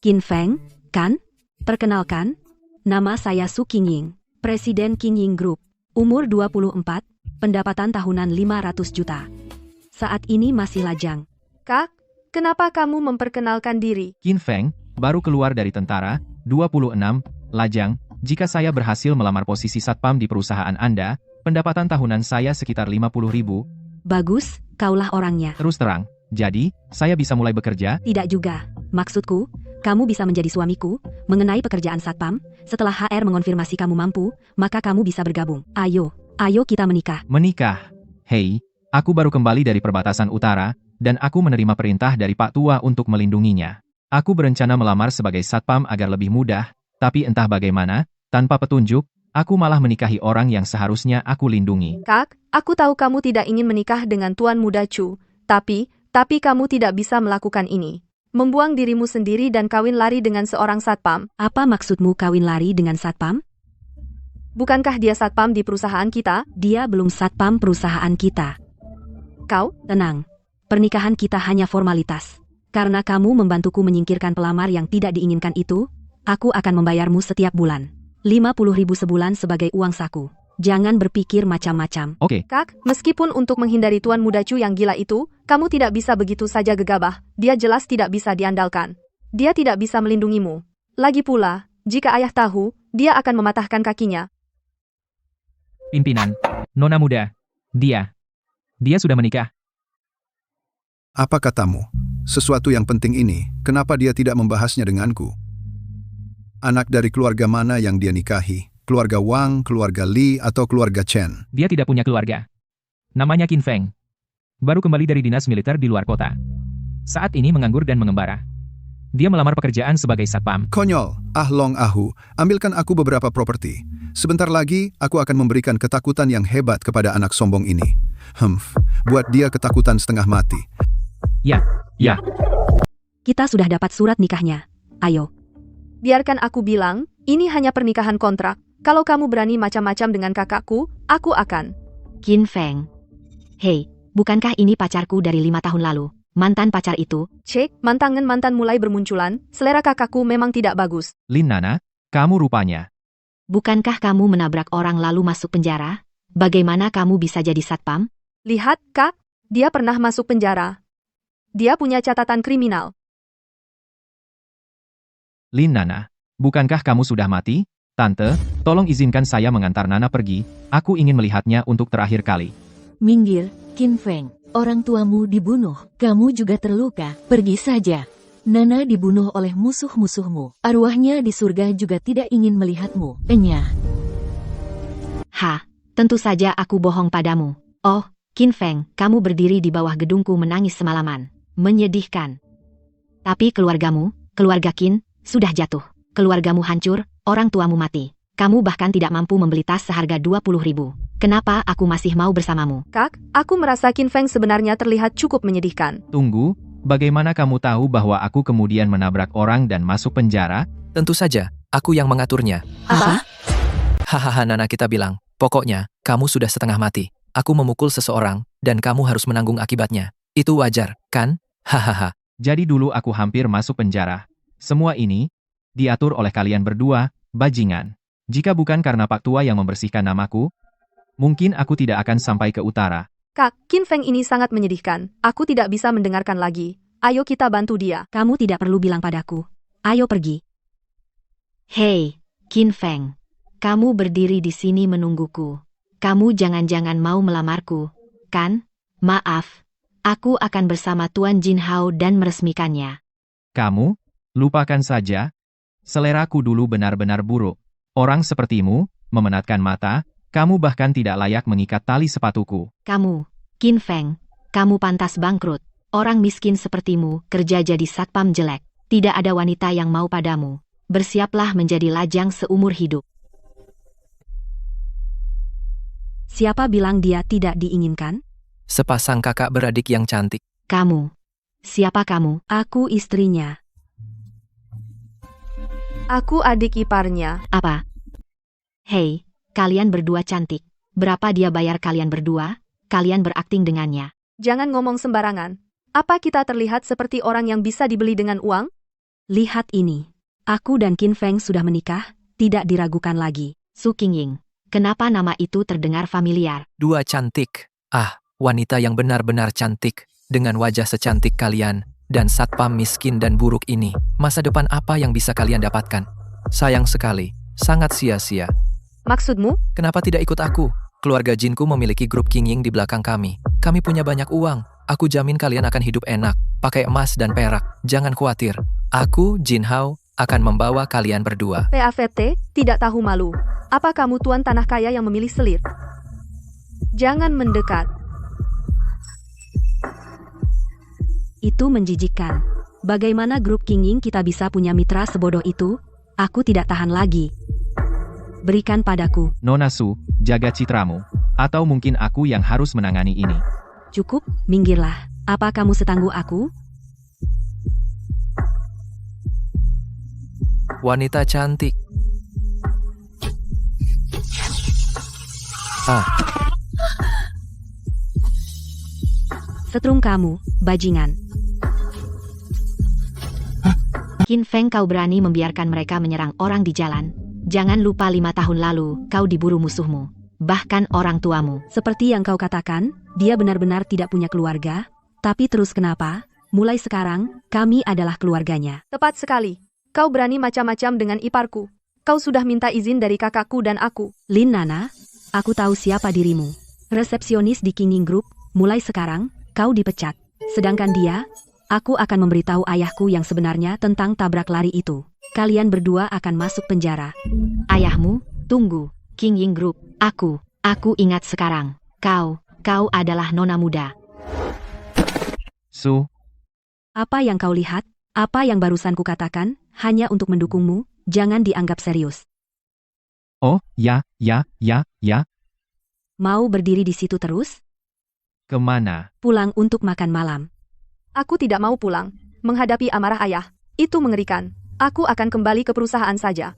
Qin Feng, kan? Perkenalkan, nama saya Su Qingying, Presiden Qingying Group. Umur 24, pendapatan tahunan 500 juta. Saat ini masih lajang. Kak, kenapa kamu memperkenalkan diri? Qin Feng, baru keluar dari tentara, 26, lajang. Jika saya berhasil melamar posisi satpam di perusahaan Anda, pendapatan tahunan saya sekitar 50.000. Bagus, kaulah orangnya. Terus terang, jadi, saya bisa mulai bekerja? Tidak juga. Maksudku, kamu bisa menjadi suamiku. Mengenai pekerjaan satpam, setelah HR mengonfirmasi kamu mampu, maka kamu bisa bergabung. Ayo kita menikah. Menikah? Hei, aku baru kembali dari perbatasan utara, dan aku menerima perintah dari Pak Tua untuk melindunginya. Aku berencana melamar sebagai satpam agar lebih mudah, tapi entah bagaimana, tanpa petunjuk, aku malah menikahi orang yang seharusnya aku lindungi. Kak, aku tahu kamu tidak ingin menikah dengan Tuan Muda Chu, tapi kamu tidak bisa melakukan ini. Membuang dirimu sendiri dan kawin lari dengan seorang satpam. Apa maksudmu kawin lari dengan satpam? Bukankah dia satpam di perusahaan kita? Dia belum satpam perusahaan kita. Kau? Tenang, pernikahan kita hanya formalitas. Karena kamu membantuku menyingkirkan pelamar yang tidak diinginkan itu, aku akan membayarmu setiap bulan. 50.000 sebulan sebagai uang saku. Jangan berpikir macam-macam. Oke. Kak, meskipun untuk menghindari Tuan Muda Chu yang gila itu, kamu tidak bisa begitu saja gegabah. Dia jelas tidak bisa diandalkan. Dia tidak bisa melindungimu. Lagi pula, jika ayah tahu, dia akan mematahkan kakinya. Pimpinan, Nona muda, dia sudah menikah. Apa katamu? Sesuatu yang penting ini, kenapa dia tidak membahasnya denganku? Anak dari keluarga mana yang dia nikahi? Keluarga Wang, keluarga Li, atau keluarga Chen? Dia tidak punya keluarga. Namanya Qin Feng. Baru kembali dari dinas militer di luar kota. Saat ini menganggur dan mengembara. Dia melamar pekerjaan sebagai satpam. Konyol, Long Ahu, ambilkan aku beberapa properti. Sebentar lagi, aku akan memberikan ketakutan yang hebat kepada anak sombong ini. Buat dia ketakutan setengah mati. Ya. Kita sudah dapat surat nikahnya. Ayo. Biarkan aku bilang, ini hanya pernikahan kontrak. Kalau kamu berani macam-macam dengan kakakku, aku akan. Qin Feng. Hei, bukankah ini pacarku dari 5 tahun lalu? Mantan pacar itu. Cek, mantan mulai bermunculan, selera kakakku memang tidak bagus. Lin Nana, kamu rupanya. Bukankah kamu menabrak orang lalu masuk penjara? Bagaimana kamu bisa jadi satpam? Lihat, Kak, dia pernah masuk penjara. Dia punya catatan kriminal. Lin Nana, bukankah kamu sudah mati? Tante, tolong izinkan saya mengantar Nana pergi, aku ingin melihatnya untuk terakhir kali. Minggir, Qin Feng. Orang tuamu dibunuh, kamu juga terluka, pergi saja. Nana dibunuh oleh musuh-musuhmu. Arwahnya di surga juga tidak ingin melihatmu. Enyah. Tentu saja aku bohong padamu. Oh, Qin Feng, kamu berdiri di bawah gedungku menangis semalaman. Menyedihkan. Tapi keluargamu, keluarga Qin, sudah jatuh. Keluargamu hancur, orang tuamu mati. Kamu bahkan tidak mampu membeli tas seharga 20.000. Kenapa aku masih mau bersamamu? Kak, aku merasa Qin Feng sebenarnya terlihat cukup menyedihkan. Tunggu, bagaimana kamu tahu bahwa aku kemudian menabrak orang dan masuk penjara? Tentu saja, aku yang mengaturnya. Apa? Hahaha, Nana kita bilang, pokoknya, kamu sudah setengah mati. Aku memukul seseorang, dan kamu harus menanggung akibatnya. Itu wajar, kan? Hahaha. Jadi dulu aku hampir masuk penjara. Semua ini diatur oleh kalian berdua, bajingan. Jika bukan karena Pak Tua yang membersihkan namaku, mungkin aku tidak akan sampai ke utara. Kak, Qin Feng ini sangat menyedihkan. Aku tidak bisa mendengarkan lagi. Ayo kita bantu dia. Kamu tidak perlu bilang padaku. Ayo pergi. Hei, Qin Feng. Kamu berdiri di sini menungguku. Kamu jangan-jangan mau melamarku, kan? Maaf. Aku akan bersama Tuan Jin Hao dan meresmikannya. Kamu? Lupakan saja. Seleraku dulu benar-benar buruk. Orang sepertimu, memenatkan mata, kamu bahkan tidak layak mengikat tali sepatuku. Kamu, Qin Feng, kamu pantas bangkrut. Orang miskin sepertimu kerja jadi satpam jelek. Tidak ada wanita yang mau padamu. Bersiaplah menjadi lajang seumur hidup. Siapa bilang dia tidak diinginkan? Sepasang kakak beradik yang cantik. Kamu. Siapa kamu? Aku istrinya. Aku adik iparnya. Apa? Hei, kalian berdua cantik. Berapa dia bayar kalian berdua? Kalian berakting dengannya. Jangan ngomong sembarangan. Apa kita terlihat seperti orang yang bisa dibeli dengan uang? Lihat ini. Aku dan Qin Feng sudah menikah, tidak diragukan lagi. Su Qingying, kenapa nama itu terdengar familiar? Dua cantik. Ah, wanita yang benar-benar cantik. Dengan wajah secantik kalian, dan satpam miskin dan buruk ini, masa depan apa yang bisa kalian dapatkan? Sayang sekali, sangat sia-sia. Maksudmu? Kenapa tidak ikut aku? Keluarga Jinku memiliki grup Qingying di belakang kami. Kami punya banyak uang. Aku jamin kalian akan hidup enak, pakai emas dan perak. Jangan khawatir. Aku, Jin Hao, akan membawa kalian berdua. PAVT, tidak tahu malu. Apa kamu tuan tanah kaya yang memilih selir? Jangan mendekat. Itu menjijikkan. Bagaimana grup Qingying kita bisa punya mitra sebodoh itu? Aku tidak tahan lagi. Berikan padaku. Nona Su, jaga citramu. Atau mungkin aku yang harus menangani ini. Cukup, minggirlah. Apa kamu setangguh aku? Wanita cantik. Setrum kamu, bajingan. Qin Feng, kau berani membiarkan mereka menyerang orang di jalan? Jangan lupa 5 tahun lalu, kau diburu musuhmu. Bahkan orang tuamu. Seperti yang kau katakan, dia benar-benar tidak punya keluarga. Tapi terus kenapa? Mulai sekarang, kami adalah keluarganya. Tepat sekali. Kau berani macam-macam dengan iparku. Kau sudah minta izin dari kakakku dan aku. Lin Nana, aku tahu siapa dirimu. Resepsionis di Qingying Group, mulai sekarang, kau dipecat. Sedangkan dia, aku akan memberitahu ayahku yang sebenarnya tentang tabrak lari itu. Kalian berdua akan masuk penjara. Ayahmu? Tunggu. Qingying Group. Aku ingat sekarang. Kau adalah nona muda. Su, Apa yang kau lihat? Apa yang barusan kukatakan? Hanya untuk mendukungmu, jangan dianggap serius. oh, ya. Mau berdiri di situ terus? Kemana? Pulang untuk makan malam. Aku tidak mau pulang. Menghadapi amarah ayah. Itu mengerikan. Aku akan kembali ke perusahaan saja.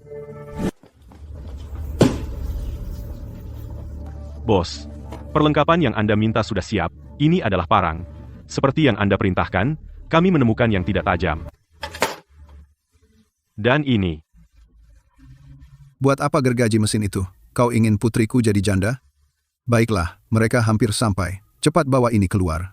Bos, perlengkapan yang Anda minta sudah siap. Ini adalah parang. Seperti yang Anda perintahkan, kami menemukan yang tidak tajam. Dan ini. Buat apa gergaji mesin itu? Kau ingin putriku jadi janda? Baiklah, mereka hampir sampai. Cepat bawa ini keluar.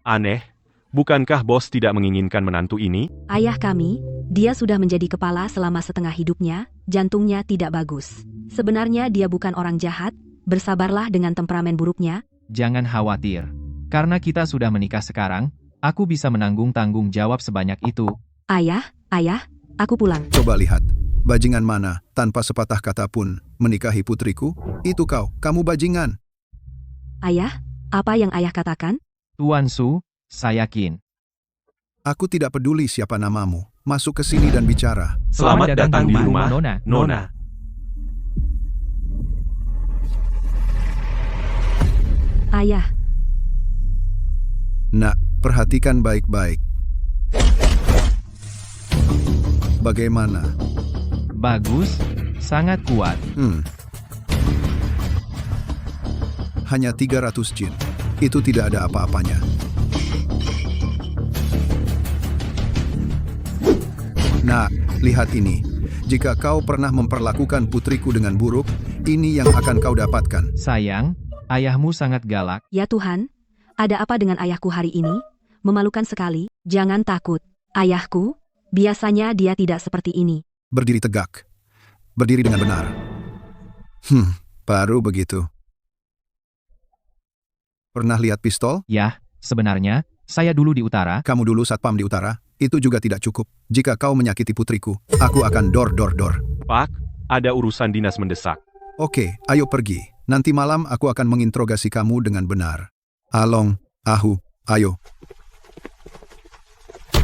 Aneh, bukankah bos tidak menginginkan menantu ini? Ayah kami, dia sudah menjadi kepala selama setengah hidupnya, jantungnya tidak bagus. Sebenarnya dia bukan orang jahat, bersabarlah dengan temperamen buruknya. Jangan khawatir. Karena kita sudah menikah sekarang, aku bisa menanggung tanggung jawab sebanyak itu. Ayah, aku pulang. Coba lihat. Bajingan mana, tanpa sepatah kata pun, menikahi putriku? Itu kau, kamu bajingan. Ayah, apa yang ayah katakan? Tuan Su, saya Qin. Aku tidak peduli siapa namamu. Masuk ke sini dan bicara. Selamat datang di rumah, Nona. Ayah, Nak, perhatikan baik-baik. Bagaimana? Bagus, sangat kuat. Hanya 300 jin. Itu tidak ada apa-apanya. Nah, lihat ini. Jika kau pernah memperlakukan putriku dengan buruk, ini yang akan kau dapatkan. Sayang, ayahmu sangat galak. ya Tuhan, ada apa dengan ayahku hari ini? Memalukan sekali, jangan takut. Ayahku, biasanya dia tidak seperti ini. Berdiri tegak. Berdiri dengan benar. Baru begitu. Pernah lihat pistol? Ya, sebenarnya, saya dulu di utara. Kamu dulu satpam di utara? Itu juga tidak cukup. Jika kau menyakiti putriku, aku akan dor. Pak, ada urusan dinas mendesak. Oke, ayo pergi. Nanti malam aku akan menginterogasi kamu dengan benar. Along, Ahu, ayo.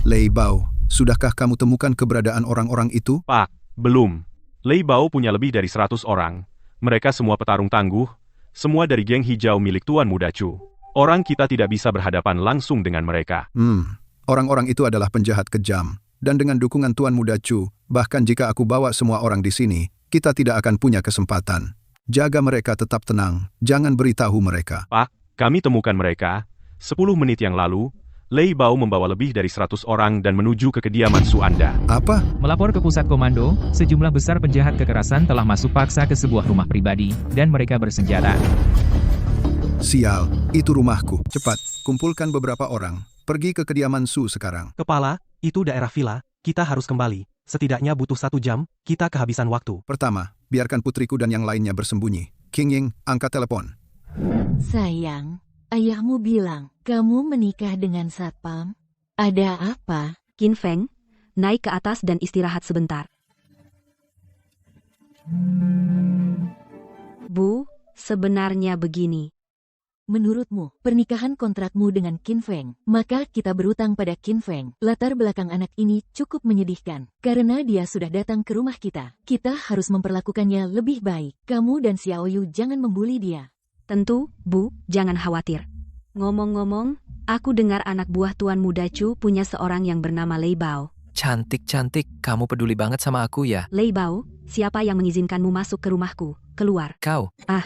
Lei Bao, sudahkah kamu temukan keberadaan orang-orang itu? Pak, belum. Lei Bao punya lebih dari 100 orang. Mereka semua petarung tangguh, semua dari geng hijau milik Tuan Muda Chu. Orang kita tidak bisa berhadapan langsung dengan mereka. Orang-orang itu adalah penjahat kejam. Dan dengan dukungan Tuan Muda Chu, bahkan jika aku bawa semua orang di sini, kita tidak akan punya kesempatan. Jaga mereka tetap tenang, jangan beritahu mereka. Pak, kami temukan mereka. 10 menit yang lalu, Lei Bao membawa lebih dari 100 orang dan menuju ke kediaman Su Anda. Apa? Melapor ke pusat komando, sejumlah besar penjahat kekerasan telah masuk paksa ke sebuah rumah pribadi, dan mereka bersenjata. Sial, itu rumahku. Cepat, kumpulkan beberapa orang. Pergi ke kediaman Su sekarang. Kepala, itu daerah villa, kita harus kembali. Setidaknya butuh 1 jam, kita kehabisan waktu. Pertama, biarkan putriku dan yang lainnya bersembunyi. King Ying, angkat telepon. Sayang, ayahmu bilang, kamu menikah dengan satpam? Ada apa? Qin Feng, naik ke atas dan istirahat sebentar. Bu, sebenarnya begini. Menurutmu, pernikahan kontrakmu dengan Qin Feng, maka kita berutang pada Qin Feng. Latar belakang anak ini cukup menyedihkan, karena dia sudah datang ke rumah kita. Kita harus memperlakukannya lebih baik. Kamu dan Xiao Yu jangan membuli dia. Tentu, Bu, jangan khawatir. Ngomong-ngomong, aku dengar anak buah Tuan Muda Chu punya seorang yang bernama Lei Bao. Cantik-cantik, kamu peduli banget sama aku ya? Lei Bao, siapa yang mengizinkanmu masuk ke rumahku? Keluar. Kau. Ah.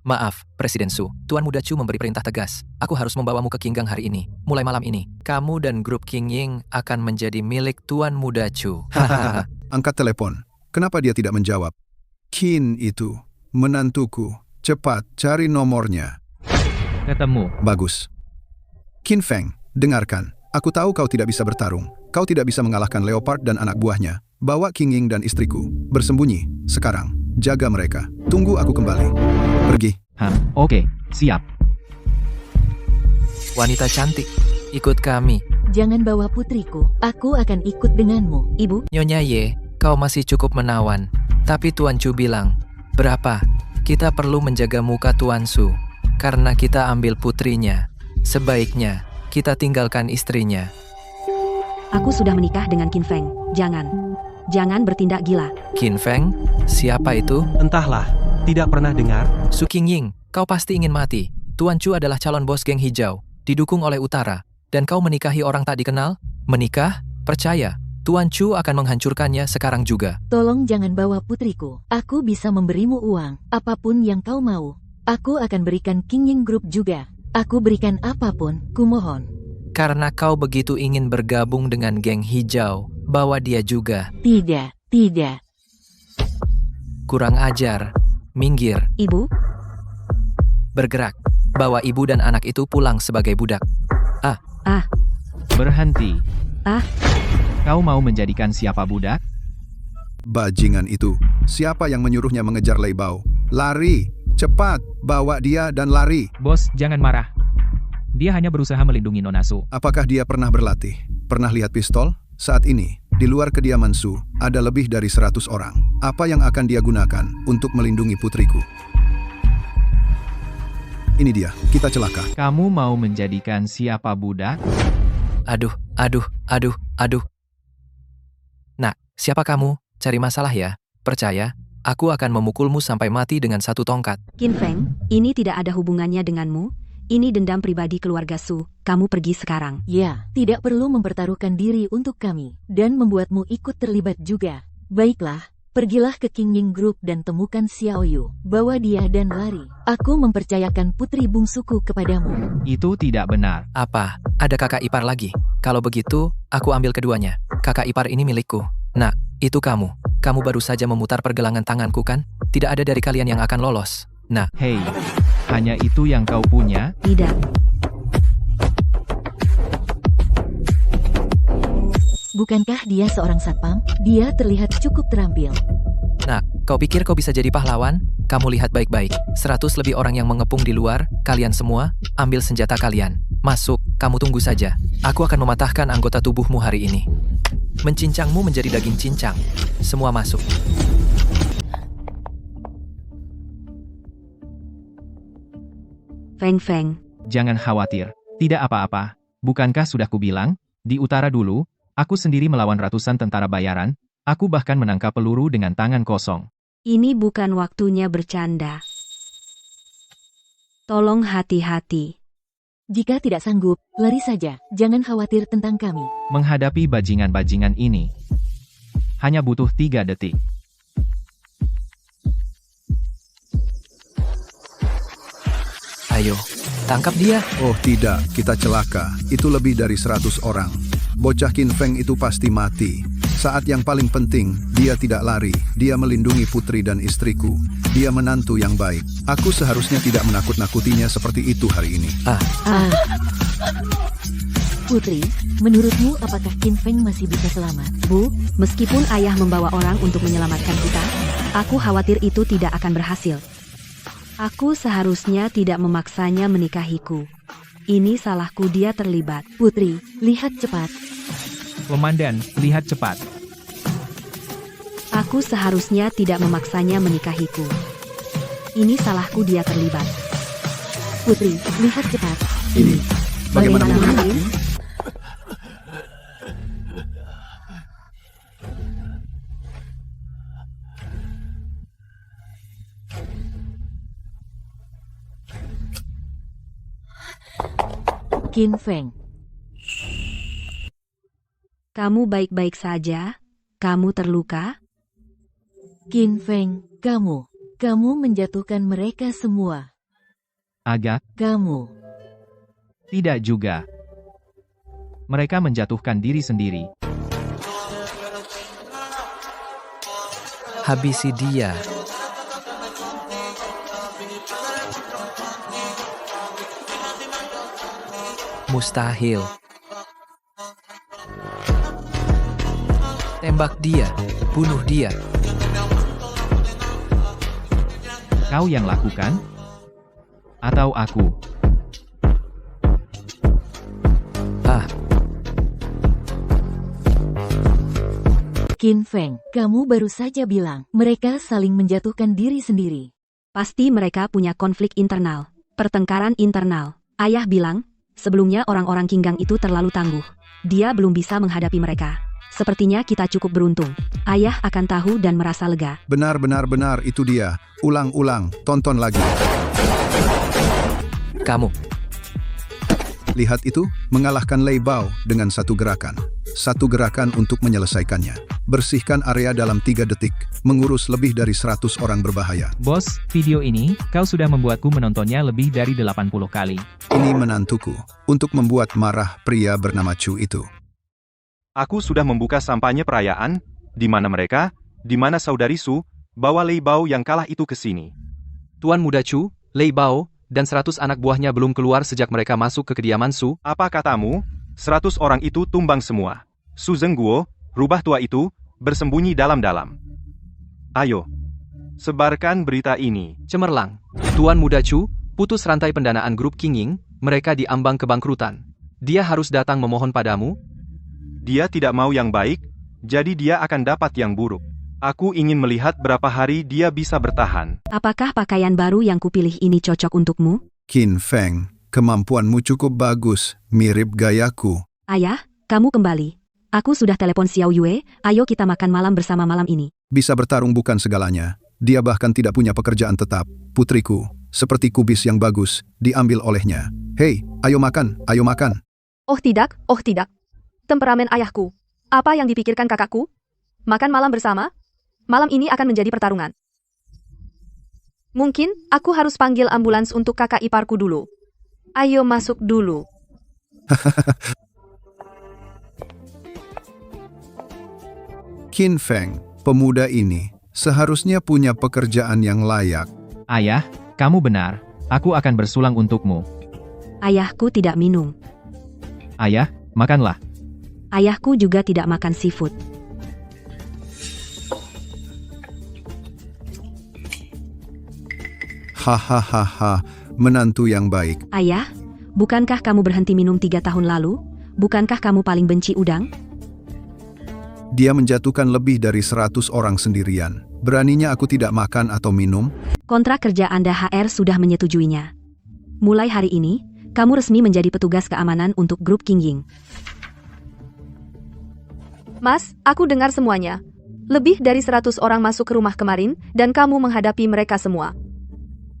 Maaf, Presiden Su. Tuan Muda Chu memberi perintah tegas. Aku harus membawamu ke Qinggang hari ini. Mulai malam ini, kamu dan grup King Ying akan menjadi milik Tuan Muda Chu. Hahaha. Angkat telepon. Kenapa dia tidak menjawab? Qin itu, menantuku. Cepat, cari nomornya. Ketemu. Bagus. Qin Feng, dengarkan. Aku tahu kau tidak bisa bertarung. Kau tidak bisa mengalahkan Leopard dan anak buahnya. Bawa King Ying dan istriku. Bersembunyi. Sekarang, jaga mereka. Tunggu aku kembali. Pergi. Oke, siap. Wanita cantik, ikut kami. Jangan bawa putriku, aku akan ikut denganmu. Ibu, Nyonya Ye, kau masih cukup menawan. Tapi Tuan Chu bilang, berapa? Kita perlu menjaga muka Tuan Su. Karena kita ambil putrinya. Sebaiknya, kita tinggalkan istrinya. aku sudah menikah dengan Qin Feng. Jangan bertindak gila. Qin Feng? Siapa itu? Entahlah, tidak pernah dengar. Su Qingying, kau pasti ingin mati. Tuan Chu adalah calon bos geng hijau, didukung oleh Utara. Dan kau menikahi orang tak dikenal? Menikah? Percaya, Tuan Chu akan menghancurkannya sekarang juga. Tolong jangan bawa putriku. Aku bisa memberimu uang, apapun yang kau mau. Aku akan berikan King Ying Group juga. Aku berikan apapun, kumohon. Karena kau begitu ingin bergabung dengan geng hijau, bawa dia juga. Tidak. Kurang ajar. Minggir. Ibu, Bergerak. Bawa ibu dan anak itu pulang sebagai budak. Berhenti. Ah. Kau mau menjadikan siapa budak? Bajingan itu. Siapa yang menyuruhnya mengejar Lei Bao? Lari! Cepat! Bawa dia dan lari! Bos, jangan marah. Dia hanya berusaha melindungi Nona Su. Apakah dia pernah berlatih? Pernah lihat pistol? Saat ini, di luar kediaman Su, ada lebih dari 100 orang. Apa yang akan dia gunakan untuk melindungi putriku? Ini dia, kita celaka. Kamu mau menjadikan siapa budak? Aduh. Nak, siapa kamu? Cari masalah ya. Percaya, aku akan memukulmu sampai mati dengan satu tongkat. Qin Feng, ini tidak ada hubungannya denganmu. Ini dendam pribadi keluarga Su. Kamu pergi sekarang. Ya, tidak perlu mempertaruhkan diri untuk kami, dan membuatmu ikut terlibat juga. Baiklah, pergilah ke King Ying Group dan temukan Xiao Yu. Bawa dia dan lari. Aku mempercayakan putri bungsuku kepadamu. Itu tidak benar. Apa? Ada kakak ipar lagi? Kalau begitu, aku ambil keduanya. Kakak ipar ini milikku. Nak, itu kamu. Kamu baru saja memutar pergelangan tanganku kan? Tidak ada dari kalian yang akan lolos. Nah, Hei, hanya itu yang kau punya? Tidak. Bukankah dia seorang satpam? Dia terlihat cukup terampil. Nak, kau pikir kau bisa jadi pahlawan? Kamu lihat baik-baik. 100 lebih orang yang mengepung di luar. Kalian semua, ambil senjata kalian. Masuk, kamu tunggu saja. Aku akan mematahkan anggota tubuhmu hari ini. Mencincangmu menjadi daging cincang. Semua masuk. Feng. Jangan khawatir. Tidak apa-apa. Bukankah sudah kubilang? Di utara dulu, aku sendiri melawan ratusan tentara bayaran. Aku bahkan menangkap peluru dengan tangan kosong. Ini bukan waktunya bercanda. Tolong hati-hati. Jika tidak sanggup, lari saja. Jangan khawatir tentang kami. Menghadapi bajingan-bajingan ini, hanya butuh 3 detik. Ayo, Tangkap dia. Oh tidak, kita celaka. Itu lebih dari 100 orang. Bocah Qin Feng itu pasti mati. Saat yang paling penting, dia tidak lari. Dia melindungi putri dan istriku. Dia menantu yang baik. Aku seharusnya tidak menakut-nakutinya seperti itu hari ini. Putri, menurutmu apakah Qin Feng masih bisa selamat? Bu, meskipun ayah membawa orang untuk menyelamatkan kita, aku khawatir itu tidak akan berhasil. Aku seharusnya tidak memaksanya menikahiku. Ini salahku, dia terlibat. Putri, lihat cepat. Komandan, lihat cepat. Aku seharusnya tidak memaksanya menikahiku. Ini salahku, dia terlibat. Putri, lihat cepat. Ini, bagaimana mungkin? mungkin? Qin Feng, Kamu baik-baik saja? Kamu terluka? Qin Feng, kamu menjatuhkan mereka semua. Agak, Kamu, tidak juga. Mereka menjatuhkan diri sendiri. Habisi dia. Mustahil. Tembak dia. Bunuh dia. Kau yang lakukan? Atau aku? Qin Feng, kamu baru saja bilang mereka saling menjatuhkan diri sendiri. Pasti mereka punya konflik internal, pertengkaran internal. Ayah bilang, sebelumnya orang-orang Qinggang itu terlalu tangguh. Dia belum bisa menghadapi mereka. Sepertinya kita cukup beruntung. Ayah akan tahu dan merasa lega. Benar, itu dia. Ulang, tonton lagi. Kamu. Lihat itu, mengalahkan Lei Bao dengan satu gerakan. Satu gerakan untuk menyelesaikannya. Bersihkan area dalam 3 detik. Mengurus lebih dari 100 orang berbahaya. Bos, video ini, kau sudah membuatku menontonnya lebih dari 80 kali. Ini menantuku. Untuk membuat marah pria bernama Chu itu. Aku sudah membuka kampanye perayaan. Di mana mereka? Di mana saudari Su? Bawa Lei Bao yang kalah itu ke sini. Tuan Muda Chu, Lei Bao, dan 100 anak buahnya belum keluar sejak mereka masuk ke kediaman Su. Apa katamu? 100 orang itu tumbang semua. Su Zhengguo, rubah tua itu, bersembunyi dalam-dalam. Ayo, sebarkan berita ini. Cemerlang. Tuan Muda Chu, putus rantai pendanaan grup Qingying, mereka diambang kebangkrutan. Dia harus datang memohon padamu. Dia tidak mau yang baik, jadi dia akan dapat yang buruk. Aku ingin melihat berapa hari dia bisa bertahan. Apakah pakaian baru yang kupilih ini cocok untukmu? Qin Feng, kemampuanmu cukup bagus, mirip gayaku. Ayah, kamu kembali. Aku sudah telepon Xiao Yue, ayo kita makan malam bersama malam ini. Bisa bertarung bukan segalanya. Dia bahkan tidak punya pekerjaan tetap. Putriku, seperti kubis yang bagus, diambil olehnya. Hei, ayo makan, ayo makan. Oh tidak. Temperamen ayahku. Apa yang dipikirkan kakakku? Makan malam bersama? Malam ini akan menjadi pertarungan. Mungkin, aku harus panggil ambulans untuk kakak iparku dulu. Ayo masuk dulu. Qin Feng, pemuda ini, seharusnya punya pekerjaan yang layak. Ayah, kamu benar. Aku akan bersulang untukmu. Ayahku tidak minum. Ayah, makanlah. Ayahku juga tidak makan seafood. Hahaha, menantu yang baik. Ayah, bukankah kamu berhenti minum 3 tahun lalu? Bukankah kamu paling benci udang? Dia menjatuhkan lebih dari 100 orang sendirian. Beraninya aku tidak makan atau minum? Kontrak kerja Anda HR sudah menyetujuinya. Mulai hari ini, kamu resmi menjadi petugas keamanan untuk grup Qingying. Mas, aku dengar semuanya. Lebih dari 100 orang masuk ke rumah kemarin, dan kamu menghadapi mereka semua.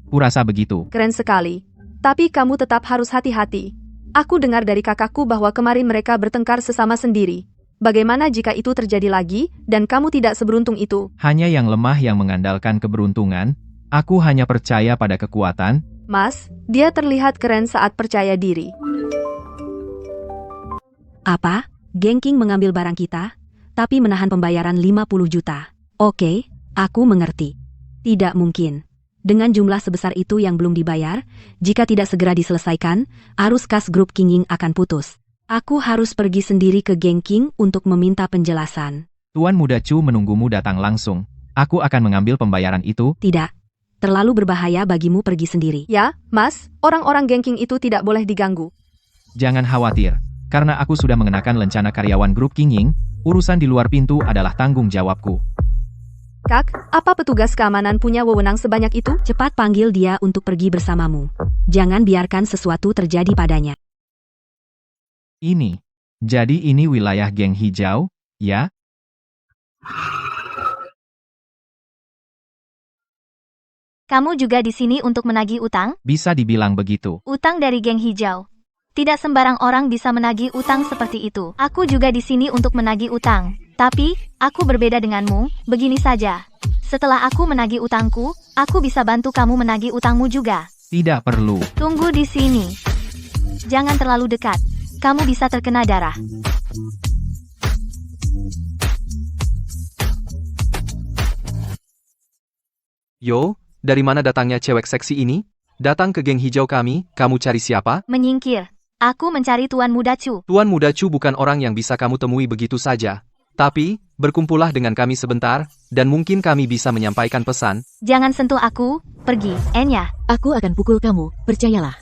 Kurasa begitu. Keren sekali. Tapi kamu tetap harus hati-hati. Aku dengar dari kakakku bahwa kemarin mereka bertengkar sesama sendiri. Bagaimana jika itu terjadi lagi, dan kamu tidak seberuntung itu? Hanya yang lemah yang mengandalkan keberuntungan. Aku hanya percaya pada kekuatan, Mas, dia terlihat keren saat percaya diri. Apa? Geng King mengambil barang kita, tapi menahan pembayaran 50 juta. Oke, aku mengerti. Tidak mungkin. Dengan jumlah sebesar itu yang belum dibayar, jika tidak segera diselesaikan, arus kas grup King akan putus. Aku harus pergi sendiri ke Geng King untuk meminta penjelasan. Tuan Muda Chu menunggumu datang langsung. Aku akan mengambil pembayaran itu. Tidak. Terlalu berbahaya bagimu pergi sendiri. Ya, Mas, orang-orang Geng King itu tidak boleh diganggu. Jangan khawatir, karena aku sudah mengenakan lencana karyawan grup King, urusan di luar pintu adalah tanggung jawabku. Kak, apa petugas keamanan punya wewenang sebanyak itu? Cepat panggil dia untuk pergi bersamamu. Jangan biarkan sesuatu terjadi padanya. Jadi ini wilayah geng hijau, ya? Kamu juga di sini untuk menagih utang? Bisa dibilang begitu. Utang dari geng hijau. Tidak sembarang orang bisa menagih utang seperti itu. Aku juga di sini untuk menagih utang. Tapi, aku berbeda denganmu, begini saja. Setelah aku menagih utangku, aku bisa bantu kamu menagih utangmu juga. Tidak perlu. Tunggu di sini. Jangan terlalu dekat. Kamu bisa terkena darah. Yo, dari mana datangnya cewek seksi ini? Datang ke geng hijau kami, kamu cari siapa? Menyingkir. Aku mencari Tuan Muda Chu. Tuan Muda Chu bukan orang yang bisa kamu temui begitu saja. Tapi, berkumpullah dengan kami sebentar, dan mungkin kami bisa menyampaikan pesan. Jangan sentuh aku, pergi, Enya. Aku akan pukul kamu, percayalah.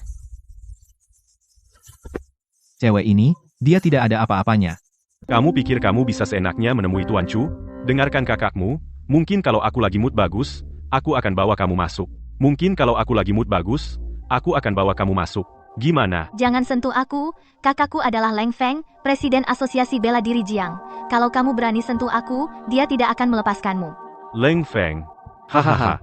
Cewek ini, dia tidak ada apa-apanya. Kamu pikir kamu bisa seenaknya menemui Tuan Chu? Dengarkan kakakmu, mungkin kalau aku lagi mood bagus, aku akan bawa kamu masuk. Mungkin kalau aku lagi mood bagus, aku akan bawa kamu masuk. Gimana? Jangan sentuh aku, kakakku adalah Leng Feng, Presiden Asosiasi Bela Diri Jiang. Kalau kamu berani sentuh aku, dia tidak akan melepaskanmu. Leng Feng. Hahaha.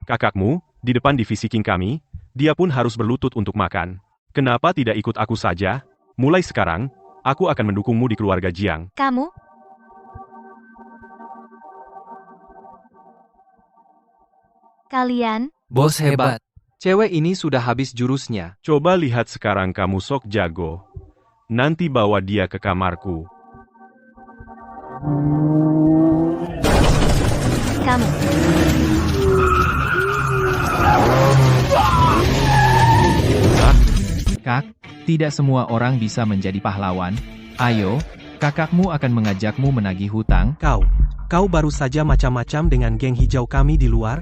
Kakakmu, di depan divisi King kami, dia pun harus berlutut untuk makan. Kenapa tidak ikut aku saja? Mulai sekarang, aku akan mendukungmu di keluarga Jiang. Kamu? Kalian? Bos hebat. Cewek ini sudah habis jurusnya. Coba lihat sekarang kamu sok jago. Nanti bawa dia ke kamarku. Kamu. Kak, tidak semua orang bisa menjadi pahlawan. Ayo, kakakmu akan mengajakmu menagih hutang. Kau baru saja macam-macam dengan geng hijau kami di luar?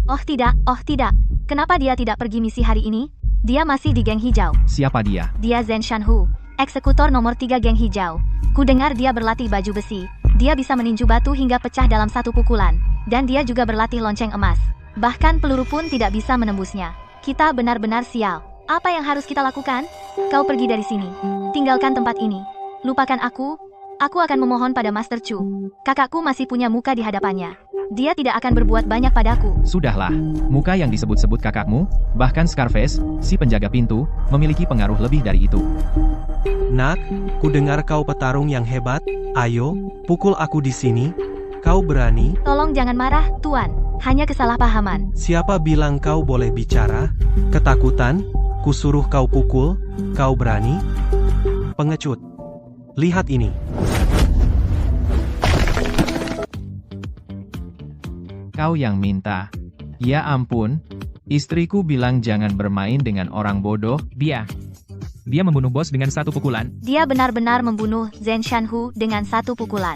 Oh tidak. Kenapa dia tidak pergi misi hari ini? Dia masih di geng hijau. Siapa dia? Dia Zhen Shanhu, eksekutor nomor 3 geng hijau. Ku dengar dia berlatih baju besi. Dia bisa meninju batu hingga pecah dalam satu pukulan. Dan dia juga berlatih lonceng emas. Bahkan peluru pun tidak bisa menembusnya. Kita benar-benar sial. Apa yang harus kita lakukan? Kau pergi dari sini. Tinggalkan tempat ini. Lupakan aku. Aku akan memohon pada Master Chu. Kakakku masih punya muka di hadapannya. Dia tidak akan berbuat banyak padaku. Sudahlah, muka yang disebut-sebut kakakmu, bahkan Scarface, si penjaga pintu, memiliki pengaruh lebih dari itu. Nak, ku dengar kau petarung yang hebat. Ayo, pukul aku di sini. Kau berani? Tolong jangan marah, Tuan. Hanya kesalahpahaman. Siapa bilang kau boleh bicara? Ketakutan? Ku suruh kau pukul? Kau berani? Pengecut. Lihat ini. Kau yang minta. Ya ampun, istriku bilang jangan bermain dengan orang bodoh. Dia membunuh bos dengan satu pukulan. Dia benar-benar membunuh Zhen Shanhu dengan satu pukulan.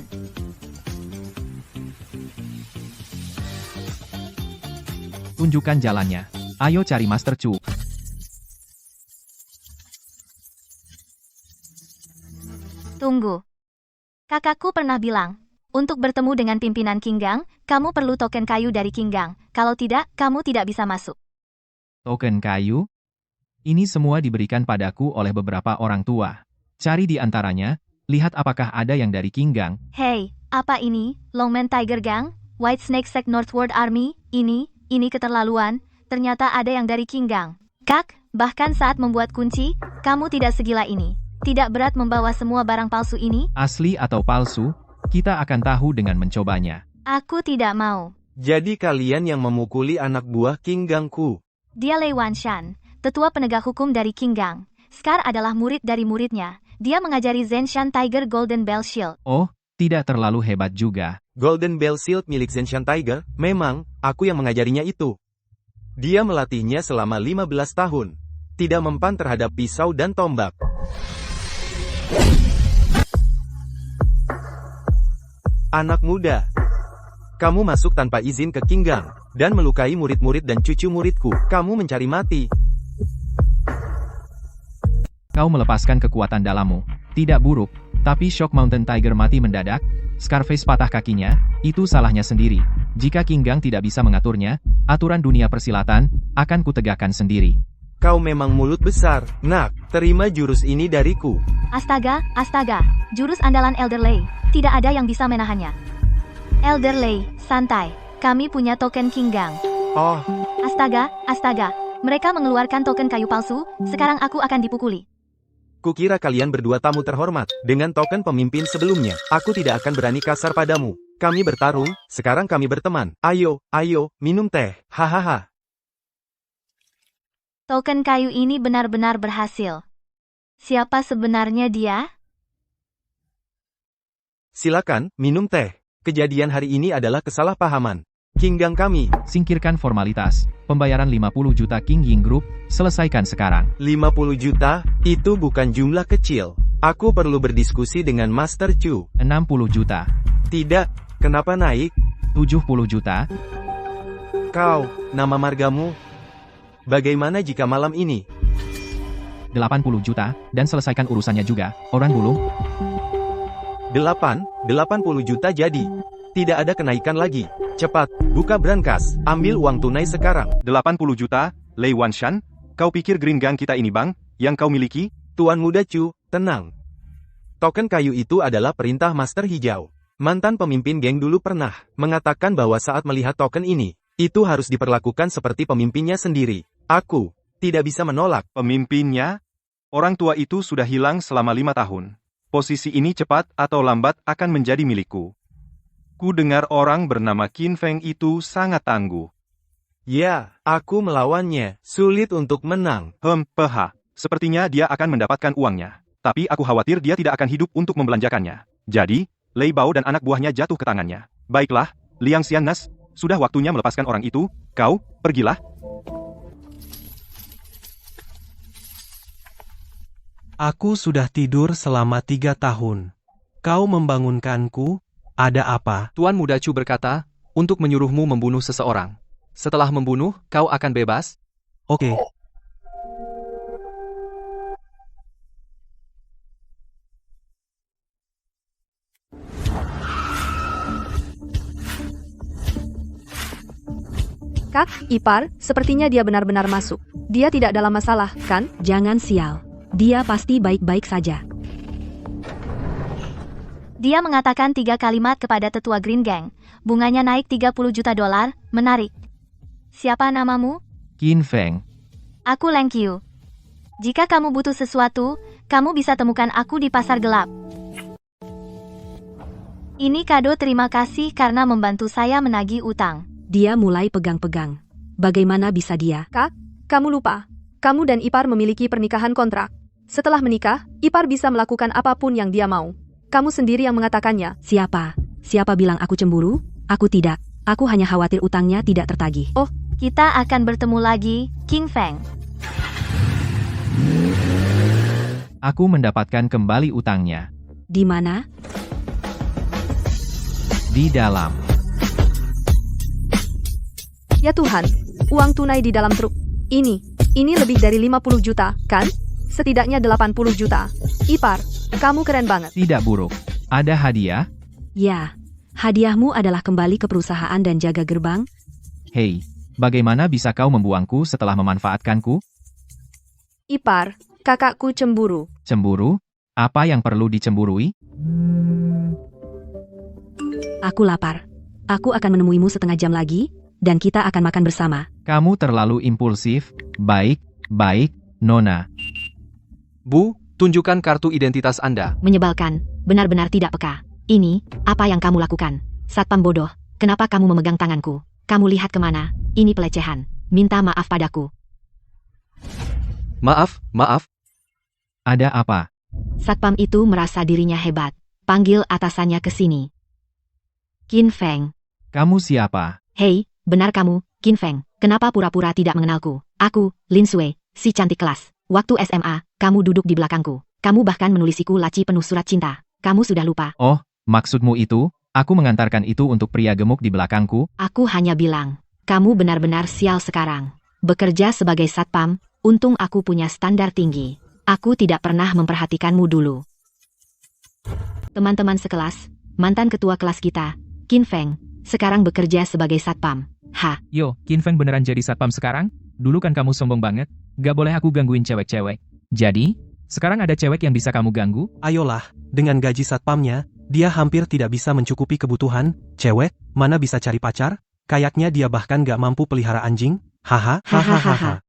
Tunjukkan jalannya. Ayo cari Master Chu. Tunggu. Kakakku pernah bilang, untuk bertemu dengan pimpinan Qinggang, kamu perlu token kayu dari Qinggang. Kalau tidak, kamu tidak bisa masuk. Token kayu? Ini semua diberikan padaku oleh beberapa orang tua. Cari di antaranya, lihat apakah ada yang dari Qinggang. Hei, apa ini? Longman Tiger Gang? White Snake Sect Northward Army? Ini keterlaluan. Ternyata ada yang dari Qinggang. Kak, bahkan saat membuat kunci, kamu tidak segila ini. Tidak berat membawa semua barang palsu ini? Asli atau palsu? Kita akan tahu dengan mencobanya. Aku tidak mau. Jadi kalian yang memukuli anak buah King Gangku. Dia Lei Wanshan, tetua penegak hukum dari King Gang. Scar adalah murid dari muridnya. Dia mengajari Zenshan Tiger Golden Bell Shield. Oh, tidak terlalu hebat juga. Golden Bell Shield milik Zenshan Tiger, memang, aku yang mengajarinya itu. Dia melatihnya selama 15 tahun. Tidak mempan terhadap pisau dan tombak. Anak muda. Kamu masuk tanpa izin ke King Gang, dan melukai murid-murid dan cucu muridku. Kamu mencari mati. Kau melepaskan kekuatan dalammu. Tidak buruk, tapi Shock Mountain Tiger mati mendadak. Scarface patah kakinya, itu salahnya sendiri. Jika King Gang tidak bisa mengaturnya, aturan dunia persilatan akan kutegakkan sendiri. Kau memang mulut besar. Nak, terima jurus ini dariku. Astaga, astaga. Jurus andalan Elder Lei. Tidak ada yang bisa menahannya. Elder Lei, santai. Kami punya token King Gang. Oh, Astaga, astaga. Mereka mengeluarkan token kayu palsu, sekarang aku akan dipukuli. kukira kalian berdua tamu terhormat. Dengan token pemimpin sebelumnya, aku tidak akan berani kasar padamu. Kami bertarung, sekarang kami berteman. Ayo, ayo, minum teh. Hahaha. Token kayu ini benar-benar berhasil. Siapa sebenarnya dia? Silakan, minum teh. Kejadian hari ini adalah kesalahpahaman. King Gang kami. Singkirkan formalitas. Pembayaran 50 juta King Ying Group, selesaikan sekarang. 50 juta, itu bukan jumlah kecil. Aku perlu berdiskusi dengan Master Chu. 60 juta. Tidak, kenapa naik? 70 juta. Kau, nama margamu? Bagaimana jika malam ini? 80 juta, dan selesaikan urusannya juga, orang bulu. 80 juta jadi. Tidak ada kenaikan lagi. Cepat, buka brankas, ambil uang tunai sekarang. 80 juta, Lei Wanshan? Kau pikir Green Gang kita ini bang, yang kau miliki? Tuan muda Chu, tenang. Token kayu itu adalah perintah Master Hijau. Mantan pemimpin geng dulu pernah mengatakan bahwa saat melihat token ini, itu harus diperlakukan seperti pemimpinnya sendiri. Aku tidak bisa menolak. Pemimpinnya? Orang tua itu sudah hilang selama 5 tahun. Posisi ini cepat atau lambat akan menjadi milikku. Ku dengar orang bernama Qin Feng itu sangat tangguh. Ya, aku melawannya. Sulit untuk menang. Sepertinya dia akan mendapatkan uangnya. Tapi aku khawatir dia tidak akan hidup untuk membelanjakannya. Jadi, Lei Bao dan anak buahnya jatuh ke tangannya. Baiklah, Liang Xiannas, sudah waktunya melepaskan orang itu. Kau, pergilah. Aku sudah tidur selama 3 tahun. Kau membangunkanku, ada apa? Tuan Muda Chu berkata, untuk menyuruhmu membunuh seseorang. Setelah membunuh, kau akan bebas. Oke. Kak, ipar, sepertinya dia benar-benar masuk. Dia tidak dalam masalah, kan? Jangan sial. Dia pasti baik-baik saja. Dia mengatakan 3 kalimat kepada tetua Green Gang. Bunganya naik 30 juta dolar, menarik. Siapa namamu? Qin Feng. Aku Leng Qiu. Jika kamu butuh sesuatu, kamu bisa temukan aku di pasar gelap. Ini kado terima kasih karena membantu saya menagih utang. Dia mulai pegang-pegang. Bagaimana bisa dia? Kak, kamu lupa. Kamu dan ipar memiliki pernikahan kontrak. Setelah menikah, ipar bisa melakukan apapun yang dia mau. Kamu sendiri yang mengatakannya. Siapa? Siapa bilang aku cemburu? Aku tidak. Aku hanya khawatir utangnya tidak tertagih. Oh, kita akan bertemu lagi, King Feng. Aku mendapatkan kembali utangnya. Di mana? Di dalam. Ya Tuhan, uang tunai di dalam truk. Ini lebih dari 50 juta, kan? Setidaknya 80 juta. Ipar, kamu keren banget. Tidak buruk. Ada hadiah? Ya, hadiahmu adalah kembali ke perusahaan dan jaga gerbang. Hei, bagaimana bisa kau membuangku setelah memanfaatkanku? Ipar, kakakku cemburu. Cemburu? Apa yang perlu dicemburui? Aku lapar. Aku akan menemuimu setengah jam lagi, dan kita akan makan bersama. Kamu terlalu impulsif. Baik, Nona. Bu, tunjukkan kartu identitas Anda. Menyebalkan, benar-benar tidak peka. Ini, apa yang kamu lakukan? Satpam bodoh, kenapa kamu memegang tanganku? Kamu lihat kemana? Ini pelecehan. Minta maaf padaku. Maaf, maaf. Ada apa? Satpam itu merasa dirinya hebat. Panggil atasannya ke sini. Qin Feng. Kamu siapa? Hei, benar kamu, Qin Feng. Kenapa pura-pura tidak mengenalku? Aku, Lin Sui, si cantik kelas. Waktu SMA, kamu duduk di belakangku. Kamu bahkan menulisiku laci penuh surat cinta. Kamu sudah lupa? Oh, maksudmu itu? Aku mengantarkan itu untuk pria gemuk di belakangku. Aku hanya bilang, kamu benar-benar sial sekarang. Bekerja sebagai satpam, untung aku punya standar tinggi. Aku tidak pernah memperhatikanmu dulu. Teman-teman sekelas, mantan ketua kelas kita, Qin Feng, sekarang bekerja sebagai satpam. Yo, Qin Feng beneran jadi satpam sekarang? Dulu kan kamu sombong banget. Gak boleh aku gangguin cewek-cewek. Jadi, sekarang ada cewek yang bisa kamu ganggu? Ayolah, dengan gaji satpamnya, dia hampir tidak bisa mencukupi kebutuhan. Cewek, mana bisa cari pacar? Kayaknya dia bahkan gak mampu pelihara anjing. Hahaha.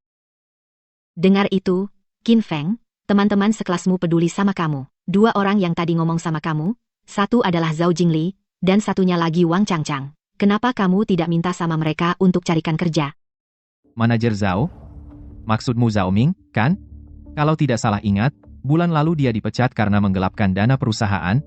Dengar itu, Qin Feng, teman-teman sekelasmu peduli sama kamu. 2 orang yang tadi ngomong sama kamu, satu adalah Zhao Jingli, dan satunya lagi Wang Changchang. Kenapa kamu tidak minta sama mereka untuk carikan kerja? Manajer Zhao? Maksudmu Zhao Ming, kan? Kalau tidak salah ingat, bulan lalu dia dipecat karena menggelapkan dana perusahaan.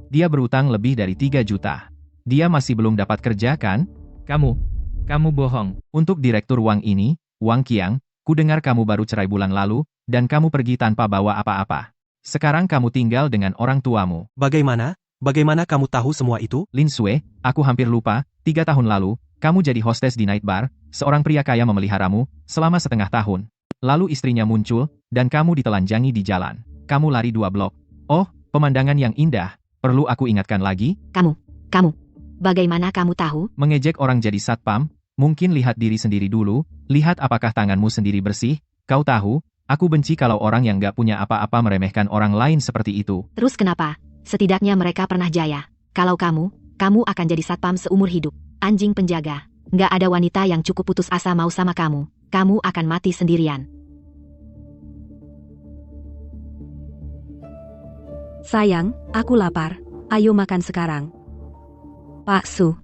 Dia berutang lebih dari 3 juta. Dia masih belum dapat kerja, kan? Kamu bohong. Untuk direktur Wang ini, Wang Qiang, ku dengar kamu baru cerai bulan lalu, dan kamu pergi tanpa bawa apa-apa. Sekarang kamu tinggal dengan orang tuamu. Bagaimana? Bagaimana kamu tahu semua itu? Lin Sui, aku hampir lupa, 3 tahun lalu, kamu jadi hostes di night bar, seorang pria kaya memeliharamu, selama setengah tahun. Lalu istrinya muncul, dan kamu ditelanjangi di jalan. Kamu lari 2 blok. Oh, pemandangan yang indah. Perlu aku ingatkan lagi? Kamu. Bagaimana kamu tahu? Mengejek orang jadi satpam, mungkin lihat diri sendiri dulu, lihat apakah tanganmu sendiri bersih. Kau tahu, aku benci kalau orang yang gak punya apa-apa meremehkan orang lain seperti itu. Terus kenapa? Setidaknya mereka pernah jaya. Kalau kamu akan jadi satpam seumur hidup. Anjing penjaga. Gak ada wanita yang cukup putus asa mau sama kamu. Kamu akan mati sendirian. Sayang, aku lapar. Ayo makan sekarang. Pak Su.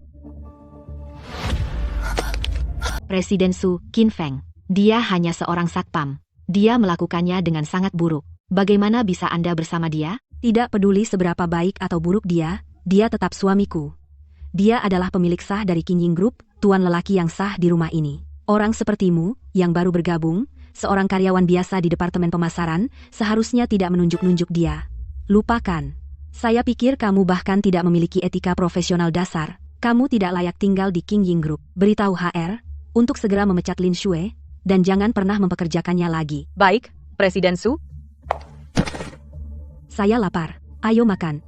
Presiden Su, Qin Feng. Dia hanya seorang satpam. Dia melakukannya dengan sangat buruk. Bagaimana bisa Anda bersama dia? Tidak peduli seberapa baik atau buruk dia tetap suamiku. Dia adalah pemilik sah dari Qingying Group, tuan lelaki yang sah di rumah ini. Orang sepertimu, yang baru bergabung, seorang karyawan biasa di departemen pemasaran, seharusnya tidak menunjuk-nunjuk dia. Lupakan. Saya pikir kamu bahkan tidak memiliki etika profesional dasar. Kamu tidak layak tinggal di Qingying Group. Beritahu HR, untuk segera memecat Lin Sui, dan jangan pernah mempekerjakannya lagi. Baik, Presiden Su. Saya lapar. Ayo makan.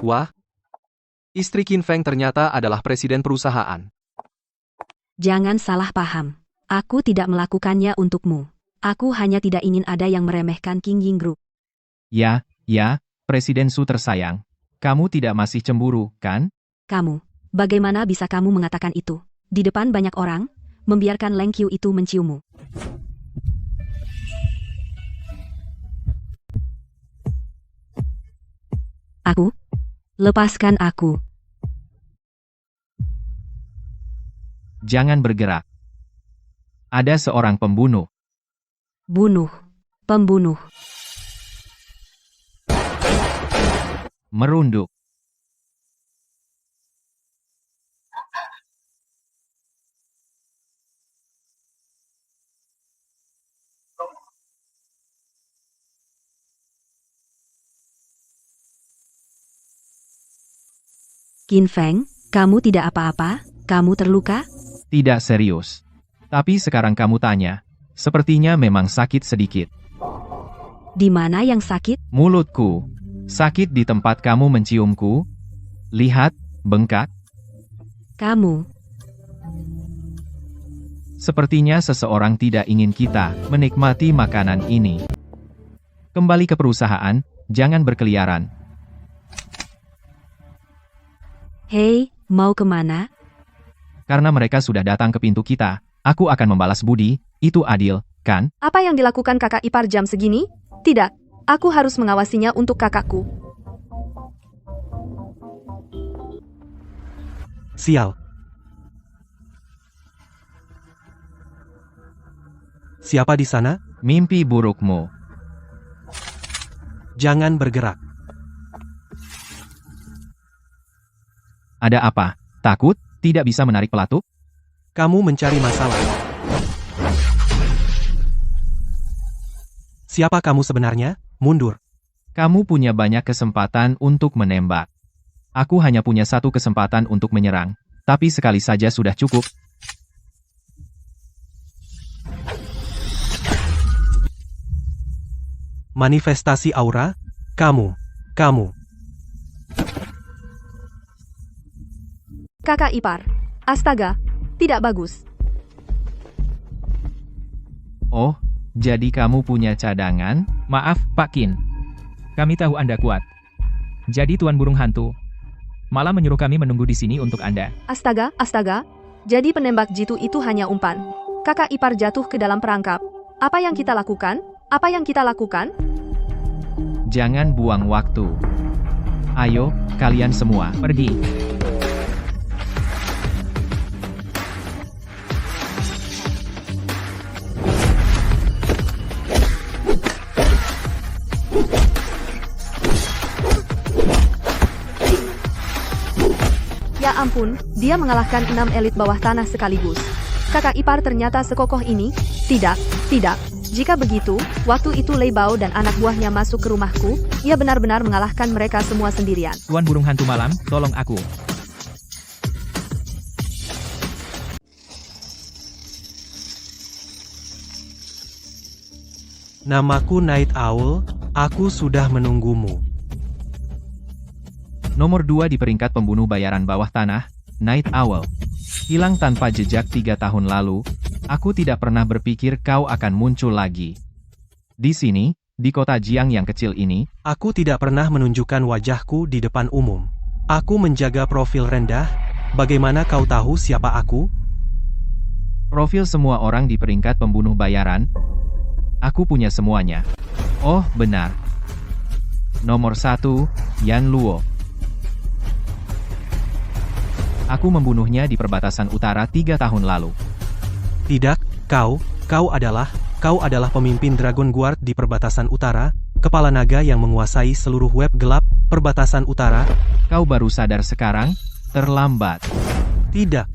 Wah, istri Qin Feng ternyata adalah presiden perusahaan. Jangan salah paham. Aku tidak melakukannya untukmu. Aku hanya tidak ingin ada yang meremehkan Qingying Group. Ya, Presiden Su tersayang. Kamu tidak masih cemburu, kan? Kamu, bagaimana bisa kamu mengatakan itu? Di depan banyak orang, membiarkan Leng Qiu itu menciummu. Aku? Lepaskan aku. Jangan bergerak. Ada seorang pembunuh. Pembunuh. Merunduk. Qin Feng, kamu tidak apa-apa? Kamu terluka? Tidak serius. Tapi sekarang kamu tanya. Sepertinya memang sakit sedikit. Di mana yang sakit? Mulutku. Sakit di tempat kamu menciumku. Lihat, bengkak. Kamu. Sepertinya seseorang tidak ingin kita menikmati makanan ini. Kembali ke perusahaan, jangan berkeliaran. Hei, mau kemana? Karena mereka sudah datang ke pintu kita, aku akan membalas budi, itu adil, kan? Apa yang dilakukan kakak ipar jam segini? Tidak, aku harus mengawasinya untuk kakakku. Sial. Siapa di sana? Mimpi burukmu. Jangan bergerak. Ada apa? Takut? Tidak bisa menarik pelatuk? Kamu mencari masalah. Siapa kamu sebenarnya? Mundur. Kamu punya banyak kesempatan untuk menembak. Aku hanya punya satu kesempatan untuk menyerang, tapi sekali saja sudah cukup. Manifestasi aura? Kamu. Kakak ipar. Astaga, tidak bagus. Oh, jadi kamu punya cadangan? Maaf, Pak Qin. Kami tahu Anda kuat. Jadi Tuan Burung Hantu malah menyuruh kami menunggu di sini untuk Anda. Astaga. Jadi penembak jitu itu hanya umpan. Kakak ipar jatuh ke dalam perangkap. Apa yang kita lakukan? Jangan buang waktu. Ayo, kalian semua, Pergi. Ya ampun, dia mengalahkan 6 elit bawah tanah sekaligus. Kakak ipar ternyata sekokoh ini? Tidak. Jika begitu, waktu itu Lei Bao dan anak buahnya masuk ke rumahku, ia benar-benar mengalahkan mereka semua sendirian. Tuan Burung Hantu Malam, tolong aku. Namaku Night Owl, aku sudah menunggumu. Nomor 2 di peringkat pembunuh bayaran bawah tanah, Night Owl. Hilang tanpa jejak 3 tahun lalu, aku tidak pernah berpikir kau akan muncul lagi. Di sini, di kota Jiang yang kecil ini, Aku tidak pernah menunjukkan wajahku di depan umum. Aku menjaga profil rendah. Bagaimana kau tahu siapa aku? profil semua orang di peringkat pembunuh bayaran, aku punya semuanya. Oh, benar. Nomor 1, Yan Luo. Aku membunuhnya di perbatasan utara 3 tahun lalu. Tidak, kau adalah pemimpin Dragon Guard di perbatasan utara, kepala naga yang menguasai seluruh web gelap perbatasan utara. Kau baru sadar sekarang? Terlambat. Tidak.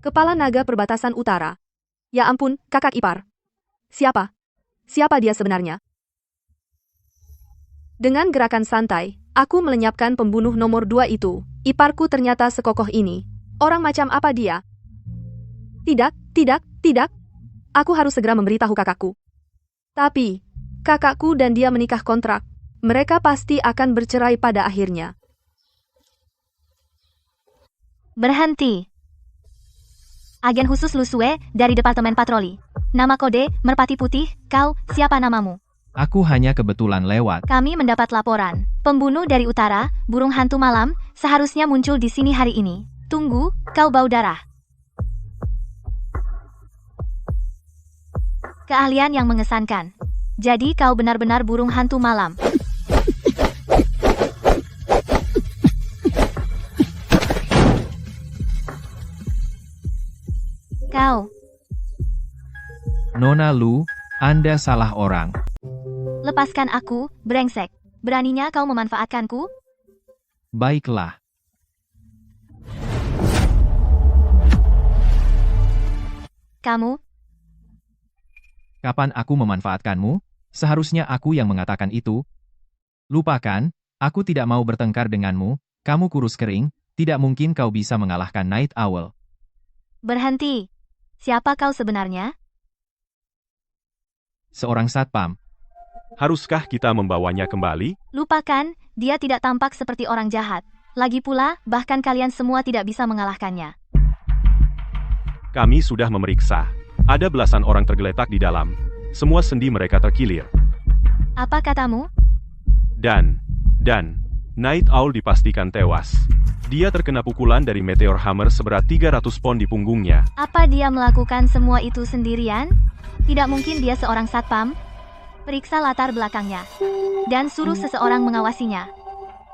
Kepala naga perbatasan utara. Ya ampun, kakak ipar. Siapa? Siapa dia sebenarnya? Dengan gerakan santai, aku melenyapkan pembunuh nomor 2 itu. Iparku ternyata sekokoh ini. Orang macam apa dia? Tidak. Aku harus segera memberitahu kakakku. Tapi, kakakku dan dia menikah kontrak. Mereka pasti akan bercerai pada akhirnya. Berhenti. Agen khusus Lusue dari Departemen Patroli. Nama kode, Merpati Putih, kau, siapa namamu? Aku hanya kebetulan lewat. Kami mendapat laporan. Pembunuh dari utara, burung hantu malam, seharusnya muncul di sini hari ini. Tunggu, kau bau darah. Keahlian yang mengesankan. Jadi kau benar-benar burung hantu malam. Kau. Nona Lu, Anda salah orang. Lepaskan aku, brengsek. Beraninya kau memanfaatkanku? Baiklah. Kamu? Kapan aku memanfaatkanmu? Seharusnya aku yang mengatakan itu. Lupakan, aku tidak mau bertengkar denganmu, kamu kurus kering, tidak mungkin kau bisa mengalahkan Night Owl. Berhenti. Siapa kau sebenarnya? Seorang satpam. Haruskah kita membawanya kembali? Lupakan, dia tidak tampak seperti orang jahat. Lagi pula, bahkan kalian semua tidak bisa mengalahkannya. Kami sudah memeriksa. Ada belasan orang tergeletak di dalam. Semua sendi mereka terkilir. Apa katamu? Dan, Night Owl dipastikan tewas. Dia terkena pukulan dari meteor hammer seberat 300 pon di punggungnya. Apa dia melakukan semua itu sendirian? Tidak mungkin dia seorang satpam. Periksa latar belakangnya. Dan suruh seseorang mengawasinya.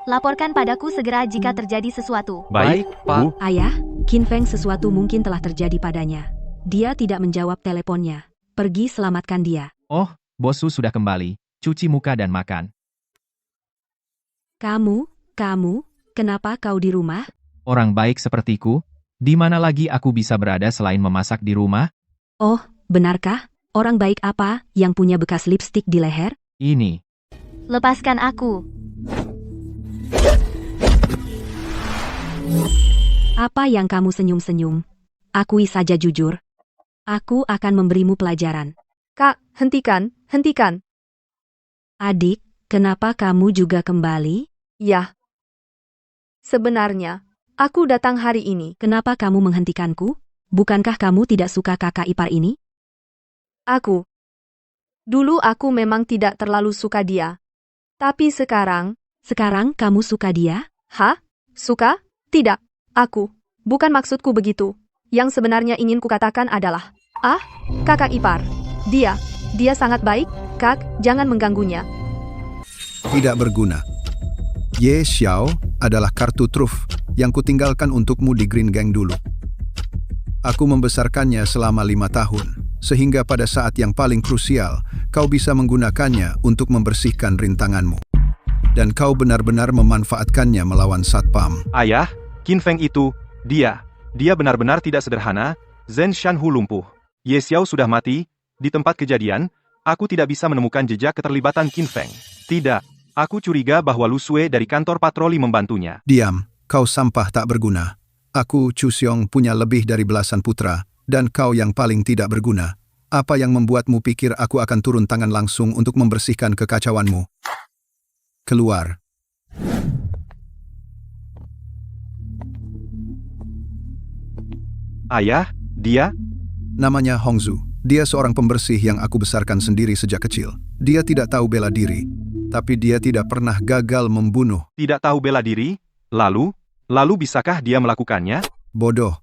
Laporkan padaku segera jika terjadi sesuatu. Baik, Bu. Ayah, Qin Feng sesuatu mungkin telah terjadi padanya. Dia tidak menjawab teleponnya. Pergi selamatkan dia. Oh, bosku sudah kembali. Cuci muka dan makan. Kamu, kenapa kau di rumah? Orang baik sepertiku, di mana lagi aku bisa berada selain memasak di rumah? Oh, benarkah? Orang baik apa yang punya bekas lipstik di leher? Ini. Lepaskan aku. Apa yang kamu senyum-senyum? Akui saja jujur. Aku akan memberimu pelajaran. Kak, hentikan. Adik, kenapa kamu juga kembali? Ya. Sebenarnya, aku datang hari ini. Kenapa kamu menghentikanku? Bukankah kamu tidak suka kakak ipar ini? Dulu aku memang tidak terlalu suka dia. Tapi sekarang kamu suka dia? Hah? Suka? Tidak. Bukan maksudku begitu. Yang sebenarnya ingin kukatakan adalah, kakak ipar. Dia sangat baik, Kak, jangan mengganggunya. Tidak berguna. Ye Xiao adalah kartu truf yang kutinggalkan untukmu di Green Gang dulu. Aku membesarkannya selama 5 tahun, sehingga pada saat yang paling krusial, kau bisa menggunakannya untuk membersihkan rintanganmu. Dan kau benar-benar memanfaatkannya melawan Satpam. Ayah, Qin Feng itu, dia benar-benar tidak sederhana. Zhen Shanhu lumpuh. Ye Xiao sudah mati. Di tempat kejadian, aku tidak bisa menemukan jejak keterlibatan Qin Feng. Tidak, aku curiga bahwa Lu Sui dari kantor patroli membantunya. Diam, kau sampah tak berguna. Aku, Chu Xiong, punya lebih dari belasan putra, dan kau yang paling tidak berguna. Apa yang membuatmu pikir aku akan turun tangan langsung untuk membersihkan kekacauanmu? Keluar. Ayah, dia? Namanya Hongzu. Dia seorang pembersih yang aku besarkan sendiri sejak kecil. Dia tidak tahu bela diri, tapi dia tidak pernah gagal membunuh. Tidak tahu bela diri? Lalu bisakah dia melakukannya? Bodoh.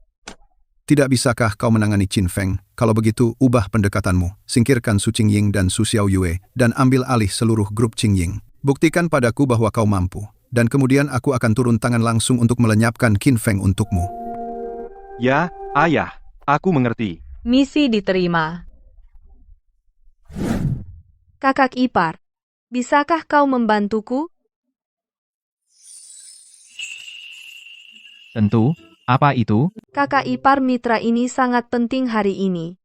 Tidak bisakah kau menangani Qin Feng? Kalau begitu, ubah pendekatanmu. Singkirkan Su Qingying dan Su Xiao Yue, dan ambil alih seluruh grup Qingying. Buktikan padaku bahwa kau mampu. Dan kemudian aku akan turun tangan langsung untuk melenyapkan Qin Feng untukmu. Ya, ayah. Aku mengerti. Misi diterima. Kakak ipar, bisakah kau membantuku? Tentu, apa itu? Kakak ipar mitra ini sangat penting hari ini.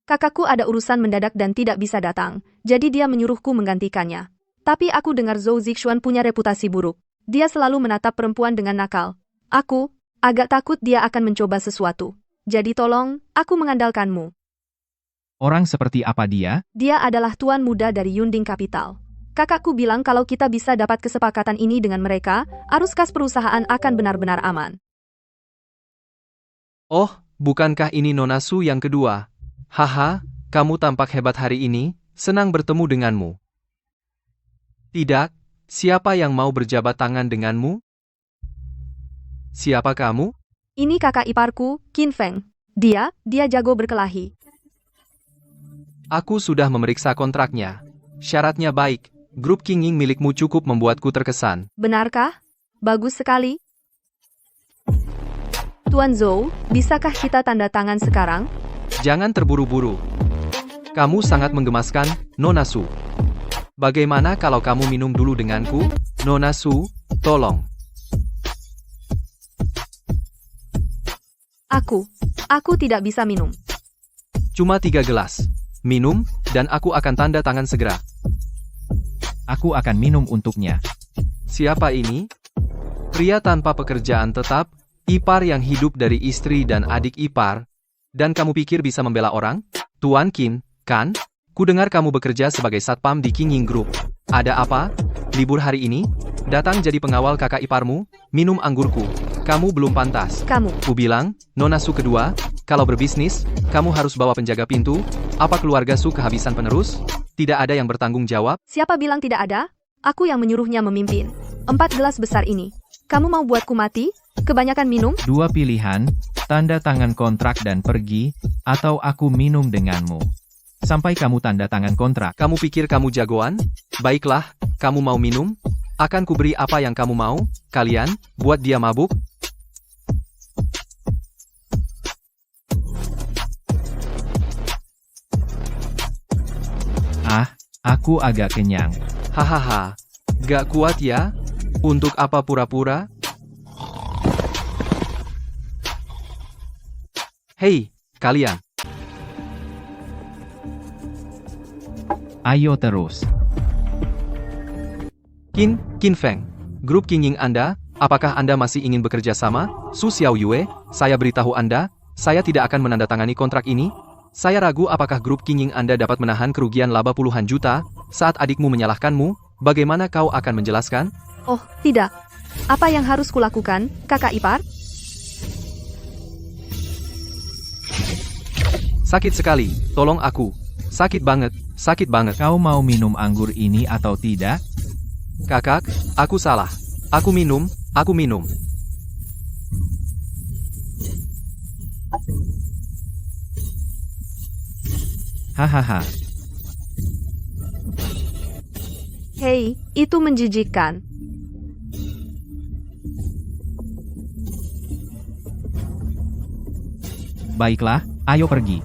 Kakakku ada urusan mendadak dan tidak bisa datang, jadi dia menyuruhku menggantikannya. Tapi aku dengar Zhou Zixuan punya reputasi buruk. Dia selalu menatap perempuan dengan nakal. Aku agak takut dia akan mencoba sesuatu. Jadi tolong, aku mengandalkanmu. Orang seperti apa dia? Dia adalah tuan muda dari Yunding Capital. Kakakku bilang kalau kita bisa dapat kesepakatan ini dengan mereka, arus kas perusahaan akan benar-benar aman. Oh, bukankah ini Nona Su yang kedua? Haha, kamu tampak hebat hari ini, senang bertemu denganmu. Tidak, siapa yang mau berjabat tangan denganmu? Siapa kamu? Ini kakak iparku, Qin Feng. Dia jago berkelahi. Aku sudah memeriksa kontraknya. Syaratnya baik. Grup Qingying milikmu cukup membuatku terkesan. Benarkah? Bagus sekali. Tuan Zhou, bisakah kita tanda tangan sekarang? Jangan terburu-buru. Kamu sangat menggemaskan, Nona Su. Bagaimana kalau kamu minum dulu denganku, Nona Su? Tolong. Aku tidak bisa minum. Cuma 3 gelas. Minum, dan aku akan tanda tangan segera. Aku akan minum untuknya. Siapa ini? Pria tanpa pekerjaan tetap, ipar yang hidup dari istri dan adik ipar. Dan kamu pikir bisa membela orang? Tuan Qin, kan? Kudengar kamu bekerja sebagai satpam di Qingying Group. Ada apa? Libur hari ini? Datang jadi pengawal kakak iparmu? Minum anggurku. Kamu belum pantas. Ku bilang, Nona Su kedua, kalau berbisnis, kamu harus bawa penjaga pintu. Apa keluarga Su kehabisan penerus? Tidak ada yang bertanggung jawab? Siapa bilang tidak ada? Aku yang menyuruhnya memimpin. 4 gelas besar ini. Kamu mau buatku mati? Kebanyakan minum? 2 pilihan, tanda tangan kontrak dan pergi, atau aku minum denganmu. sampai kamu tanda tangan kontrak. Kamu pikir kamu jagoan? Baiklah, kamu mau minum? Akan kuberi apa yang kamu mau, kalian, buat dia mabuk. Ah, aku agak kenyang. Hahaha, gak kuat ya? Untuk apa pura-pura? Hei, kalian. Ayo terus. Qin Feng. Grup Qingying Anda, apakah Anda masih ingin bekerja sama? Su Xiao Yue, saya beritahu Anda, saya tidak akan menandatangani kontrak ini. Saya ragu apakah grup Qingying Anda dapat menahan kerugian laba puluhan juta, saat adikmu menyalahkanmu, bagaimana kau akan menjelaskan? Oh, tidak. Apa yang harus kulakukan, kakak ipar? Sakit sekali, tolong aku. Sakit banget, sakit banget. Kau mau minum anggur ini atau tidak? Kakak, aku salah. Aku minum, aku minum. Hahaha. Hei, itu menjijikkan. Baiklah, ayo pergi.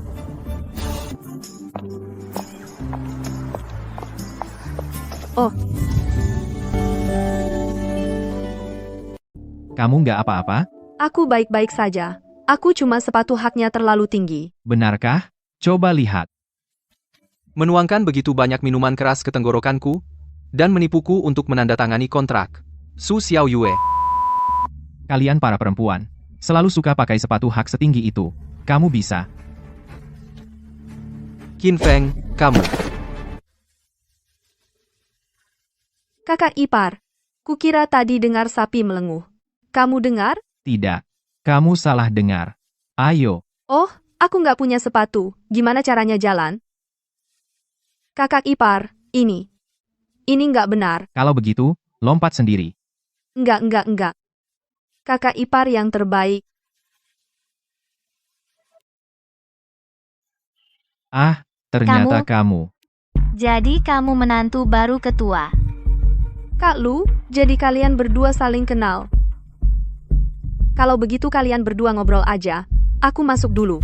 Oh, Kamu nggak apa-apa? aku baik-baik saja. Aku cuma sepatu haknya terlalu tinggi. Benarkah? Coba lihat. Menuangkan begitu banyak minuman keras ke tenggorokanku, dan menipuku untuk menandatangani kontrak. Su Xiao Yue. Kalian para perempuan, selalu suka pakai sepatu hak setinggi itu. Kamu bisa. Qin Feng, kamu. Kakak ipar, kukira tadi dengar sapi melenguh. Kamu dengar? Tidak. Kamu salah dengar. Ayo. Oh, aku nggak punya sepatu. Gimana caranya jalan? Kakak ipar, ini. Ini nggak benar. Kalau begitu, lompat sendiri. Enggak. Kakak ipar yang terbaik. Ah, ternyata kamu. Jadi kamu menantu baru ketua. Kak Lu, jadi kalian berdua saling kenal. Kalau begitu kalian berdua ngobrol aja. Aku masuk dulu.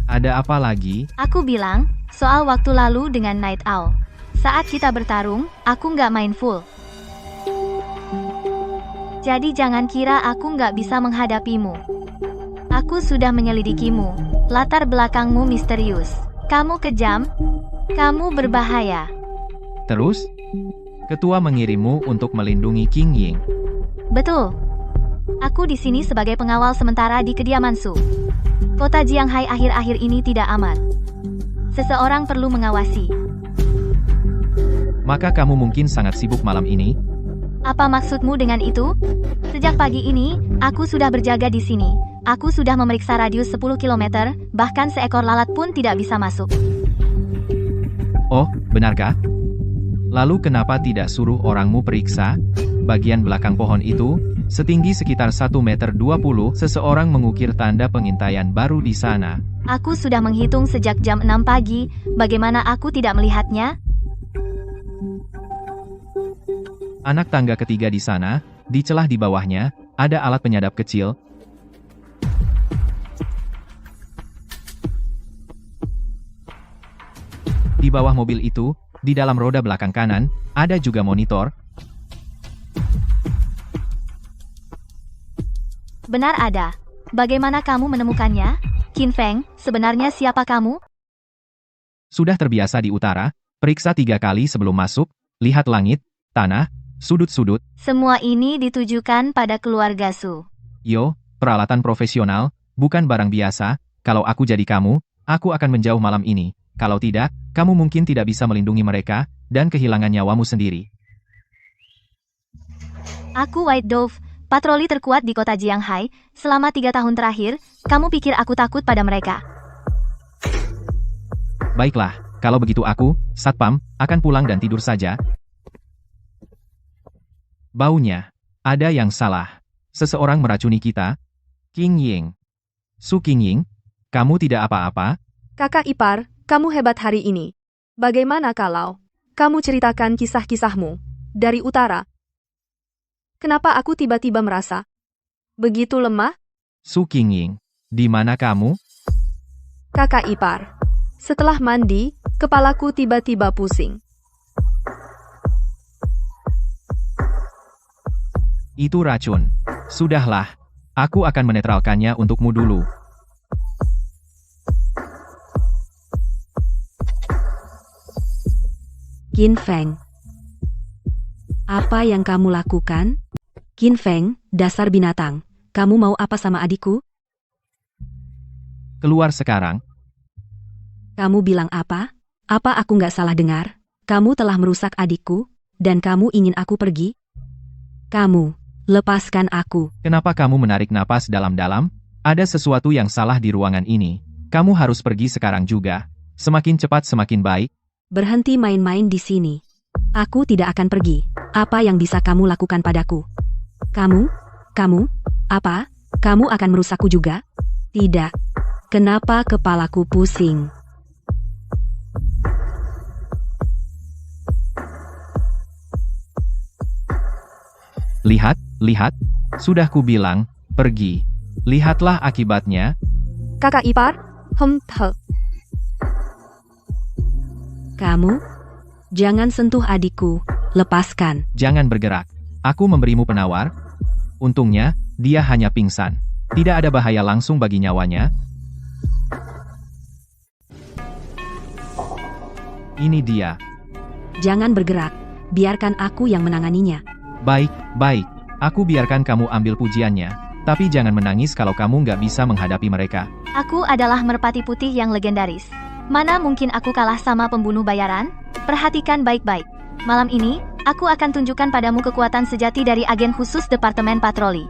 Ada apa lagi? Aku bilang, soal waktu lalu dengan Night Owl. Saat kita bertarung, aku nggak main full. Jadi jangan kira aku nggak bisa menghadapimu. Aku sudah menyelidikimu. Latar belakangmu misterius. Kamu kejam. Kamu berbahaya. Terus? Ketua mengirimmu untuk melindungi Qingying. Betul. Aku di sini sebagai pengawal sementara di kediaman Su. Kota Jianghai akhir-akhir ini tidak aman. Seseorang perlu mengawasi. Maka kamu mungkin sangat sibuk malam ini? Apa maksudmu dengan itu? Sejak pagi ini, aku sudah berjaga di sini. Aku sudah memeriksa radius 10 km, bahkan seekor lalat pun tidak bisa masuk. Oh, benarkah? Lalu kenapa tidak suruh orangmu periksa? Bagian belakang pohon itu, setinggi sekitar 1,20 meter, seseorang mengukir tanda pengintaian baru di sana. Aku sudah menghitung sejak jam 6 pagi, bagaimana aku tidak melihatnya? Anak tangga ketiga di sana, di celah di bawahnya, ada alat penyadap kecil. Di bawah mobil itu, di dalam roda belakang kanan, ada juga monitor. Benar ada. Bagaimana kamu menemukannya? Qin Feng, sebenarnya siapa kamu? Sudah terbiasa di utara, periksa 3 kali sebelum masuk, lihat langit, tanah, sudut-sudut. Semua ini ditujukan pada keluarga Su. Yo, peralatan profesional, bukan barang biasa. Kalau aku jadi kamu, aku akan menjauh malam ini. Kalau tidak, kamu mungkin tidak bisa melindungi mereka, dan kehilangan nyawamu sendiri. Aku White Dove, patroli terkuat di kota Jianghai. Selama 3 tahun terakhir, kamu pikir aku takut pada mereka? Baiklah, kalau begitu aku, Satpam, akan pulang dan tidur saja. Baunya. Ada yang salah. Seseorang meracuni kita. Qingying. Su Qingying, kamu tidak apa-apa? Kakak ipar, kamu hebat hari ini. Bagaimana kalau kamu ceritakan kisah-kisahmu dari utara? Kenapa aku tiba-tiba merasa begitu lemah? Su Qingying, di mana kamu? Kakak ipar. Setelah mandi, kepalaku tiba-tiba pusing. Itu racun. Sudahlah, aku akan menetralkannya untukmu dulu. Qin Feng. Apa yang kamu lakukan? Qin Feng, dasar binatang. Kamu mau apa sama adikku? Keluar sekarang. Kamu bilang apa? Apa aku nggak salah dengar? Kamu telah merusak adikku, dan kamu ingin aku pergi? Kamu, lepaskan aku. Kenapa kamu menarik napas dalam-dalam? Ada sesuatu yang salah di ruangan ini. Kamu harus pergi sekarang juga. Semakin cepat semakin baik. Berhenti main-main di sini. Aku tidak akan pergi. Apa yang bisa kamu lakukan padaku? Kamu? Apa? Kamu akan merusakku juga? Tidak. Kenapa kepalaku pusing? Lihat. Sudah kubilang, pergi. Lihatlah akibatnya. Kakak ipar? Kamu? Jangan sentuh adikku. Lepaskan. Jangan bergerak. Aku memberimu penawar. Untungnya, dia hanya pingsan. Tidak ada bahaya langsung bagi nyawanya. Ini dia. Jangan bergerak. Biarkan aku yang menanganinya. Baik. Aku biarkan kamu ambil pujiannya. Tapi jangan menangis kalau kamu nggak bisa menghadapi mereka. Aku adalah merpati putih yang legendaris. Mana mungkin aku kalah sama pembunuh bayaran? Perhatikan baik-baik. Malam ini, aku akan tunjukkan padamu kekuatan sejati dari agen khusus Departemen Patroli.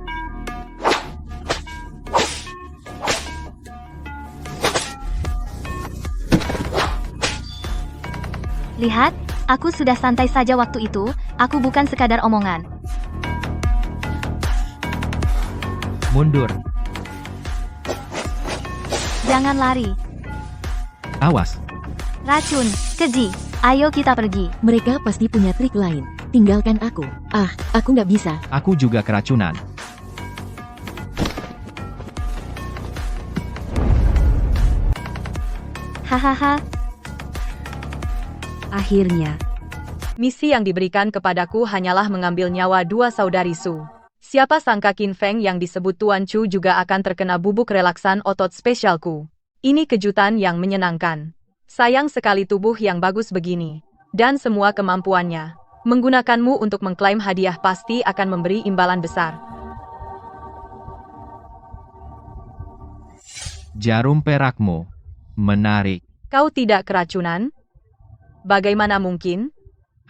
Lihat, aku sudah santai saja waktu itu, aku bukan sekadar omongan. Mundur. Jangan lari. Awas. Racun, keji. Ayo kita pergi. Mereka pasti punya trik lain. Tinggalkan aku. Aku nggak bisa. Aku juga keracunan. Hahaha. Akhirnya. Misi yang diberikan kepadaku hanyalah mengambil nyawa dua saudari Su. Siapa sangka Qin Feng yang disebut Tuan Chu juga akan terkena bubuk relaksan otot spesialku. Ini kejutan yang menyenangkan. Sayang sekali tubuh yang bagus begini. Dan semua kemampuannya. Menggunakanmu untuk mengklaim hadiah pasti akan memberi imbalan besar. Jarum perakmu. Menarik. Kau tidak keracunan? Bagaimana mungkin?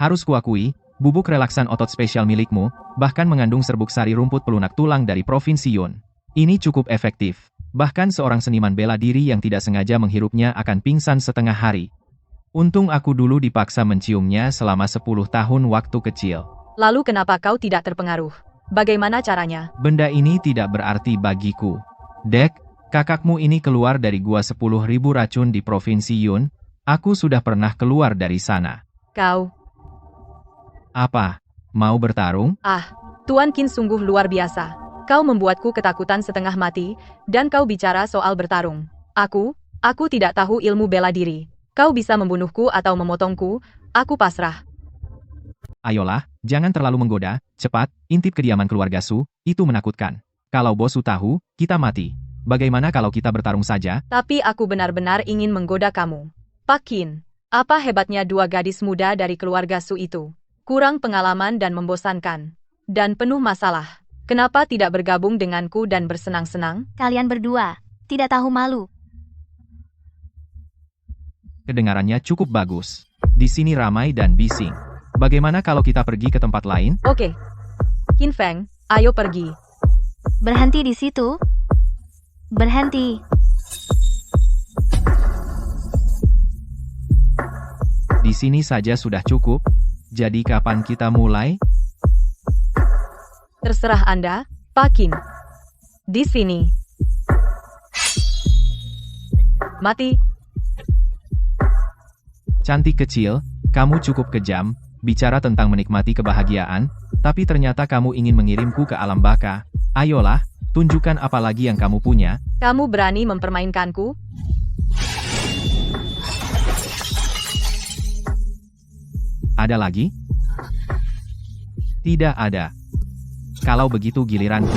Harus kuakui, bubuk relaksan otot spesial milikmu, bahkan mengandung serbuk sari rumput pelunak tulang dari Provinsi Yun. Ini cukup efektif. Bahkan seorang seniman bela diri yang tidak sengaja menghirupnya akan pingsan setengah hari. Untung aku dulu dipaksa menciumnya selama 10 tahun waktu kecil. Lalu kenapa kau tidak terpengaruh? Bagaimana caranya? Benda ini tidak berarti bagiku. Dek, kakakmu ini keluar dari gua 10.000 racun di Provinsi Yun. Aku sudah pernah keluar dari sana. Kau. Apa? Mau bertarung? Tuan Qin sungguh luar biasa. Kau membuatku ketakutan setengah mati, dan kau bicara soal bertarung. Aku tidak tahu ilmu bela diri. Kau bisa membunuhku atau memotongku, aku pasrah. Ayolah, jangan terlalu menggoda, cepat, intip kediaman keluarga Su, itu menakutkan. Kalau bos Su tahu, kita mati. Bagaimana kalau kita bertarung saja? Tapi aku benar-benar ingin menggoda kamu. Pak Qin, apa hebatnya dua gadis muda dari keluarga Su itu? Kurang pengalaman dan membosankan. Dan penuh masalah. Kenapa tidak bergabung denganku dan bersenang-senang? Kalian berdua, tidak tahu malu. Kedengarannya cukup bagus. Di sini ramai dan bising. Bagaimana kalau kita pergi ke tempat lain? Oke. Qin Feng, ayo pergi. Berhenti di situ. Berhenti. Di sini saja sudah cukup. Jadi kapan kita mulai? Terserah Anda, Pak Qin. Di sini. Mati. Cantik kecil, kamu cukup kejam, bicara tentang menikmati kebahagiaan, tapi ternyata kamu ingin mengirimku ke alam baka. Ayolah, tunjukkan apa lagi yang kamu punya. Kamu berani mempermainkanku? Ada lagi? Tidak ada. Kalau begitu giliranku.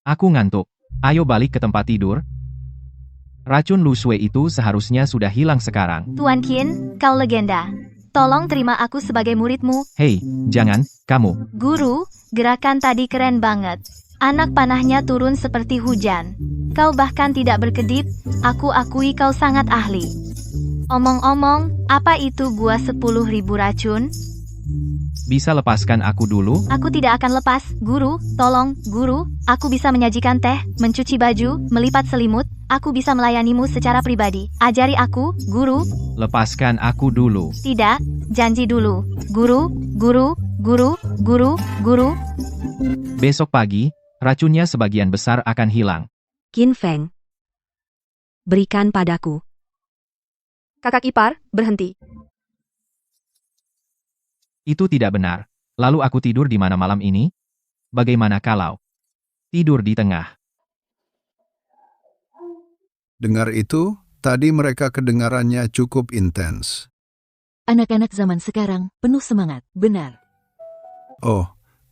Aku ngantuk. Ayo balik ke tempat tidur. Racun Lu Shui itu seharusnya sudah hilang sekarang. Tuan Qin, kau legenda. Tolong terima aku sebagai muridmu. Hei, jangan, kamu. Guru, gerakan tadi keren banget. Anak panahnya turun seperti hujan. Kau bahkan tidak berkedip, aku akui kau sangat ahli. Omong-omong, apa itu gua 10.000 racun? Bisa lepaskan aku dulu? Aku tidak akan lepas, Guru. Tolong, Guru. Aku bisa menyajikan teh, mencuci baju, melipat selimut. Aku bisa melayanimu secara pribadi. Ajari aku, Guru. Lepaskan aku dulu. Tidak, janji dulu. Guru, Guru, Guru, Guru, Guru. Besok pagi, racunnya sebagian besar akan hilang. Qin Feng. Berikan padaku. Kakak ipar, berhenti. Itu tidak benar. Lalu aku tidur di mana malam ini? Bagaimana kalau tidur di tengah? Dengar itu, tadi mereka kedengarannya cukup intens. Anak-anak zaman sekarang penuh semangat, benar. Oh,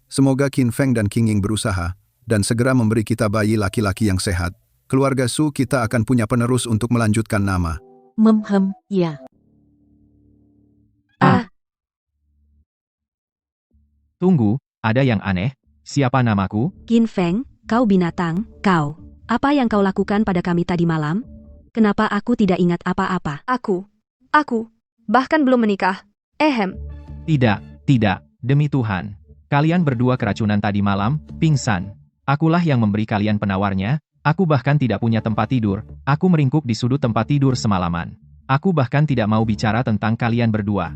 semoga Qin Feng dan King Ying berusaha, dan segera memberi kita bayi laki-laki yang sehat. Keluarga Su kita akan punya penerus untuk melanjutkan nama. Ya. Tunggu, ada yang aneh. Siapa namaku? Qin Feng, kau binatang, kau. Apa yang kau lakukan pada kami tadi malam? Kenapa aku tidak ingat apa-apa? Aku, bahkan belum menikah. Tidak, demi Tuhan. Kalian berdua keracunan tadi malam, pingsan. Akulah yang memberi kalian penawarnya, aku bahkan tidak punya tempat tidur, aku meringkuk di sudut tempat tidur semalaman. Aku bahkan tidak mau bicara tentang kalian berdua.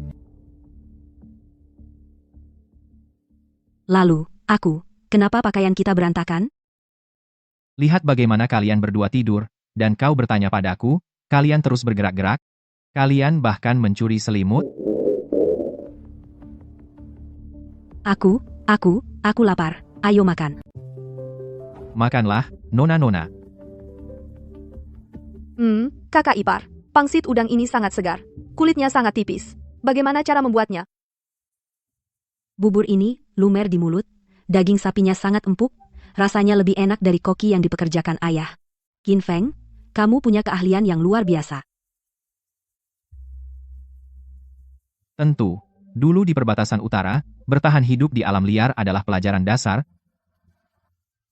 Lalu, kenapa pakaian kita berantakan? Lihat bagaimana kalian berdua tidur, dan kau bertanya padaku, kalian terus bergerak-gerak? Kalian bahkan mencuri selimut? Aku lapar. Ayo makan. Makanlah, nona-nona. Kakak ipar, pangsit udang ini sangat segar. Kulitnya sangat tipis. Bagaimana cara membuatnya? Bubur ini lumer di mulut, daging sapinya sangat empuk, rasanya lebih enak dari koki yang dipekerjakan ayah. Qin Feng, kamu punya keahlian yang luar biasa. Tentu, dulu di perbatasan utara, bertahan hidup di alam liar adalah pelajaran dasar.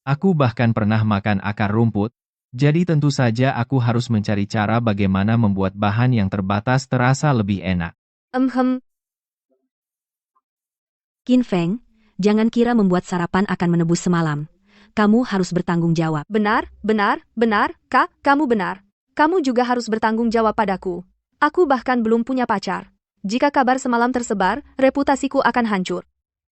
Aku bahkan pernah makan akar rumput, jadi tentu saja aku harus mencari cara bagaimana membuat bahan yang terbatas terasa lebih enak. Qin Feng, jangan kira membuat sarapan akan menebus semalam. Kamu harus bertanggung jawab. Benar, Kak, kamu benar. Kamu juga harus bertanggung jawab padaku. Aku bahkan belum punya pacar. Jika kabar semalam tersebar, reputasiku akan hancur.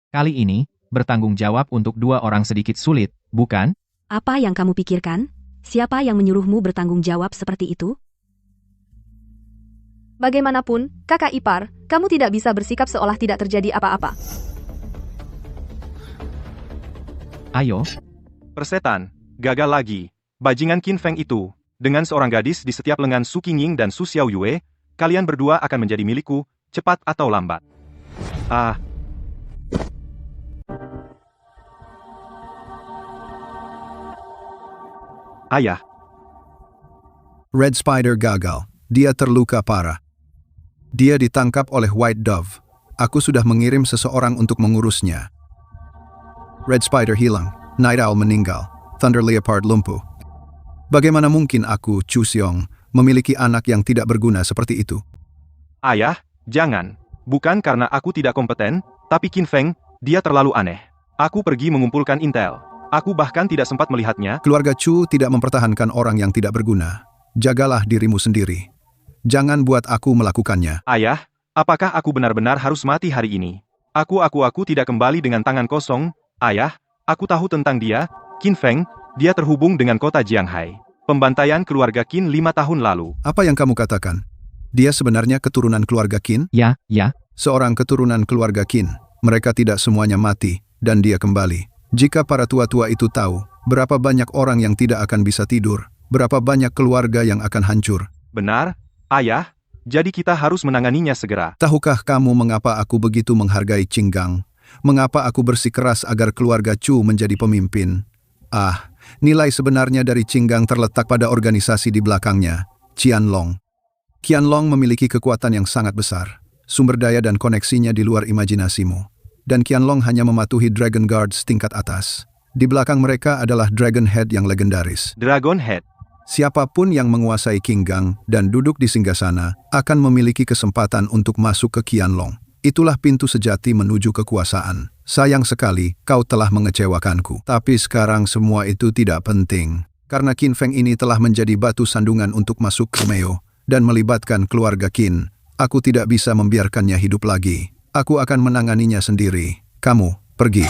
Kali ini, bertanggung jawab untuk dua orang sedikit sulit, bukan? Apa yang kamu pikirkan? Siapa yang menyuruhmu bertanggung jawab seperti itu? Bagaimanapun, kakak ipar, kamu tidak bisa bersikap seolah tidak terjadi apa-apa. Ayo. Persetan, gagal lagi. Bajingan Qin Feng itu, dengan seorang gadis di setiap lengan Su Qingying dan Su Xiao Yue, kalian berdua akan menjadi milikku, cepat atau lambat. Ayah. Red Spider gagal. Dia terluka parah. Dia ditangkap oleh White Dove. Aku sudah mengirim seseorang untuk mengurusnya. Red Spider hilang. Night Owl meninggal. Thunder Leopard lumpuh. Bagaimana mungkin aku, Chu Xiong, memiliki anak yang tidak berguna seperti itu? Ayah, jangan. Bukan karena aku tidak kompeten, tapi Qin Feng, dia terlalu aneh. Aku pergi mengumpulkan intel. Aku bahkan tidak sempat melihatnya. Keluarga Chu tidak mempertahankan orang yang tidak berguna. Jagalah dirimu sendiri. Jangan buat aku melakukannya. Ayah, apakah aku benar-benar harus mati hari ini? Aku tidak kembali dengan tangan kosong. Ayah, aku tahu tentang dia, Qin Feng, dia terhubung dengan kota Jianghai. Pembantaian keluarga Qin 5 tahun lalu. Apa yang kamu katakan? Dia sebenarnya keturunan keluarga Qin? Ya, Seorang keturunan keluarga Qin. Mereka tidak semuanya mati, dan dia kembali. Jika para tua-tua itu tahu, berapa banyak orang yang tidak akan bisa tidur, berapa banyak keluarga yang akan hancur. Benar, Ayah. Jadi kita harus menanganinya segera. Tahukah kamu mengapa aku begitu menghargai Qinggang? Mengapa aku bersikeras agar keluarga Chu menjadi pemimpin? Nilai sebenarnya dari Qinggang terletak pada organisasi di belakangnya, Qianlong. Qianlong memiliki kekuatan yang sangat besar, sumber daya dan koneksinya di luar imajinasimu. Dan Qianlong hanya mematuhi Dragon Guards tingkat atas. Di belakang mereka adalah Dragon Head yang legendaris. Dragon Head. Siapapun yang menguasai Qinggang dan duduk di singgasana akan memiliki kesempatan untuk masuk ke Qianlong. Itulah pintu sejati menuju kekuasaan. Sayang sekali, kau telah mengecewakanku. Tapi sekarang semua itu tidak penting. Karena Qin Feng ini telah menjadi batu sandungan untuk masuk ke Meo dan melibatkan keluarga Qin. Aku tidak bisa membiarkannya hidup lagi. Aku akan menanganinya sendiri. Kamu, pergi.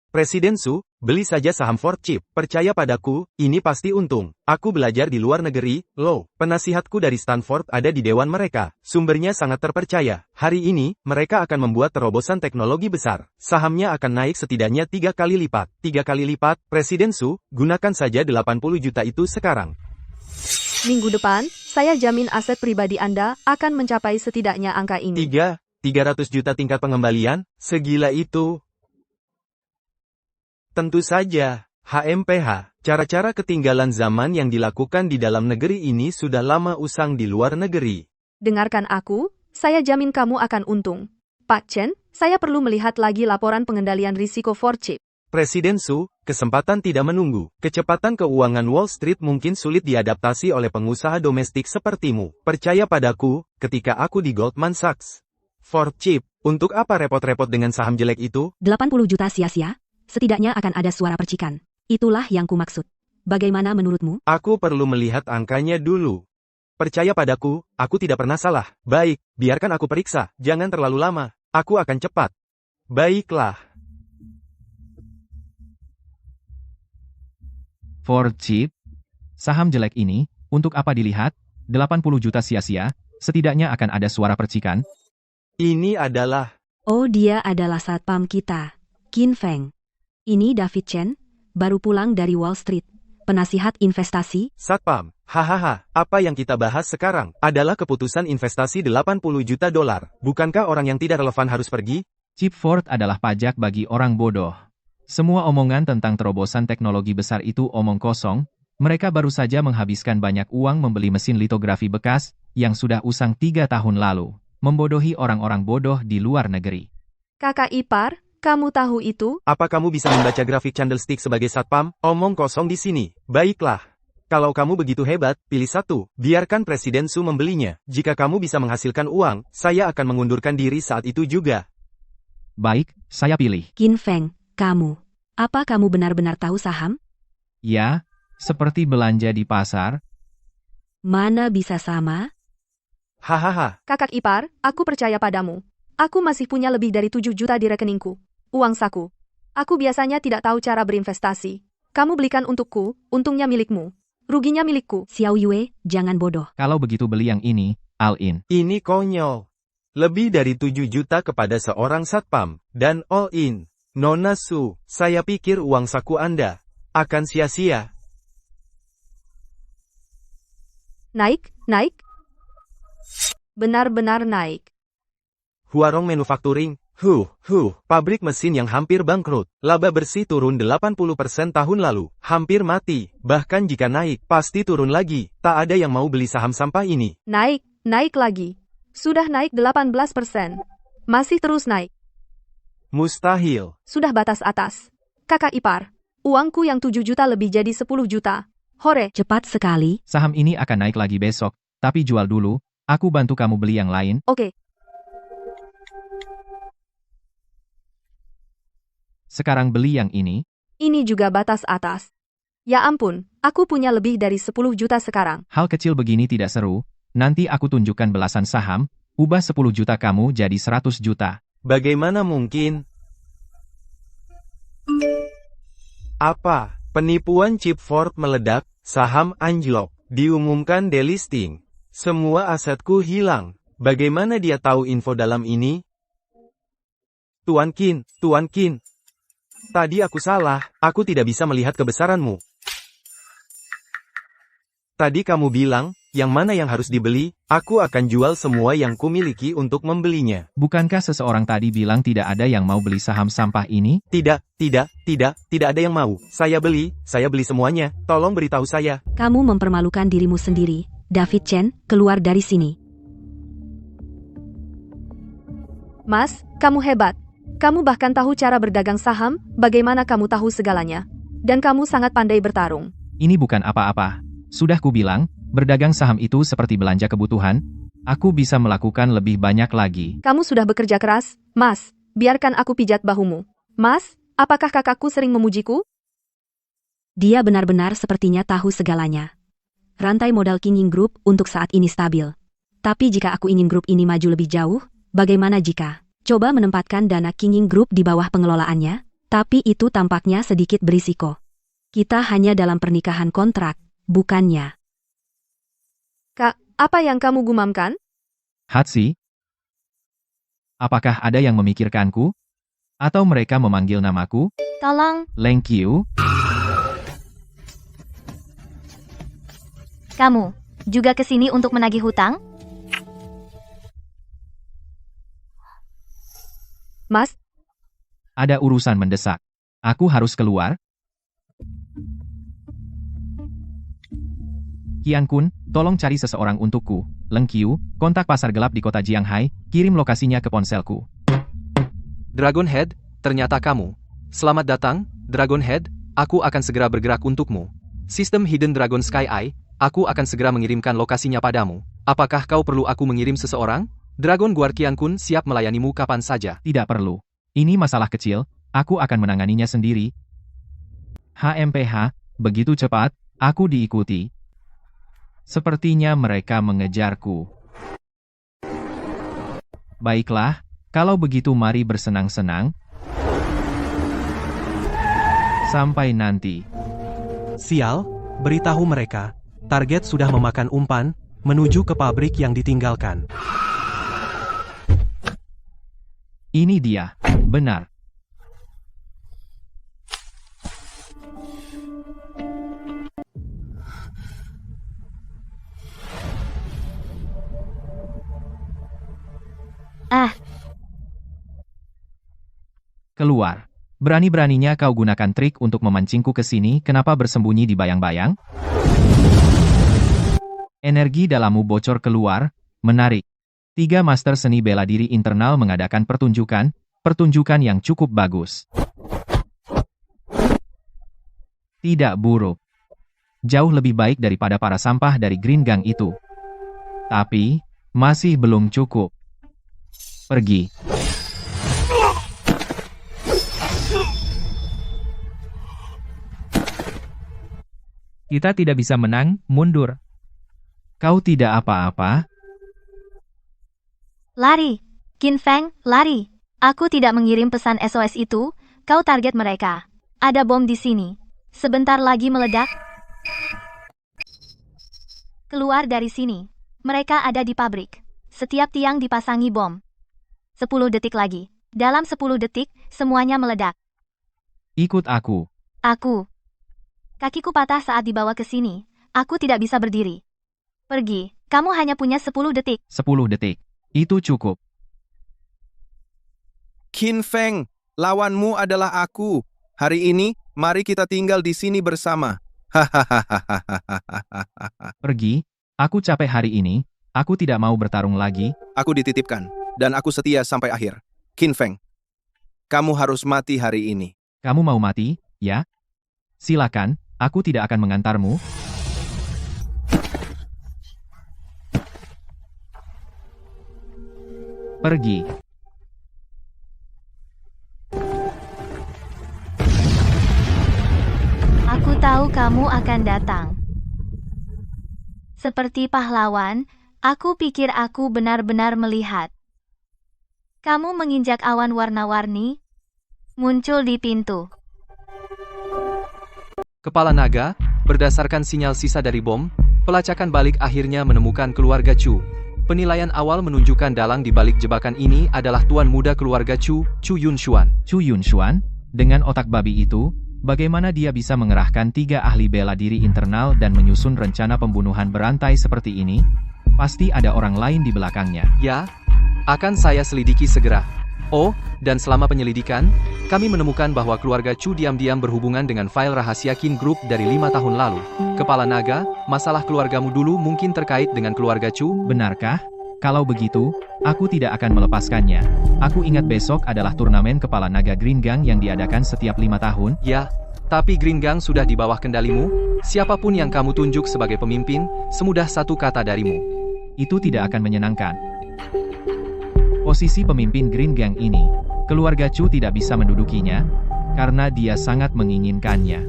Presiden Su, beli saja saham Ford Chip. Percaya padaku, ini pasti untung. Aku belajar di luar negeri, loh. Penasihatku dari Stanford ada di dewan mereka. Sumbernya sangat terpercaya. Hari ini, mereka akan membuat terobosan teknologi besar. Sahamnya akan naik setidaknya 3 kali lipat. 3 kali lipat, Presiden Su, gunakan saja 80 juta itu sekarang. Minggu depan, saya jamin aset pribadi Anda akan mencapai setidaknya angka ini. 300 juta tingkat pengembalian? Segila itu. Tentu saja, HMPH, cara-cara ketinggalan zaman yang dilakukan di dalam negeri ini sudah lama usang di luar negeri. Dengarkan aku, saya jamin kamu akan untung. Pak Chen, saya perlu melihat lagi laporan pengendalian risiko Ford Chip. Presiden Su, kesempatan tidak menunggu. Kecepatan keuangan Wall Street mungkin sulit diadaptasi oleh pengusaha domestik sepertimu. Percaya padaku, ketika aku di Goldman Sachs. Ford Chip, untuk apa repot-repot dengan saham jelek itu? 80 juta sia-sia? Setidaknya akan ada suara percikan. Itulah yang kumaksud. Bagaimana menurutmu? Aku perlu melihat angkanya dulu. Percaya padaku, aku tidak pernah salah. Baik, biarkan aku periksa. Jangan terlalu lama. Aku akan cepat. Baiklah. Ford Chip. Saham jelek ini, untuk apa dilihat? 80 juta sia-sia, setidaknya akan ada suara percikan. Ini adalah... Oh, dia adalah satpam kita, Qin Feng. Ini David Chen, baru pulang dari Wall Street, penasihat investasi. Satpam, hahaha, apa yang kita bahas sekarang adalah keputusan investasi 80 juta dolar. Bukankah orang yang tidak relevan harus pergi? Chip Ford adalah pajak bagi orang bodoh. Semua omongan tentang terobosan teknologi besar itu omong kosong. Mereka baru saja menghabiskan banyak uang membeli mesin litografi bekas yang sudah usang 3 tahun lalu, membodohi orang-orang bodoh di luar negeri. Kakak ipar, kamu tahu itu? Apa kamu bisa membaca grafik candlestick sebagai satpam? Omong kosong di sini. Baiklah. Kalau kamu begitu hebat, pilih satu. Biarkan Presiden Su membelinya. Jika kamu bisa menghasilkan uang, saya akan mengundurkan diri saat itu juga. Baik, saya pilih. Qin Feng, kamu. Apa kamu benar-benar tahu saham? Ya, seperti belanja di pasar. Mana bisa sama? Hahaha. Kakak ipar, aku percaya padamu. Aku masih punya lebih dari 7 juta di rekeningku. Uang saku. Aku biasanya tidak tahu cara berinvestasi. Kamu belikan untukku, untungnya milikmu. Ruginya milikku. Xiao Yue, jangan bodoh. Kalau begitu beli yang ini, all in. Ini konyol. Lebih dari 7 juta kepada seorang satpam, dan all in. Nona Su, saya pikir uang saku Anda akan sia-sia. Naik, naik. Benar-benar naik. Huarong Manufacturing, pabrik mesin yang hampir bangkrut. Laba bersih turun 80% tahun lalu. Hampir mati. Bahkan jika naik, pasti turun lagi. Tak ada yang mau beli saham sampah ini. Naik, naik lagi. Sudah naik 18%. Masih terus naik. Mustahil. Sudah batas atas. Kakak ipar, uangku yang 7 juta lebih jadi 10 juta. Hore. Cepat sekali. Saham ini akan naik lagi besok, tapi jual dulu. Aku bantu kamu beli yang lain. Oke. Sekarang beli yang ini. Ini juga batas atas. Ya ampun, aku punya lebih dari 10 juta sekarang. Hal kecil begini tidak seru. Nanti aku tunjukkan belasan saham, ubah 10 juta kamu jadi 100 juta. Bagaimana mungkin? Apa? Penipuan chip Ford meledak, saham anjlok. Diumumkan delisting. Semua asetku hilang. Bagaimana dia tahu info dalam ini? Tuan Qin. Tadi aku salah, aku tidak bisa melihat kebesaranmu. Tadi kamu bilang, yang mana yang harus dibeli, aku akan jual semua yang kumiliki untuk membelinya. Bukankah seseorang tadi bilang tidak ada yang mau beli saham sampah ini? Tidak ada yang mau. Saya beli semuanya, tolong beritahu saya. Kamu mempermalukan dirimu sendiri. David Chen, keluar dari sini. Mas, kamu hebat. Kamu bahkan tahu cara berdagang saham, bagaimana kamu tahu segalanya. Dan kamu sangat pandai bertarung. Ini bukan apa-apa. Sudah kubilang, berdagang saham itu seperti belanja kebutuhan. Aku bisa melakukan lebih banyak lagi. Kamu sudah bekerja keras, Mas. Biarkan aku pijat bahumu. Mas, apakah kakakku sering memujiku? Dia benar-benar sepertinya tahu segalanya. Rantai modal King Ying Group untuk saat ini stabil. Tapi jika aku ingin grup ini maju lebih jauh, bagaimana jika coba menempatkan dana King Ying Group di bawah pengelolaannya? Tapi itu tampaknya sedikit berisiko. Kita hanya dalam pernikahan kontrak, bukannya. Kak, apa yang kamu gumamkan? Hatsi? Apakah ada yang memikirkanku? Atau mereka memanggil namaku? Tolong, Leng Qiu? kamu juga ke sini untuk menagih hutang? Mas, Ada urusan mendesak. Aku harus keluar. Qian Kun, tolong cari seseorang untukku. Leng Qiu, kontak pasar gelap di kota Jianghai, kirim lokasinya ke ponselku. Dragonhead, ternyata kamu. Selamat datang, Dragonhead, aku akan segera bergerak untukmu. Sistem Hidden Dragon Sky Eye, aku akan segera mengirimkan lokasinya padamu. Apakah kau perlu aku mengirim seseorang? Dragon Guard Qian Kun siap melayanimu kapan saja. Tidak perlu. Ini masalah kecil, aku akan menanganinya sendiri. HMPH, begitu cepat, aku diikuti. Sepertinya mereka mengejarku. Baiklah, kalau begitu mari bersenang-senang. Sampai nanti. Sial, beritahu mereka. Target sudah memakan umpan, menuju ke pabrik yang ditinggalkan. Ini dia, benar. Keluar. Berani-beraninya kau gunakan trik untuk memancingku ke sini, kenapa bersembunyi di bayang-bayang? Energi dalammu bocor keluar, menarik. 3 master seni bela diri internal mengadakan pertunjukan yang cukup bagus. Tidak buruk. Jauh lebih baik daripada para sampah dari Green Gang itu. Tapi, masih belum cukup. Pergi. Kita tidak bisa menang, mundur. Kau tidak apa-apa? Lari. Qin Feng, lari. Aku tidak mengirim pesan SOS itu, kau target mereka. Ada bom di sini. Sebentar lagi meledak. Keluar dari sini. Mereka ada di pabrik. Setiap tiang dipasangi bom. 10 detik lagi. Dalam 10 detik, semuanya meledak. Ikut aku. Aku. Kakiku patah saat dibawa ke sini. Aku tidak bisa berdiri. Pergi. Kamu hanya punya 10 detik. 10 detik. Itu cukup. Qin Feng, lawanmu adalah aku. Hari ini, mari kita tinggal di sini bersama. Hahaha. Pergi. Aku capek hari ini. Aku tidak mau bertarung lagi. Aku dititipkan, dan aku setia sampai akhir. Qin Feng, kamu harus mati hari ini. Kamu mau mati, ya? Silakan, aku tidak akan mengantarmu. Pergi. Aku tahu kamu akan datang. Seperti pahlawan, aku pikir aku benar-benar melihat. Kamu menginjak awan warna-warni, muncul di pintu. Kepala naga, berdasarkan sinyal sisa dari bom, pelacakan balik akhirnya menemukan keluarga Chu. Penilaian awal menunjukkan dalang di balik jebakan ini adalah tuan muda keluarga Chu, Chu Yunshuan. Chu Yunshuan, dengan otak babi itu, bagaimana dia bisa mengerahkan 3 ahli bela diri internal dan menyusun rencana pembunuhan berantai seperti ini? Pasti ada orang lain di belakangnya. Ya, akan saya selidiki segera. Oh, dan selama penyelidikan, kami menemukan bahwa keluarga Chu diam-diam berhubungan dengan file rahasia Kin Group dari 5 tahun lalu. Kepala naga, masalah keluargamu dulu mungkin terkait dengan keluarga Chu? Benarkah? Kalau begitu, aku tidak akan melepaskannya. Aku ingat besok adalah turnamen kepala naga Green Gang yang diadakan setiap 5 tahun. Ya, tapi Green Gang sudah di bawah kendalimu. Siapapun yang kamu tunjuk sebagai pemimpin, semudah satu kata darimu. Itu tidak akan menyenangkan. Posisi pemimpin Green Gang ini, keluarga Chu tidak bisa mendudukinya, karena dia sangat menginginkannya.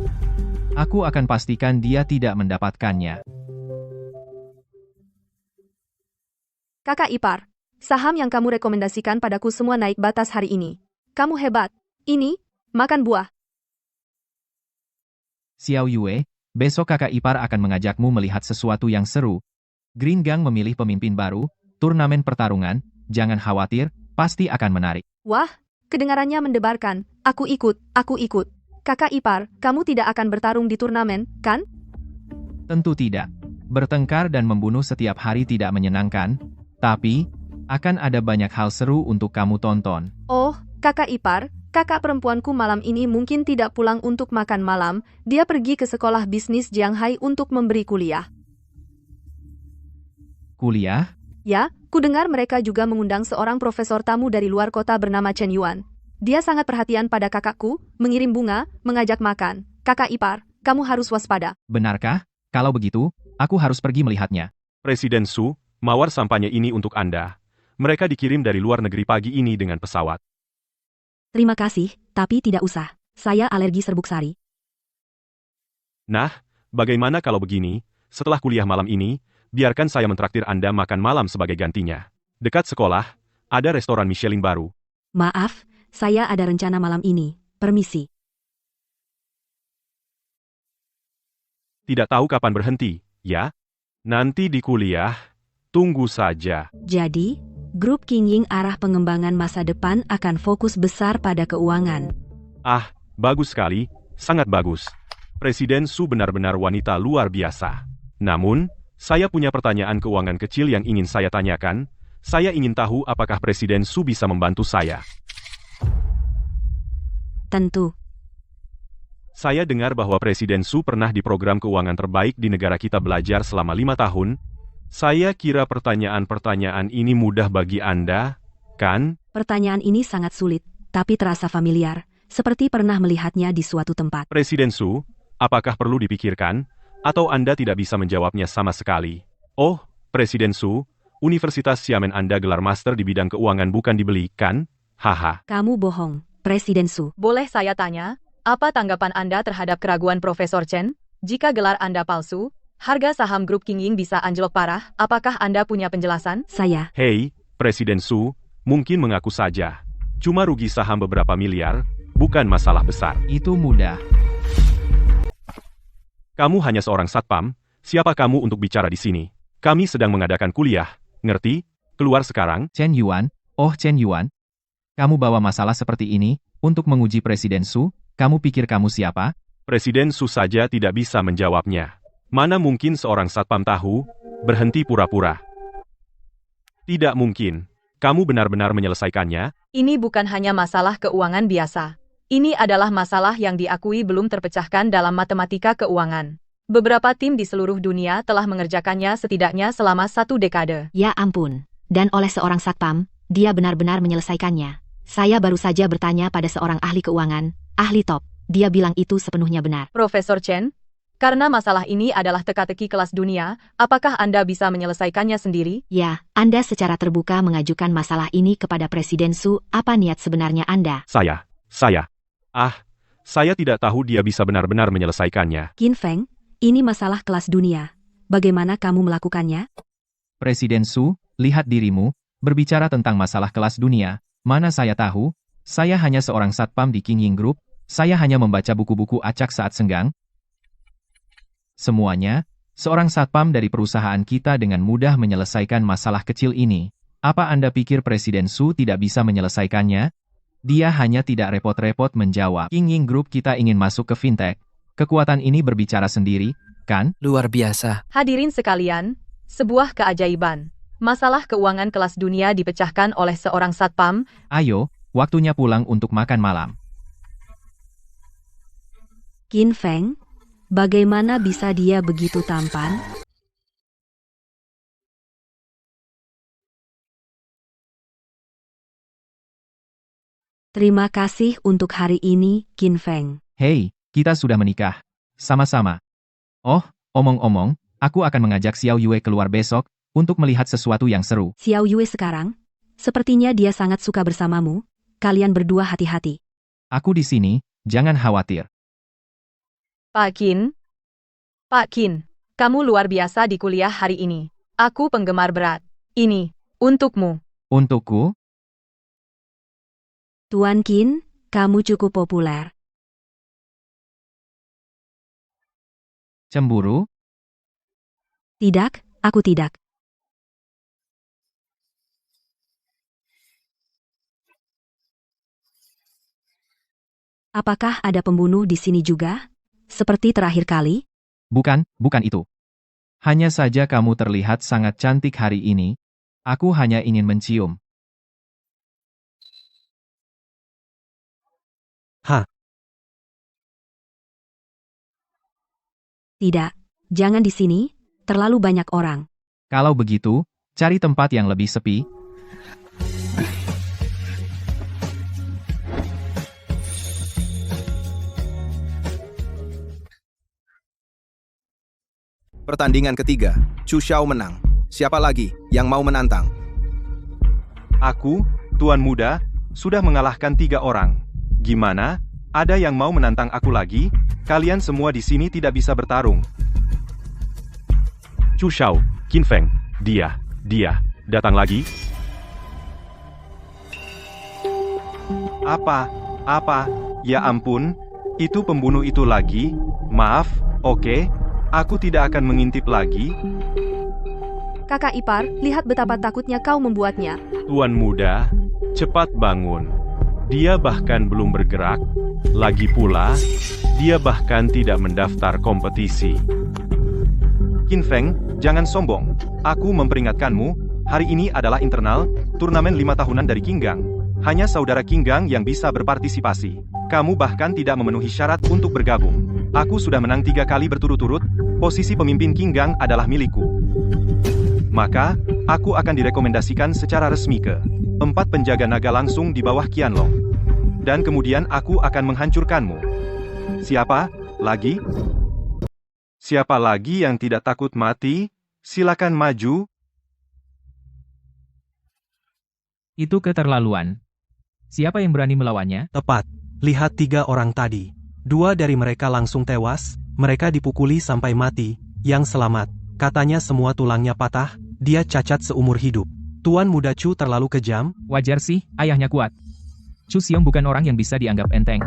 Aku akan pastikan dia tidak mendapatkannya. Kakak ipar, saham yang kamu rekomendasikan padaku semua naik batas hari ini. Kamu hebat. Ini, makan buah. Xiao Yue, besok kakak ipar akan mengajakmu melihat sesuatu yang seru. Green Gang memilih pemimpin baru, turnamen pertarungan, jangan khawatir, pasti akan menarik. Wah, kedengarannya mendebarkan. Aku ikut, aku ikut. Kakak ipar, kamu tidak akan bertarung di turnamen, kan? Tentu tidak. Bertengkar dan membunuh setiap hari tidak menyenangkan, tapi akan ada banyak hal seru untuk kamu tonton. Oh, kakak ipar, kakak perempuanku malam ini mungkin tidak pulang untuk makan malam, dia pergi ke sekolah bisnis Jianghai untuk memberi kuliah. Kuliah? Ya, kudengar mereka juga mengundang seorang profesor tamu dari luar kota bernama Chen Yuan. Dia sangat perhatian pada kakakku, mengirim bunga, mengajak makan. Kakak ipar, kamu harus waspada. Benarkah? Kalau begitu, aku harus pergi melihatnya. Presiden Su, mawar sampahnya ini untuk Anda. Mereka dikirim dari luar negeri pagi ini dengan pesawat. Terima kasih, tapi tidak usah. Saya alergi serbuk sari. Nah, bagaimana kalau begini, setelah kuliah malam ini, biarkan saya mentraktir Anda makan malam sebagai gantinya. Dekat sekolah, ada restoran Michelin baru. Maaf, saya ada rencana malam ini. Permisi. Tidak tahu kapan berhenti, ya? Nanti di kuliah, tunggu saja. Jadi, grup King Ying arah pengembangan masa depan akan fokus besar pada keuangan. Ah, bagus sekali, sangat bagus. Presiden Su benar-benar wanita luar biasa. Namun, saya punya pertanyaan keuangan kecil yang ingin saya tanyakan. Saya ingin tahu apakah Presiden Su bisa membantu saya. Tentu. Saya dengar bahwa Presiden Su pernah di program keuangan terbaik di negara kita belajar selama 5 tahun. Saya kira pertanyaan-pertanyaan ini mudah bagi Anda, kan? Pertanyaan ini sangat sulit, tapi terasa familiar, seperti pernah melihatnya di suatu tempat. Presiden Su, apakah perlu dipikirkan? Atau Anda tidak bisa menjawabnya sama sekali? Oh, Presiden Su, Universitas Xiamen Anda gelar master di bidang keuangan bukan dibeli, kan? Haha. Kamu bohong, Presiden Su. Boleh saya tanya, apa tanggapan Anda terhadap keraguan Profesor Chen? Jika gelar Anda palsu, harga saham grup King Ying bisa anjlok parah. Apakah Anda punya penjelasan? Saya. Hei, Presiden Su, mungkin mengaku saja. Cuma rugi saham beberapa miliar, bukan masalah besar. Itu mudah. Kamu hanya seorang satpam, siapa kamu untuk bicara di sini? Kami sedang mengadakan kuliah, ngerti? Keluar sekarang. Chen Yuan, oh Chen Yuan. Kamu bawa masalah seperti ini, untuk menguji Presiden Su, kamu pikir kamu siapa? Presiden Su saja tidak bisa menjawabnya. Mana mungkin seorang satpam tahu, berhenti pura-pura. Tidak mungkin. Kamu benar-benar menyelesaikannya? Ini bukan hanya masalah keuangan biasa. Ini adalah masalah yang diakui belum terpecahkan dalam matematika keuangan. Beberapa tim di seluruh dunia telah mengerjakannya setidaknya selama 1 dekade. Ya ampun. Dan oleh seorang satpam, dia benar-benar menyelesaikannya. Saya baru saja bertanya pada seorang ahli keuangan, ahli top. Dia bilang itu sepenuhnya benar. Profesor Chen, karena masalah ini adalah teka-teki kelas dunia, apakah Anda bisa menyelesaikannya sendiri? Ya, Anda secara terbuka mengajukan masalah ini kepada Presiden Su. Apa niat sebenarnya Anda? Saya. Saya tidak tahu dia bisa benar-benar menyelesaikannya. Qin Feng, ini masalah kelas dunia. Bagaimana kamu melakukannya? Presiden Su, lihat dirimu, berbicara tentang masalah kelas dunia. Mana saya tahu, saya hanya seorang satpam di King Ying Group, saya hanya membaca buku-buku acak saat senggang. Semuanya, seorang satpam dari perusahaan kita dengan mudah menyelesaikan masalah kecil ini. Apa Anda pikir Presiden Su tidak bisa menyelesaikannya? Dia hanya tidak repot-repot menjawab. King Ying Group kita ingin masuk ke fintech. Kekuatan ini berbicara sendiri, kan? Luar biasa. Hadirin sekalian, sebuah keajaiban. Masalah keuangan kelas dunia dipecahkan oleh seorang satpam. Ayo, waktunya pulang untuk makan malam. Qin Feng, bagaimana bisa dia begitu tampan? Terima kasih untuk hari ini, Qin Feng. Hei, kita sudah menikah. Sama-sama. Oh, omong-omong, aku akan mengajak Xiao Yue keluar besok untuk melihat sesuatu yang seru. Xiao Yue sekarang? Sepertinya dia sangat suka bersamamu. Kalian berdua hati-hati. Aku di sini, jangan khawatir. Pak Qin, kamu luar biasa di kuliah hari ini. Aku penggemar berat. Ini, untukmu. Untukku? Tuan Qin, kamu cukup populer. Cemburu? Tidak, aku tidak. Apakah ada pembunuh di sini juga? Seperti terakhir kali? Bukan itu. Hanya saja kamu terlihat sangat cantik hari ini. Aku hanya ingin mencium. Hah? Tidak, jangan di sini, terlalu banyak orang. Kalau begitu, cari tempat yang lebih sepi. Pertandingan ketiga, Chu Xiao menang. Siapa lagi yang mau menantang? Aku, Tuan Muda, sudah mengalahkan 3 orang. Gimana? Ada yang mau menantang aku lagi? Kalian semua di sini tidak bisa bertarung. Chu Xiao, Qin Feng, dia, datang lagi? Apa? Ya ampun, itu pembunuh itu lagi? Maaf, oke. Aku tidak akan mengintip lagi. Kakak ipar, lihat betapa takutnya kau membuatnya. Tuan Muda, cepat bangun. Dia bahkan belum bergerak. Lagi pula, dia bahkan tidak mendaftar kompetisi. Qin Feng, jangan sombong. Aku memperingatkanmu, hari ini adalah internal, turnamen 5 tahunan dari Qinggang. Hanya saudara Qinggang yang bisa berpartisipasi. Kamu bahkan tidak memenuhi syarat untuk bergabung. Aku sudah menang 3 kali berturut-turut, posisi pemimpin Qinggang adalah milikku. Maka, aku akan direkomendasikan secara resmi ke 4 penjaga naga langsung di bawah Qianlong. Dan kemudian aku akan menghancurkanmu. Siapa lagi? Siapa lagi yang tidak takut mati? Silakan maju. Itu keterlaluan. Siapa yang berani melawannya? Tepat. Lihat 3 orang tadi. 2 dari mereka langsung tewas, mereka dipukuli sampai mati. Yang selamat, katanya semua tulangnya patah, dia cacat seumur hidup. Tuan Muda Chu terlalu kejam. Wajar sih, ayahnya kuat. Chu Xiong bukan orang yang bisa dianggap enteng.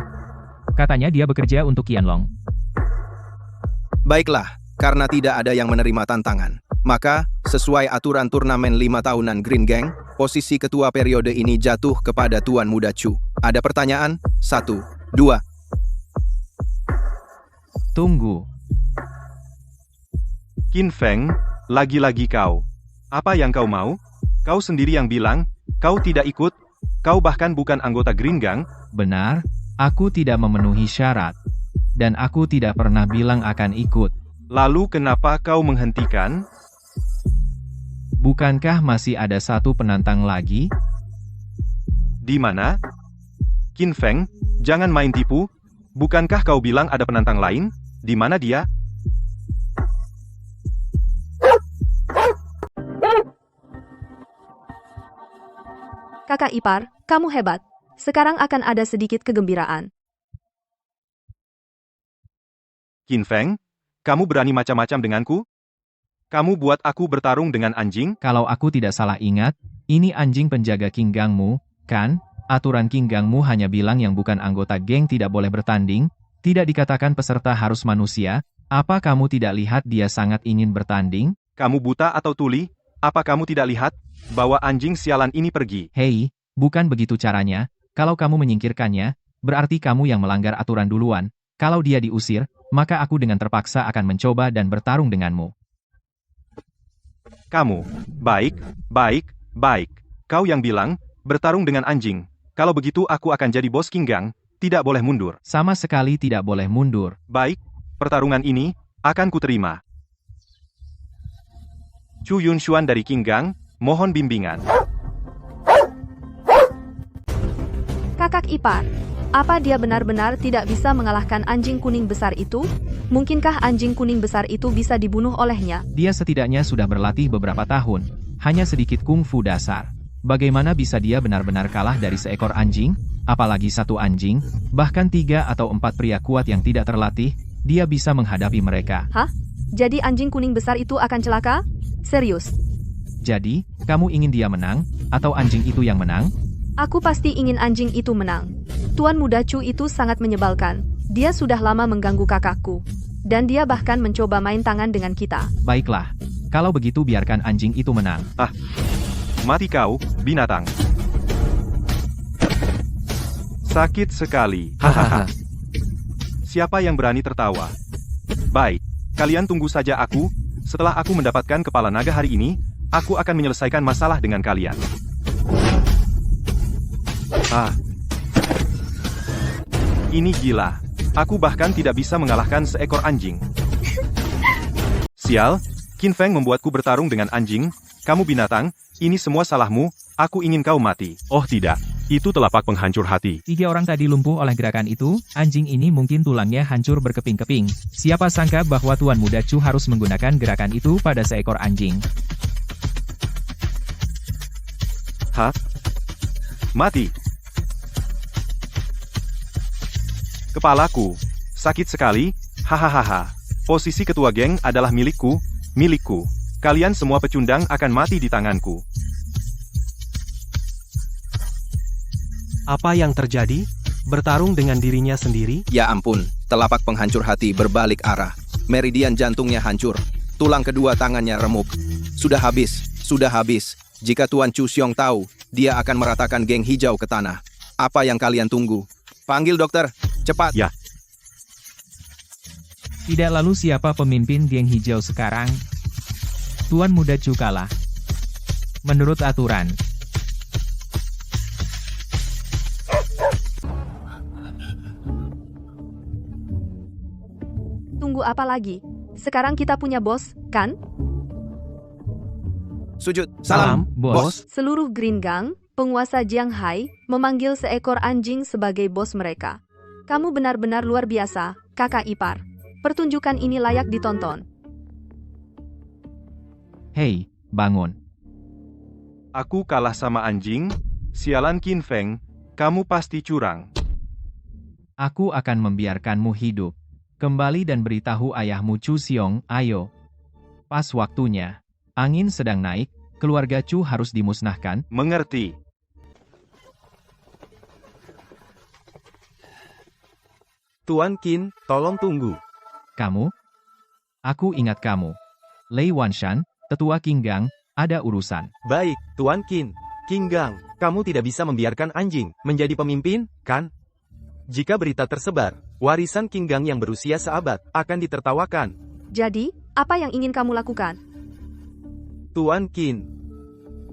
Katanya dia bekerja untuk Qianlong. Baiklah, karena tidak ada yang menerima tantangan. Maka, sesuai aturan turnamen 5 tahunan Green Gang, posisi ketua periode ini jatuh kepada Tuan Muda Chu. Ada pertanyaan? 1, 2. Tunggu. Qin Feng, lagi-lagi kau. Apa yang kau mau? Kau sendiri yang bilang, kau tidak ikut. Kau bahkan bukan anggota Green Gang. Benar, aku tidak memenuhi syarat. Dan aku tidak pernah bilang akan ikut. Lalu kenapa kau menghentikan? Bukankah masih ada 1 penantang lagi? Di mana? Qin Feng, jangan main tipu. Bukankah kau bilang ada penantang lain? Di mana dia? Kakak ipar, kamu hebat. Sekarang akan ada sedikit kegembiraan. Qin Feng, kamu berani macam-macam denganku? Kamu buat aku bertarung dengan anjing? Kalau aku tidak salah ingat, ini anjing penjaga Qinggangmu, kan? Aturan Qinggangmu hanya bilang yang bukan anggota geng tidak boleh bertanding, tidak dikatakan peserta harus manusia, Apa kamu tidak lihat dia sangat ingin bertanding? Kamu buta atau tuli? Apa kamu tidak lihat? Bawa anjing sialan ini pergi. Hei, bukan begitu caranya. Kalau kamu menyingkirkannya, berarti kamu yang melanggar aturan duluan. Kalau dia diusir, maka aku dengan terpaksa akan mencoba dan bertarung denganmu. Kamu, baik. Kau yang bilang, bertarung dengan anjing. Kalau begitu aku akan jadi bos King Gang, tidak boleh mundur. Sama sekali tidak boleh mundur. Baik, pertarungan ini, akan kuterima. Chu Yunshuan dari King Gang, mohon bimbingan. Kakak ipar, apa dia benar-benar tidak bisa mengalahkan anjing kuning besar itu? Mungkinkah anjing kuning besar itu bisa dibunuh olehnya? Dia setidaknya sudah berlatih beberapa tahun, hanya sedikit kungfu dasar. Bagaimana bisa dia benar-benar kalah dari seekor anjing? Apalagi satu anjing, bahkan 3 atau 4 pria kuat yang tidak terlatih, dia bisa menghadapi mereka. Hah? Jadi anjing kuning besar itu akan celaka? Serius? Jadi, kamu ingin dia menang, atau anjing itu yang menang? Aku pasti ingin anjing itu menang. Tuan muda Chu itu sangat menyebalkan. Dia sudah lama mengganggu kakakku. Dan dia bahkan mencoba main tangan dengan kita. Baiklah, kalau begitu biarkan anjing itu menang. Mati kau, binatang. Sakit sekali. Hahaha. Siapa yang berani tertawa? Baik, kalian tunggu saja aku. Setelah aku mendapatkan kepala naga hari ini, aku akan menyelesaikan masalah dengan kalian. Ini gila. Aku bahkan tidak bisa mengalahkan seekor anjing. Sial, Qin Feng membuatku bertarung dengan anjing. Kamu binatang, ini semua salahmu, aku ingin kau mati. Oh tidak, itu telapak penghancur hati. 3 orang tadi lumpuh oleh gerakan itu, anjing ini mungkin tulangnya hancur berkeping-keping. Siapa sangka bahwa Tuan Muda Chu harus menggunakan gerakan itu pada seekor anjing. Mati. Kepalaku. Sakit sekali. Hahaha. Posisi ketua geng adalah milikku. Kalian semua pecundang akan mati di tanganku. Apa yang terjadi? Bertarung dengan dirinya sendiri? Ya ampun, telapak penghancur hati berbalik arah. Meridian jantungnya hancur. Tulang kedua tangannya remuk. Sudah habis. Jika Tuan Chu Xiong tahu, dia akan meratakan geng hijau ke tanah. Apa yang kalian tunggu? Panggil dokter, cepat. Ya. Tidak lalu siapa pemimpin geng hijau sekarang? Tuan Muda Chu kalah. Menurut aturan. Tunggu apa lagi? Sekarang kita punya bos, kan? Sujud, Salam, bos. Seluruh Green Gang, penguasa Jiang Hai, memanggil seekor anjing sebagai bos mereka. Kamu benar-benar luar biasa, kakak ipar. Pertunjukan ini layak ditonton. Hei, bangun. Aku kalah sama anjing? Sialan Qin Feng, kamu pasti curang. Aku akan membiarkanmu hidup. Kembali dan beritahu ayahmu Chu Xiong, ayo. Pas waktunya. Angin sedang naik, keluarga Chu harus dimusnahkan. Mengerti. Tuan Qin, tolong tunggu. Kamu? Aku ingat kamu. Lei Wanshan, tetua King Gang, ada urusan. Baik, Tuan Qin. King Gang, kamu tidak bisa membiarkan anjing menjadi pemimpin, kan? Jika berita tersebar, warisan King Gang yang berusia seabad akan ditertawakan. Jadi, apa yang ingin kamu lakukan? Tuan Qin,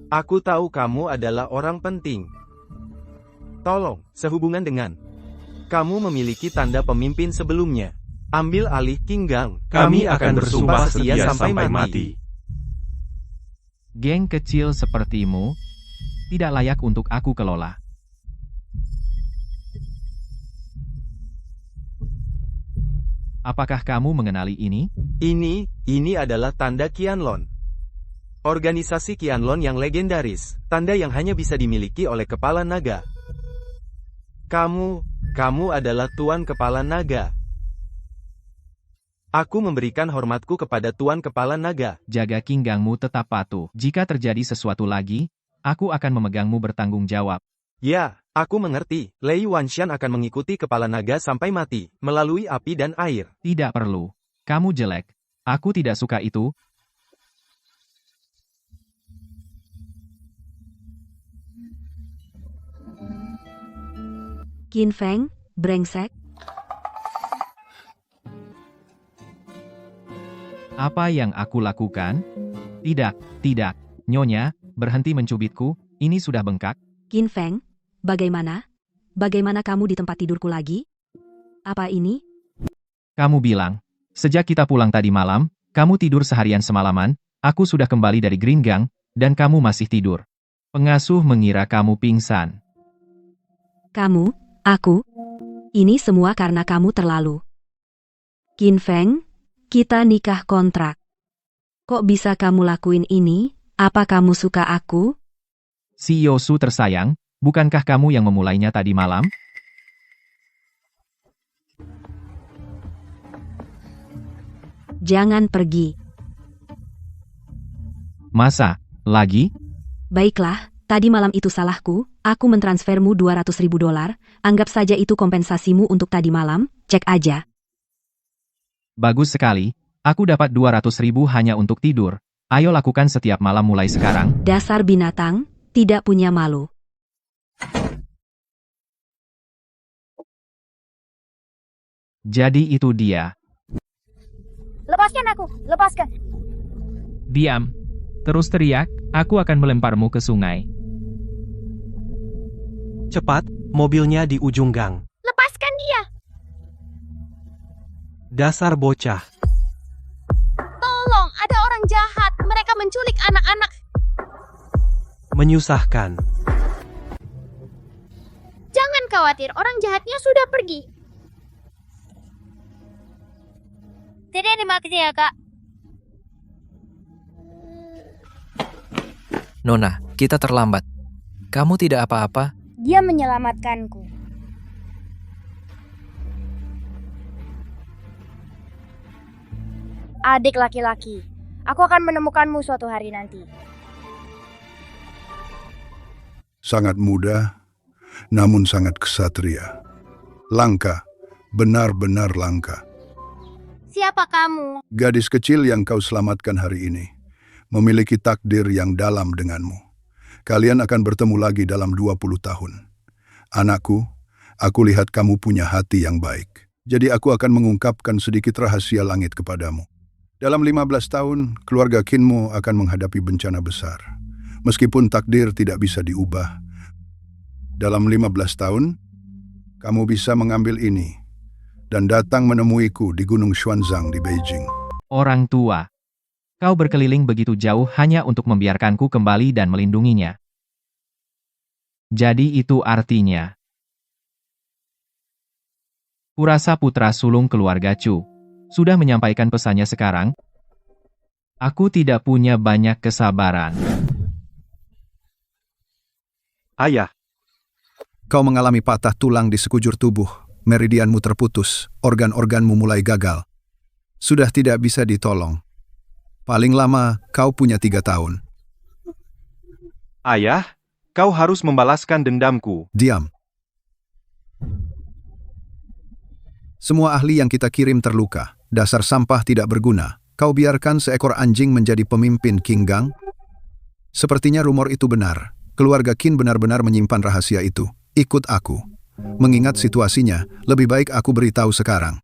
aku tahu kamu adalah orang penting. Tolong, sehubungan dengan kamu memiliki tanda pemimpin sebelumnya. Ambil alih King Gang. Kami akan bersumpah setia sampai mati. Geng kecil sepertimu tidak layak untuk aku kelola. Apakah kamu mengenali ini? Ini adalah tanda Qianlong. Organisasi Qianlong yang legendaris, tanda yang hanya bisa dimiliki oleh kepala naga. Kamu adalah Tuan Kepala Naga. Aku memberikan hormatku kepada Tuan Kepala Naga. Jaga King Gangmu tetap patuh. Jika terjadi sesuatu lagi, aku akan memegangmu bertanggung jawab. Ya, aku mengerti. Lei Wanshan akan mengikuti Kepala Naga sampai mati, melalui api dan air. Tidak perlu. Kamu jelek. Aku tidak suka itu. Qin Feng, brengsek. Apa yang aku lakukan? Tidak, tidak. Nyonya, berhenti mencubitku, ini sudah bengkak. Qin Feng, bagaimana? Bagaimana kamu di tempat tidurku lagi? Apa ini? Kamu bilang, sejak kita pulang tadi malam, kamu tidur seharian semalaman, aku sudah kembali dari Green Gang, dan kamu masih tidur. Pengasuh mengira kamu pingsan. Kamu, aku. Ini semua karena kamu terlalu. Qin Feng, kita nikah kontrak. Kok bisa kamu lakuin ini? Apa kamu suka aku? CEO Su tersayang, bukankah kamu yang memulainya tadi malam? Jangan pergi. Masa? Lagi? Baiklah, tadi malam itu salahku, aku mentransfermu $200.000, anggap saja itu kompensasimu untuk tadi malam, cek aja. Bagus sekali, aku dapat 200.000 hanya untuk tidur. Ayo lakukan setiap malam mulai sekarang. Dasar binatang, tidak punya malu. Jadi itu dia. Lepaskan aku, lepaskan. Diam. Terus teriak, aku akan melemparmu ke sungai. Cepat, mobilnya di ujung gang. Lepaskan dia. Dasar bocah. Tolong, ada orang jahat. Mereka menculik anak-anak. Menyusahkan. Jangan khawatir, orang jahatnya sudah pergi. Terima kasih ya, Kak. Nona, kita terlambat. Kamu tidak apa-apa? Dia menyelamatkanku. Adik laki-laki, aku akan menemukanmu suatu hari nanti. Sangat mudah, namun sangat ksatria. Langka, benar-benar langka. Siapa kamu? Gadis kecil yang kau selamatkan hari ini, memiliki takdir yang dalam denganmu. Kalian akan bertemu lagi dalam 20 tahun. Anakku, aku lihat kamu punya hati yang baik. Jadi aku akan mengungkapkan sedikit rahasia langit kepadamu. Dalam 15 tahun, keluarga Qinmu akan menghadapi bencana besar. Meskipun takdir tidak bisa diubah. Dalam 15 tahun, kamu bisa mengambil ini dan datang menemuiku di Gunung Xuanzang di Beijing. Orang tua. Kau berkeliling begitu jauh hanya untuk membiarkanku kembali dan melindunginya. Jadi itu artinya. Kurasa putra sulung keluarga Chu sudah menyampaikan pesannya sekarang. Aku tidak punya banyak kesabaran. Ayah. Kau mengalami patah tulang di sekujur tubuh, meridianmu terputus, organ-organmu mulai gagal. Sudah tidak bisa ditolong. Paling lama, kau punya 3 tahun. Ayah, kau harus membalaskan dendamku. Diam. Semua ahli yang kita kirim terluka. Dasar sampah tidak berguna. Kau biarkan seekor anjing menjadi pemimpin Qin Gang? Sepertinya rumor itu benar. Keluarga Qin benar-benar menyimpan rahasia itu. Ikut aku. Mengingat situasinya, lebih baik aku beritahu sekarang.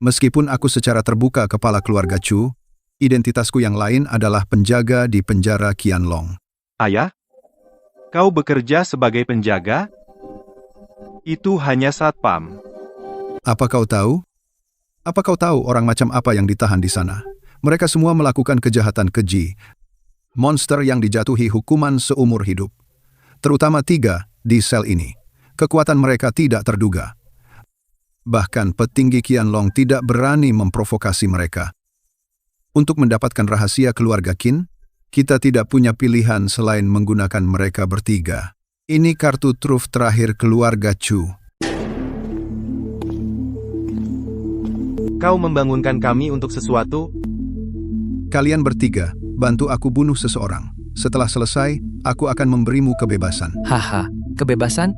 Meskipun aku secara terbuka kepala keluarga Chu, identitasku yang lain adalah penjaga di penjara Qianlong. Ayah, kau bekerja sebagai penjaga? Itu hanya satpam. Apa kau tahu? Apa kau tahu orang macam apa yang ditahan di sana? Mereka semua melakukan kejahatan keji. Monster yang dijatuhi hukuman seumur hidup. Terutama 3 di sel ini. Kekuatan mereka tidak terduga. Bahkan petinggi Qianlong tidak berani memprovokasi mereka. Untuk mendapatkan rahasia keluarga Qin, kita tidak punya pilihan selain menggunakan mereka bertiga. Ini kartu truf terakhir keluarga Chu. Kau membangunkan kami untuk sesuatu? Kalian bertiga, bantu aku bunuh seseorang. Setelah selesai, aku akan memberimu kebebasan. Haha, kebebasan?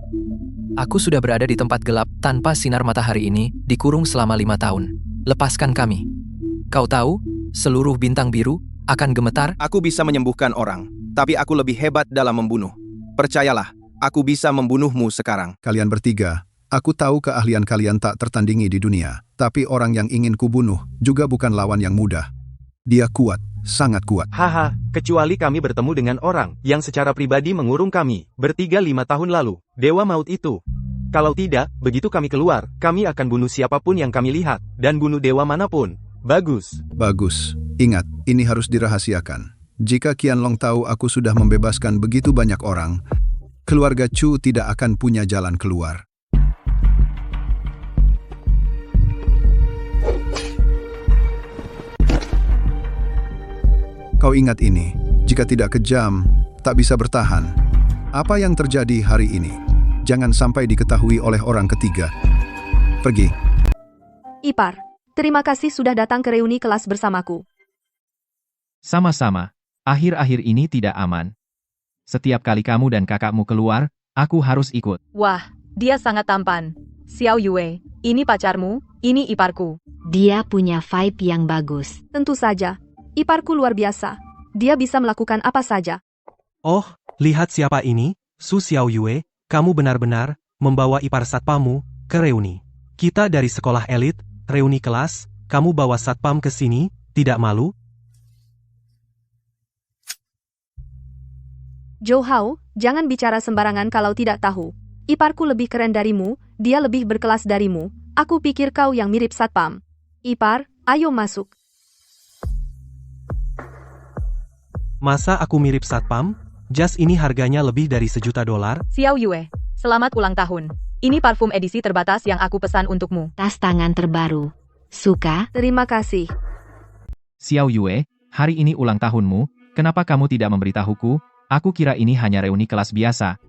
Aku sudah berada di tempat gelap tanpa sinar matahari ini, dikurung selama 5 tahun. Lepaskan kami. Kau tahu, seluruh bintang biru akan gemetar. Aku bisa menyembuhkan orang, tapi aku lebih hebat dalam membunuh. Percayalah, aku bisa membunuhmu sekarang. Kalian bertiga, aku tahu keahlian kalian tak tertandingi di dunia, tapi orang yang ingin kubunuh juga bukan lawan yang mudah. Dia kuat, sangat kuat. Haha, kecuali kami bertemu dengan orang yang secara pribadi mengurung kami bertiga 5 tahun lalu, Dewa Maut itu. Kalau tidak, begitu kami keluar, kami akan bunuh siapapun yang kami lihat, dan bunuh dewa manapun. Bagus. Bagus. Ingat, ini harus dirahasiakan. Jika Qianlong tahu aku sudah membebaskan begitu banyak orang, keluarga Chu tidak akan punya jalan keluar. Kau ingat ini, jika tidak kejam, tak bisa bertahan. Apa yang terjadi hari ini? Jangan sampai diketahui oleh orang ketiga. Pergi. Ipar, terima kasih sudah datang ke reuni kelas bersamaku. Sama-sama. Akhir-akhir ini tidak aman. Setiap kali kamu dan kakakmu keluar, aku harus ikut. Wah, dia sangat tampan. Xiao Yue, ini pacarmu, ini iparku. Dia punya vibe yang bagus. Tentu saja. Iparku luar biasa. Dia bisa melakukan apa saja. Oh, lihat siapa ini, Su Xiao Yue, kamu benar-benar membawa ipar satpammu ke reuni. Kita dari sekolah elit, reuni kelas, kamu bawa satpam ke sini, tidak malu? Zhou Hao, jangan bicara sembarangan kalau tidak tahu. Iparku lebih keren darimu, dia lebih berkelas darimu. Aku pikir kau yang mirip satpam. Ipar, ayo masuk. Masa aku mirip satpam? Jas ini harganya lebih dari $1.000.000. Xiao Yue, selamat ulang tahun. Ini parfum edisi terbatas yang aku pesan untukmu. Tas tangan terbaru. Suka? Terima kasih. Xiao Yue, hari ini ulang tahunmu, kenapa kamu tidak memberitahuku? Aku kira ini hanya reuni kelas biasa.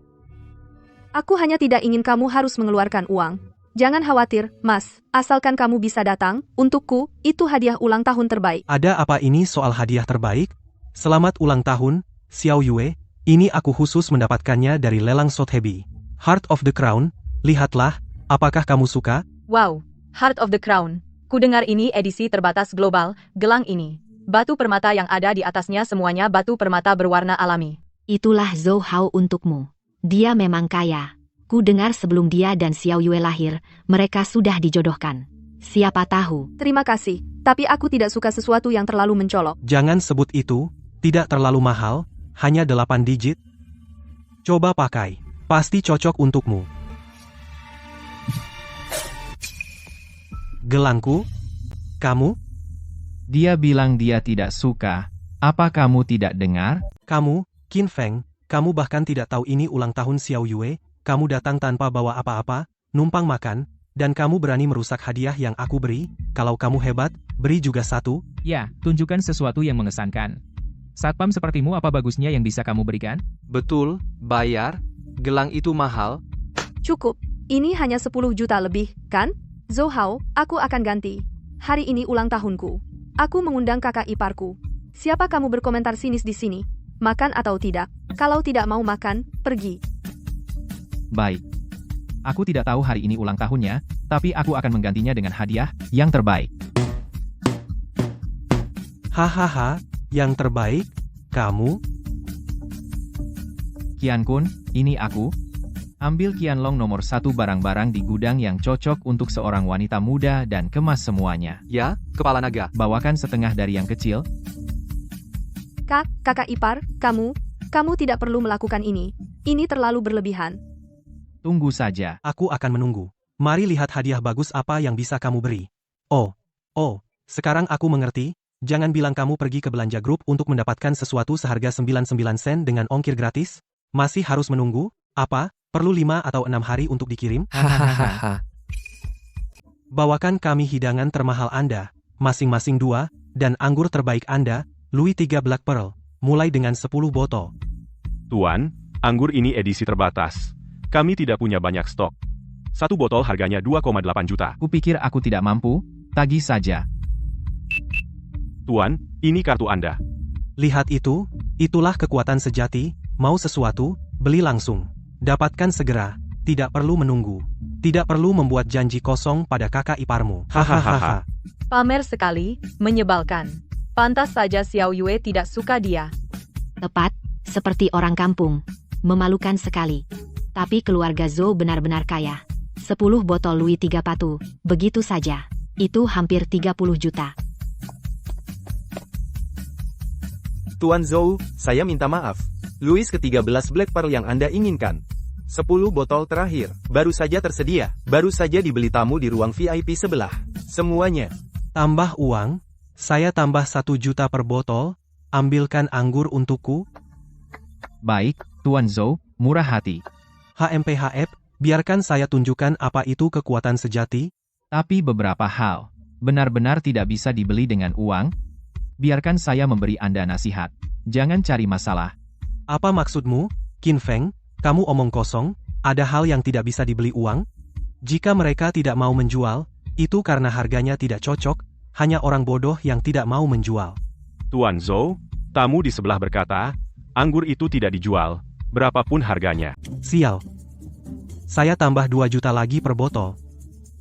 Aku hanya tidak ingin kamu harus mengeluarkan uang. Jangan khawatir, Mas. Asalkan kamu bisa datang, untukku, itu hadiah ulang tahun terbaik. Ada apa ini soal hadiah terbaik? Selamat ulang tahun, Xiao Yue. Ini aku khusus mendapatkannya dari lelang Sotheby's. Heart of the Crown, lihatlah, apakah kamu suka? Wow, Heart of the Crown. Kudengar ini edisi terbatas global, gelang ini. Batu permata yang ada di atasnya semuanya batu permata berwarna alami. Itulah Zhou Hao untukmu. Dia memang kaya. Ku dengar sebelum dia dan Xiao Yue lahir, mereka sudah dijodohkan. Siapa tahu. Terima kasih, tapi aku tidak suka sesuatu yang terlalu mencolok. Jangan sebut itu, tidak terlalu mahal, hanya 8 digit. Coba pakai, pasti cocok untukmu. Gelangku? Kamu? Dia bilang dia tidak suka. Apa kamu tidak dengar? Kamu, Qin Feng, kamu bahkan tidak tahu ini ulang tahun Xiao Yue, kamu datang tanpa bawa apa-apa, numpang makan, dan kamu berani merusak hadiah yang aku beri, kalau kamu hebat, beri juga satu. Ya, tunjukkan sesuatu yang mengesankan. Satpam sepertimu apa bagusnya yang bisa kamu berikan? Betul, bayar. Gelang itu mahal. Cukup, ini hanya 10 juta lebih, kan? Zhou Hao, aku akan ganti. Hari ini ulang tahunku. Aku mengundang kakak iparku. Siapa kamu berkomentar sinis di sini? Makan atau tidak? Kalau tidak mau makan, pergi. Baik. Aku tidak tahu hari ini ulang tahunnya, tapi aku akan menggantinya dengan hadiah yang terbaik. Hahaha, yang terbaik, kamu? Qian-kun, ini aku. Ambil Qianlong nomor 1 barang-barang di gudang yang cocok untuk seorang wanita muda dan kemas semuanya. Ya, kepala naga. Bawakan setengah dari yang kecil. Kakak ipar, kamu tidak perlu melakukan ini. Ini terlalu berlebihan. Tunggu saja. Aku akan menunggu. Mari lihat hadiah bagus apa yang bisa kamu beri. Oh, sekarang aku mengerti. Jangan bilang kamu pergi ke belanja grup untuk mendapatkan sesuatu seharga 99 sen dengan ongkir gratis. Masih harus menunggu? Apa? Perlu 5 atau 6 hari untuk dikirim? Hahaha. Bawakan kami hidangan termahal Anda, masing-masing 2, dan anggur terbaik Anda, Louis 3 Black Pearl, mulai dengan 10 botol. Tuan, anggur ini edisi terbatas. Kami tidak punya banyak stok. 1 botol harganya 2,8 juta. Kupikir aku tidak mampu, tagih saja. Tuan, ini kartu Anda. Lihat itu, itulah kekuatan sejati, mau sesuatu, beli langsung. Dapatkan segera, tidak perlu menunggu. Tidak perlu membuat janji kosong pada kakak iparmu. Hahaha. Pamer sekali, menyebalkan. Pantas saja Xiao Yue tidak suka dia. Tepat, seperti orang kampung. Memalukan sekali. Tapi keluarga Zhou benar-benar kaya. 10 botol Louis 3 patu, begitu saja. Itu hampir 30 juta. Tuan Zhou, saya minta maaf. Louis ke-13 Black Pearl yang Anda inginkan. 10 botol terakhir, baru saja tersedia. Baru saja dibeli tamu di ruang VIP sebelah. Semuanya. Tambah uang? Saya tambah 1 juta per botol. Ambilkan anggur untukku. Baik, Tuan Zhou, murah hati. HMPHF, biarkan saya tunjukkan apa itu kekuatan sejati. Tapi beberapa hal, benar-benar tidak bisa dibeli dengan uang. Biarkan saya memberi Anda nasihat. Jangan cari masalah. Apa maksudmu, Qin Feng? Kamu omong kosong, ada hal yang tidak bisa dibeli uang? Jika mereka tidak mau menjual, itu karena harganya tidak cocok, hanya orang bodoh yang tidak mau menjual. Tuan Zhou, tamu di sebelah berkata, anggur itu tidak dijual, berapapun harganya. Sial. Saya tambah 2 juta lagi per botol.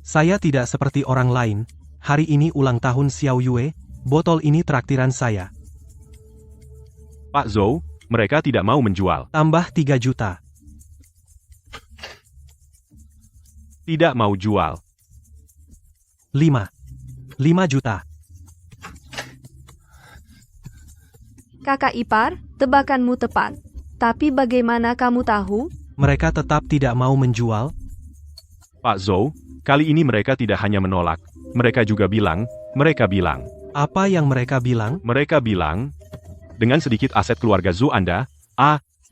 Saya tidak seperti orang lain, hari ini ulang tahun Xiao Yue, botol ini traktiran saya. Pak Zhou, mereka tidak mau menjual. Tambah 3 juta. Tidak mau jual. 5 juta. Kakak ipar, tebakanmu tepat. Tapi bagaimana kamu tahu? Mereka tetap tidak mau menjual. Pak Zhou, kali ini mereka tidak hanya menolak. Mereka juga bilang. Apa yang mereka bilang? Mereka bilang, dengan sedikit aset keluarga Zhou Anda,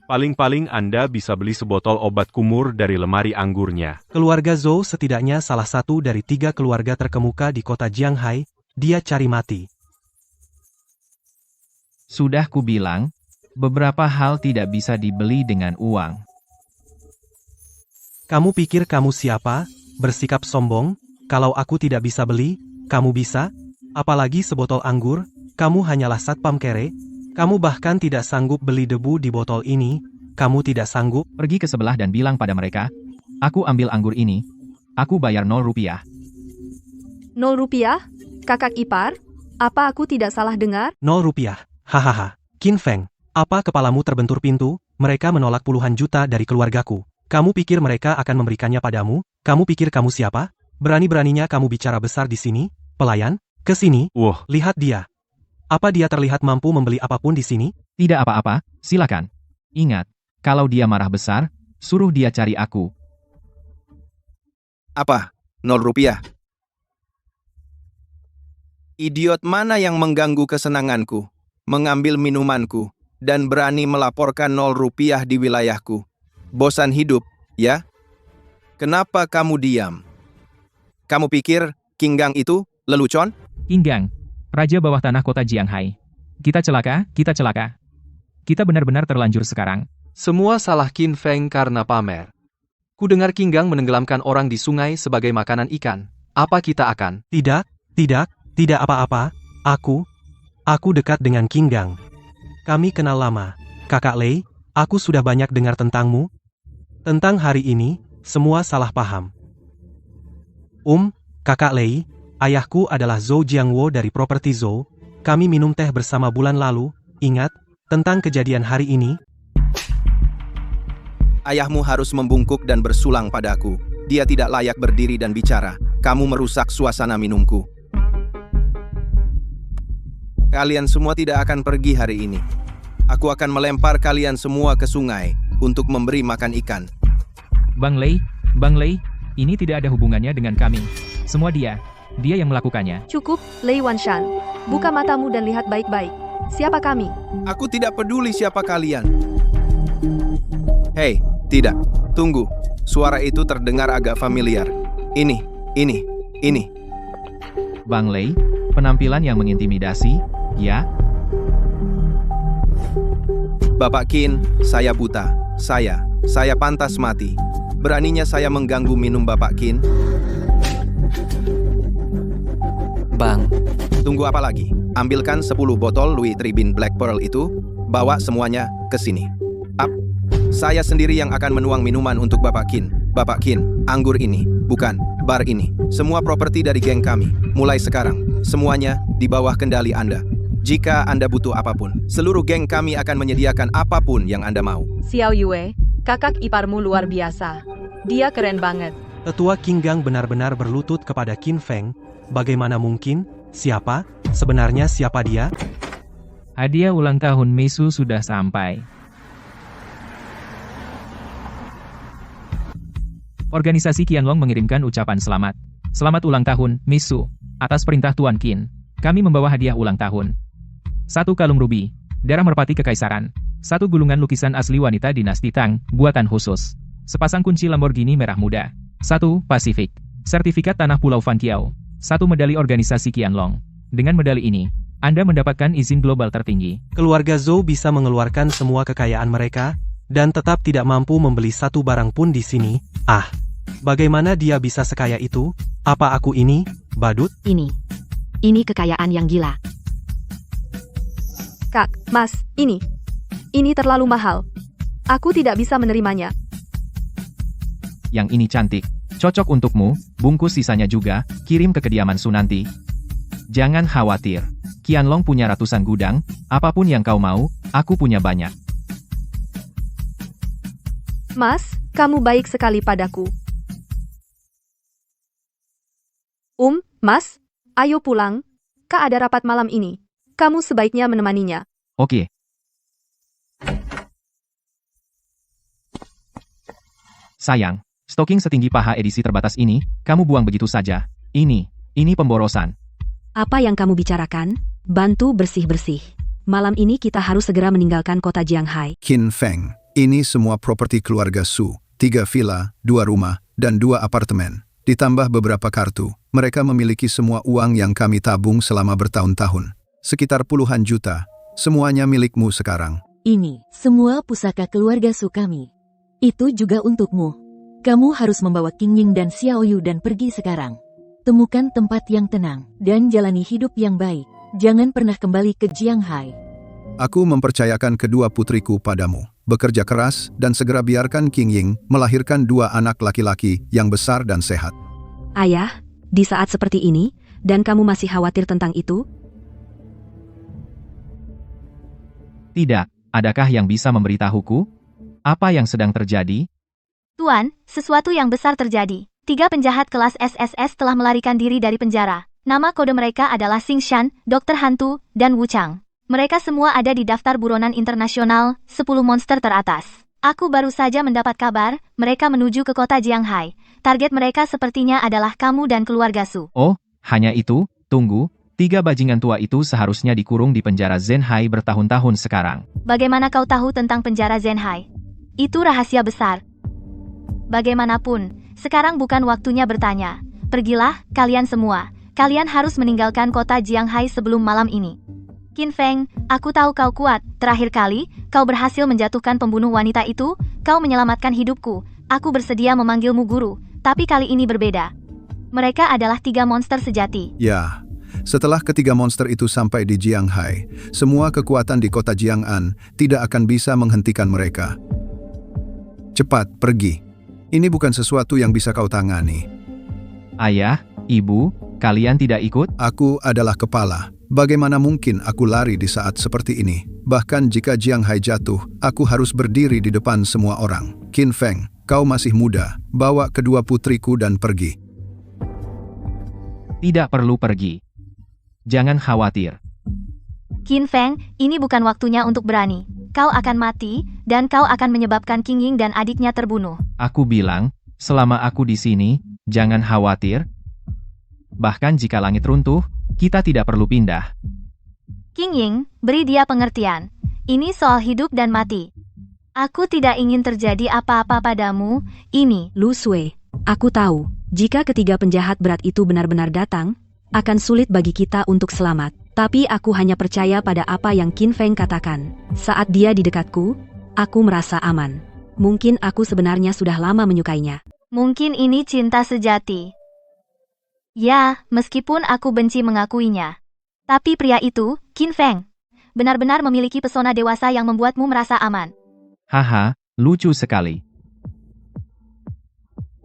paling-paling Anda bisa beli sebotol obat kumur dari lemari anggurnya. Keluarga Zhou setidaknya salah satu dari 3 keluarga terkemuka di kota Jianghai, dia cari mati. Sudah kubilang, beberapa hal tidak bisa dibeli dengan uang. Kamu pikir kamu siapa? Bersikap sombong? Kalau aku tidak bisa beli, kamu bisa? Apalagi sebotol anggur, kamu hanyalah satpam kere. Kamu bahkan tidak sanggup beli debu di botol ini, kamu tidak sanggup? Pergi ke sebelah dan bilang pada mereka, aku ambil anggur ini, aku bayar 0 rupiah. 0 rupiah? Kakak ipar? Apa aku tidak salah dengar? 0 rupiah. Hahaha. Qin Feng, apa kepalamu terbentur pintu? Mereka menolak puluhan juta dari keluargaku. Kamu pikir mereka akan memberikannya padamu? Kamu pikir kamu siapa? Berani-beraninya kamu bicara besar di sini? Pelayan, ke sini. Lihat dia. Apa dia terlihat mampu membeli apapun di sini? Tidak apa-apa, silakan. Ingat, kalau dia marah besar, suruh dia cari aku. Apa? 0 rupiah? Idiot mana yang mengganggu kesenanganku, mengambil minumanku, dan berani melaporkan 0 rupiah di wilayahku? Bosan hidup, ya? Kenapa kamu diam? Kamu pikir Qinggang itu lelucon? Qinggang, Raja bawah tanah kota Jianghai. Kita celaka. Kita benar-benar terlanjur sekarang. Semua salah Qin Feng karena pamer. Ku dengar Qinggang menenggelamkan orang di sungai sebagai makanan ikan. Apa kita akan? Tidak apa-apa. Aku dekat dengan Qinggang. Kami kenal lama. Kakak Lei, aku sudah banyak dengar tentangmu. Tentang hari ini, semua salah paham. Kakak Lei, ayahku adalah Zhou Jiangwo dari properti Zhou. Kami minum teh bersama bulan lalu. Ingat, tentang kejadian hari ini? Ayahmu harus membungkuk dan bersulang padaku. Dia tidak layak berdiri dan bicara. Kamu merusak suasana minumku. Kalian semua tidak akan pergi hari ini. Aku akan melempar kalian semua ke sungai untuk memberi makan ikan. Bang Lei, ini tidak ada hubungannya dengan kami. Semua dia yang melakukannya. Cukup, Lei Wanshan. Buka matamu dan lihat baik-baik. Siapa kami? Aku tidak peduli siapa kalian. Hei, tidak. Tunggu. Suara itu terdengar agak familiar. Ini. Bang Lei, penampilan yang mengintimidasi, ya? Bapak Qin, saya buta. Saya pantas mati. Beraninya saya mengganggu minum Bapak Qin? Bang. Tunggu apa lagi? Ambilkan 10 botol Louis Tribin Black Pearl itu, bawa semuanya ke sini. Saya sendiri yang akan menuang minuman untuk Bapak Qin. Bapak Qin, anggur ini, bukan bar ini, semua properti dari geng kami. Mulai sekarang, semuanya di bawah kendali Anda. Jika Anda butuh apapun, seluruh geng kami akan menyediakan apapun yang Anda mau. Xiao Yue, kakak iparmu luar biasa. Dia keren banget. Tetua King Gang benar-benar berlutut kepada Qin Feng. Bagaimana mungkin? Siapa? Sebenarnya siapa dia? Hadiah ulang tahun Misu sudah sampai. Organisasi Qianlong mengirimkan ucapan selamat. Selamat ulang tahun, Misu. Atas perintah Tuan Qin, kami membawa hadiah ulang tahun. 1 kalung rubi, darah merpati kekaisaran. 1 gulungan lukisan asli wanita dinasti Tang, buatan khusus. Sepasang kunci Lamborghini merah muda. 1 Pasifik. Sertifikat tanah Pulau Fan Kiao. 1 medali organisasi Qianlong. Dengan medali ini, Anda mendapatkan izin global tertinggi. Keluarga Zhou bisa mengeluarkan semua kekayaan mereka, dan tetap tidak mampu membeli satu barang pun di sini. Bagaimana dia bisa sekaya itu? Apa aku ini, badut? Ini kekayaan yang gila. Kak, Mas, ini terlalu mahal. Aku tidak bisa menerimanya. Yang ini cantik. Cocok untukmu, bungkus sisanya juga, kirim ke kediaman Sunanti. Jangan khawatir. Qianlong punya ratusan gudang, apapun yang kau mau, aku punya banyak. Mas, kamu baik sekali padaku. Mas, ayo pulang. Kak ada rapat malam ini. Kamu sebaiknya menemaninya. Oke. Sayang, stocking setinggi paha edisi terbatas ini, kamu buang begitu saja. Ini pemborosan. Apa yang kamu bicarakan? Bantu bersih-bersih. Malam ini kita harus segera meninggalkan kota Jianghai. Qin Feng, ini semua properti keluarga Su. 3 villa, 2 rumah, dan 2 apartemen. Ditambah beberapa kartu, mereka memiliki semua uang yang kami tabung selama bertahun-tahun. Sekitar puluhan juta. Semuanya milikmu sekarang. Ini semua pusaka keluarga Su kami. Itu juga untukmu. Kamu harus membawa Qing Ying dan Xiao Yu dan pergi sekarang. Temukan tempat yang tenang, dan jalani hidup yang baik. Jangan pernah kembali ke Jianghai. Aku mempercayakan kedua putriku padamu. Bekerja keras dan segera biarkan Qing Ying melahirkan 2 anak laki-laki yang besar dan sehat. Ayah, di saat seperti ini, dan kamu masih khawatir tentang itu? Tidak, adakah yang bisa memberitahuku? Apa yang sedang terjadi? Tuan, sesuatu yang besar terjadi. 3 penjahat kelas SSS telah melarikan diri dari penjara. Nama kode mereka adalah Xing Shan, Dokter Hantu, dan Wu Chang. Mereka semua ada di daftar buronan internasional, 10 monster teratas. Aku baru saja mendapat kabar, mereka menuju ke kota Jianghai. Target mereka sepertinya adalah kamu dan keluarga Su. Oh, hanya itu? Tunggu, 3 bajingan tua itu seharusnya dikurung di penjara Zhenhai bertahun-tahun sekarang. Bagaimana kau tahu tentang penjara Zhenhai? Itu rahasia besar. Bagaimanapun, sekarang bukan waktunya bertanya. Pergilah, kalian semua. Kalian harus meninggalkan kota Jianghai sebelum malam ini. Qin Feng, aku tahu kau kuat. Terakhir kali, kau berhasil menjatuhkan pembunuh wanita itu, kau menyelamatkan hidupku. Aku bersedia memanggilmu guru, tapi kali ini berbeda. Mereka adalah 3 monster sejati. Ya, setelah ketiga monster itu sampai di Jianghai, semua kekuatan di kota Jiang'an tidak akan bisa menghentikan mereka. Cepat, pergi. Ini bukan sesuatu yang bisa kau tangani. Ayah, ibu, kalian tidak ikut? Aku adalah kepala. Bagaimana mungkin aku lari di saat seperti ini? Bahkan jika Jianghai jatuh, aku harus berdiri di depan semua orang. Qin Feng, kau masih muda. Bawa kedua putriku dan pergi. Tidak perlu pergi. Jangan khawatir. Qin Feng, ini bukan waktunya untuk berani. Kau akan mati, dan kau akan menyebabkan Qing Ying dan adiknya terbunuh. Aku bilang, selama aku di sini, jangan khawatir. Bahkan jika langit runtuh, kita tidak perlu pindah. Qing Ying, beri dia pengertian. Ini soal hidup dan mati. Aku tidak ingin terjadi apa-apa padamu, ini. Lu Sui, aku tahu, jika ketiga penjahat berat itu benar-benar datang, akan sulit bagi kita untuk selamat. Tapi aku hanya percaya pada apa yang Qin Feng katakan. Saat dia di dekatku, aku merasa aman. Mungkin aku sebenarnya sudah lama menyukainya. Mungkin ini cinta sejati. Ya, meskipun aku benci mengakuinya. Tapi pria itu, Qin Feng, benar-benar memiliki pesona dewasa yang membuatmu merasa aman. Haha, lucu sekali.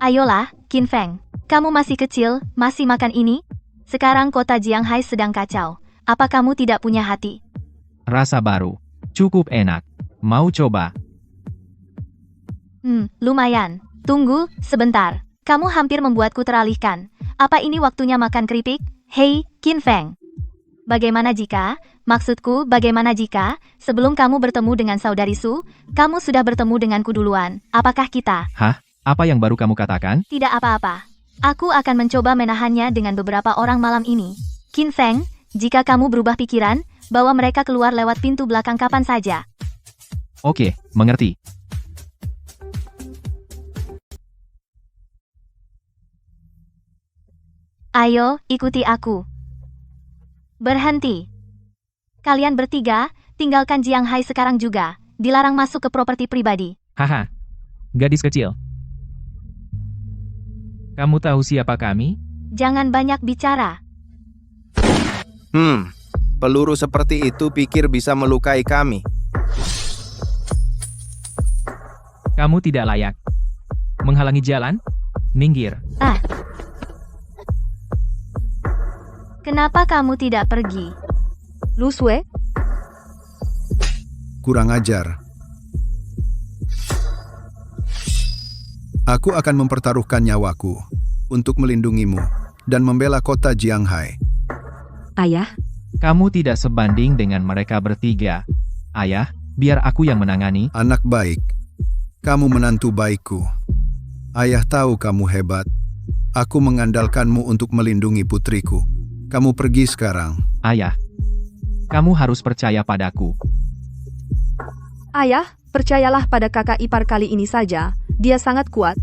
Ayolah, Qin Feng. Kamu masih kecil, masih makan ini? Sekarang kota Jianghai sedang kacau. Apa kamu tidak punya hati? Rasa baru. Cukup enak. Mau coba? Lumayan. Tunggu, sebentar. Kamu hampir membuatku teralihkan. Apa ini waktunya makan keripik? Hei, Qin Feng. Bagaimana jika, maksudku bagaimana jika, sebelum kamu bertemu dengan saudari Su, kamu sudah bertemu denganku duluan. Apakah kita? Hah? Apa yang baru kamu katakan? Tidak apa-apa. Aku akan mencoba menahannya dengan beberapa orang malam ini. Qin Feng, jika kamu berubah pikiran, bawa mereka keluar lewat pintu belakang kapan saja. Oke, mengerti. Ayo, ikuti aku. Berhenti. Kalian bertiga, tinggalkan Jianghai sekarang juga. Dilarang masuk ke properti pribadi. Haha. Gadis kecil. Kamu tahu siapa kami? Jangan banyak bicara. Peluru seperti itu pikir bisa melukai kami. Kamu tidak layak. Menghalangi jalan? Minggir. Kenapa kamu tidak pergi? Lu Sue? Kurang ajar. Aku akan mempertaruhkan nyawaku untuk melindungimu dan membela kota Jianghai. Ayah? Kamu tidak sebanding dengan mereka bertiga. Ayah, biar aku yang menangani. Anak baik. Kamu menantu baikku. Ayah tahu kamu hebat. Aku mengandalkanmu untuk melindungi putriku. Kamu pergi sekarang. Ayah, kamu harus percaya padaku. Ayah, percayalah pada kakak ipar kali ini saja. Dia sangat kuat.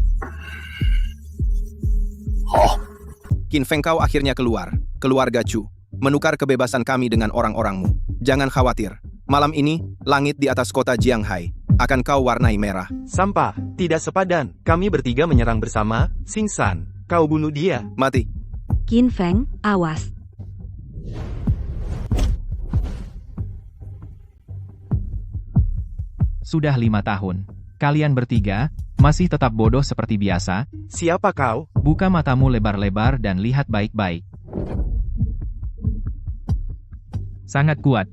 Qin Feng, kau akhirnya keluar. Keluarga Chu, menukar kebebasan kami dengan orang-orangmu. Jangan khawatir. Malam ini, langit di atas kota Jianghai akan kau warnai merah. Sampah, tidak sepadan. Kami bertiga menyerang bersama. Xing San, kau bunuh dia. Mati. Qin Feng, awas. Sudah 5 tahun. Kalian bertiga masih tetap bodoh seperti biasa. Siapa kau? Buka matamu lebar-lebar dan lihat baik-baik. Sangat kuat.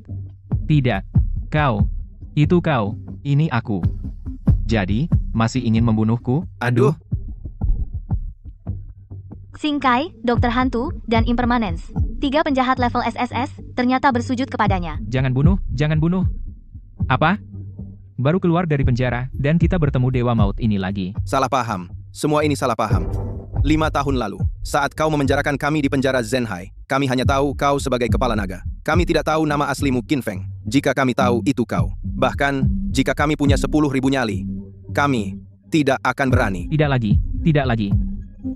Tidak. Kau. Itu kau. Ini aku. Jadi, masih ingin membunuhku? Aduh. Xing Kai, Dokter Hantu, dan Impermanence. 3 penjahat level SSS, ternyata bersujud kepadanya. Jangan bunuh, jangan bunuh. Apa? Baru keluar dari penjara, dan kita bertemu Dewa Maut ini lagi. Salah paham. Semua ini salah paham. 5 tahun lalu, saat kau memenjarakan kami di penjara Zhenhai, kami hanya tahu kau sebagai kepala naga. Kami tidak tahu nama aslimu Qin Feng. Jika kami tahu itu kau. Bahkan, jika kami punya 10.000 nyali, kami tidak akan berani. Tidak lagi, tidak lagi.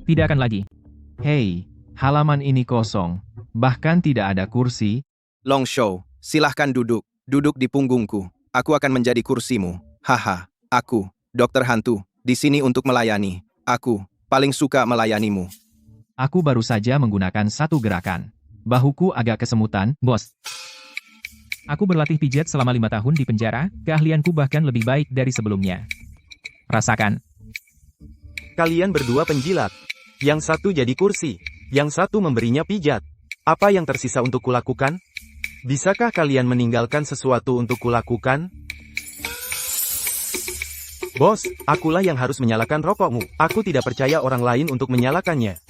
Tidak akan lagi. Hei, halaman ini kosong. Bahkan tidak ada kursi. Long Shou, silahkan duduk. Duduk di punggungku. Aku akan menjadi kursimu. Haha, aku, Dokter Hantu, di sini untuk melayani. Aku paling suka melayanimu. Aku baru saja menggunakan satu gerakan. Bahuku agak kesemutan. Bos. Aku berlatih pijat selama 5 tahun di penjara, keahlianku bahkan lebih baik dari sebelumnya. Rasakan. Kalian berdua penjilat. Yang satu jadi kursi, yang satu memberinya pijat. Apa yang tersisa untuk kulakukan? Bisakah kalian meninggalkan sesuatu untuk kulakukan? Bos, akulah yang harus menyalakan rokokmu. Aku tidak percaya orang lain untuk menyalakannya.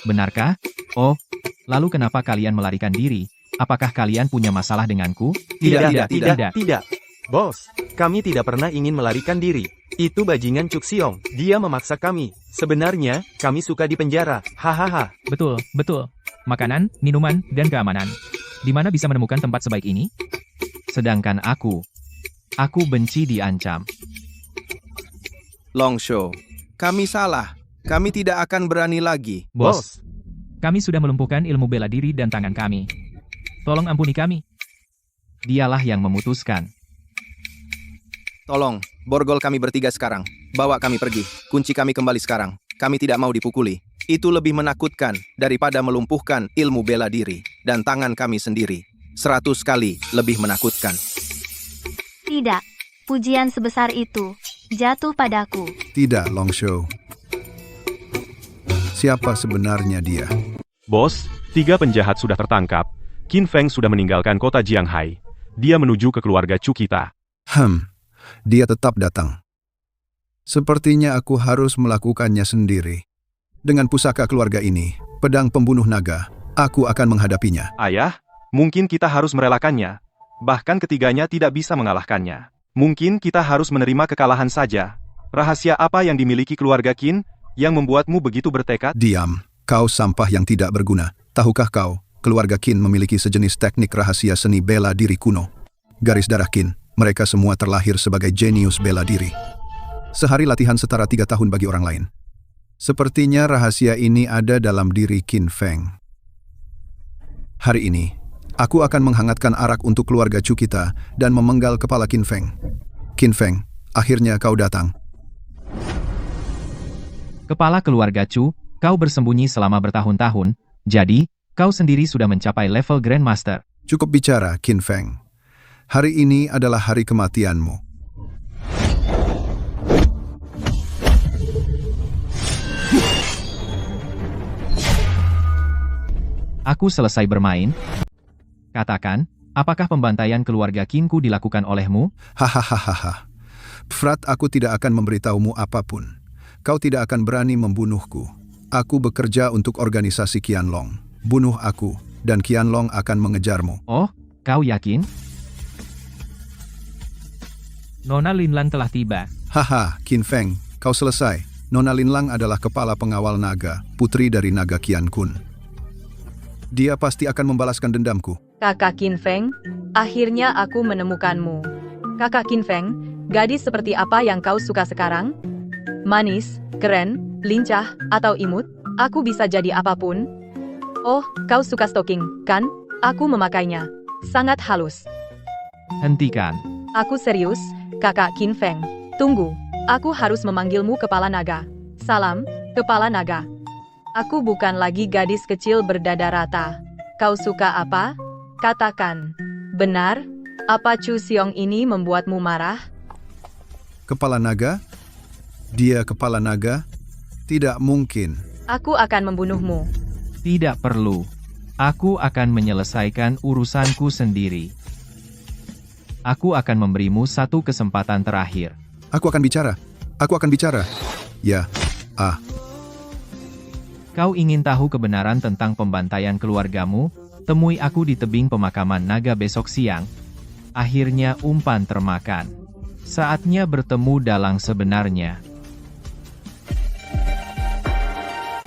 Benarkah? Oh, lalu kenapa kalian melarikan diri? Apakah kalian punya masalah denganku? Tidak. Bos, kami tidak pernah ingin melarikan diri. Itu bajingan Cuk Siong. Dia memaksa kami. Sebenarnya, kami suka di penjara. Hahaha. Betul, betul. Makanan, minuman, dan keamanan. Di mana bisa menemukan tempat sebaik ini? Sedangkan aku benci diancam. Long Shou, kami salah. Kami tidak akan berani lagi. Bos, kami sudah melumpuhkan ilmu bela diri dan tangan kami. Tolong ampuni kami. Dialah yang memutuskan. Tolong, borgol kami bertiga sekarang. Bawa kami pergi. Kunci kami kembali sekarang. Kami tidak mau dipukuli. Itu lebih menakutkan daripada melumpuhkan ilmu bela diri dan tangan kami sendiri. 100 kali lebih menakutkan. Tidak. Pujian sebesar itu. Jatuh padaku. Tidak, Longshow. Siapa sebenarnya dia? Bos, 3 penjahat sudah tertangkap. Qin Feng sudah meninggalkan kota Jianghai. Dia menuju ke keluarga Chu kita. Dia tetap datang. Sepertinya aku harus melakukannya sendiri. Dengan pusaka keluarga ini, pedang pembunuh naga, aku akan menghadapinya. Ayah, mungkin kita harus merelakannya. Bahkan ketiganya tidak bisa mengalahkannya. Mungkin kita harus menerima kekalahan saja. Rahasia apa yang dimiliki keluarga Qin yang membuatmu begitu bertekad? Diam, kau sampah yang tidak berguna. Tahukah kau, keluarga Qin memiliki sejenis teknik rahasia seni bela diri kuno. Garis darah Qin, mereka semua terlahir sebagai jenius bela diri. Sehari latihan setara 3 tahun bagi orang lain. Sepertinya rahasia ini ada dalam diri Qin Feng. Hari ini, aku akan menghangatkan arak untuk keluarga Chu kita dan memenggal kepala Qin Feng. Qin Feng, akhirnya kau datang. Kepala keluarga Chu, kau bersembunyi selama bertahun-tahun, jadi, kau sendiri sudah mencapai level Grandmaster. Cukup bicara, Qin Feng. Hari ini adalah hari kematianmu. Aku selesai bermain. Katakan, apakah pembantaian keluarga Qinku dilakukan olehmu? Hahaha. Frat, aku tidak akan memberitahumu apapun. Kau tidak akan berani membunuhku. Aku bekerja untuk organisasi Qianlong. Bunuh aku, dan Qianlong akan mengejarmu. Oh, kau yakin? Nona Linlang telah tiba. Haha, Qin Feng, kau selesai. Nona Linlang adalah kepala pengawal naga, putri dari naga Qian Kun. Dia pasti akan membalaskan dendamku. Kakak Qin Feng, akhirnya aku menemukanmu. Kakak Qin Feng, gadis seperti apa yang kau suka sekarang? Manis, keren, lincah, atau imut? Aku bisa jadi apapun. Oh, kau suka stocking, kan? Aku memakainya. Sangat halus. Hentikan. Aku serius, Kakak Qin Feng. Tunggu, aku harus memanggilmu Kepala Naga. Salam, Kepala Naga. Aku bukan lagi gadis kecil berdada rata. Kau suka apa? Katakan. Benar? Apa Chu Xiong ini membuatmu marah? Kepala naga? Dia kepala naga? Tidak mungkin. Aku akan membunuhmu. Tidak perlu. Aku akan menyelesaikan urusanku sendiri. Aku akan memberimu satu kesempatan terakhir. Aku akan bicara. Aku akan bicara. Ya. Kau ingin tahu kebenaran tentang pembantaian keluargamu? Temui aku di tebing pemakaman naga besok siang. Akhirnya umpan termakan. Saatnya bertemu dalang sebenarnya.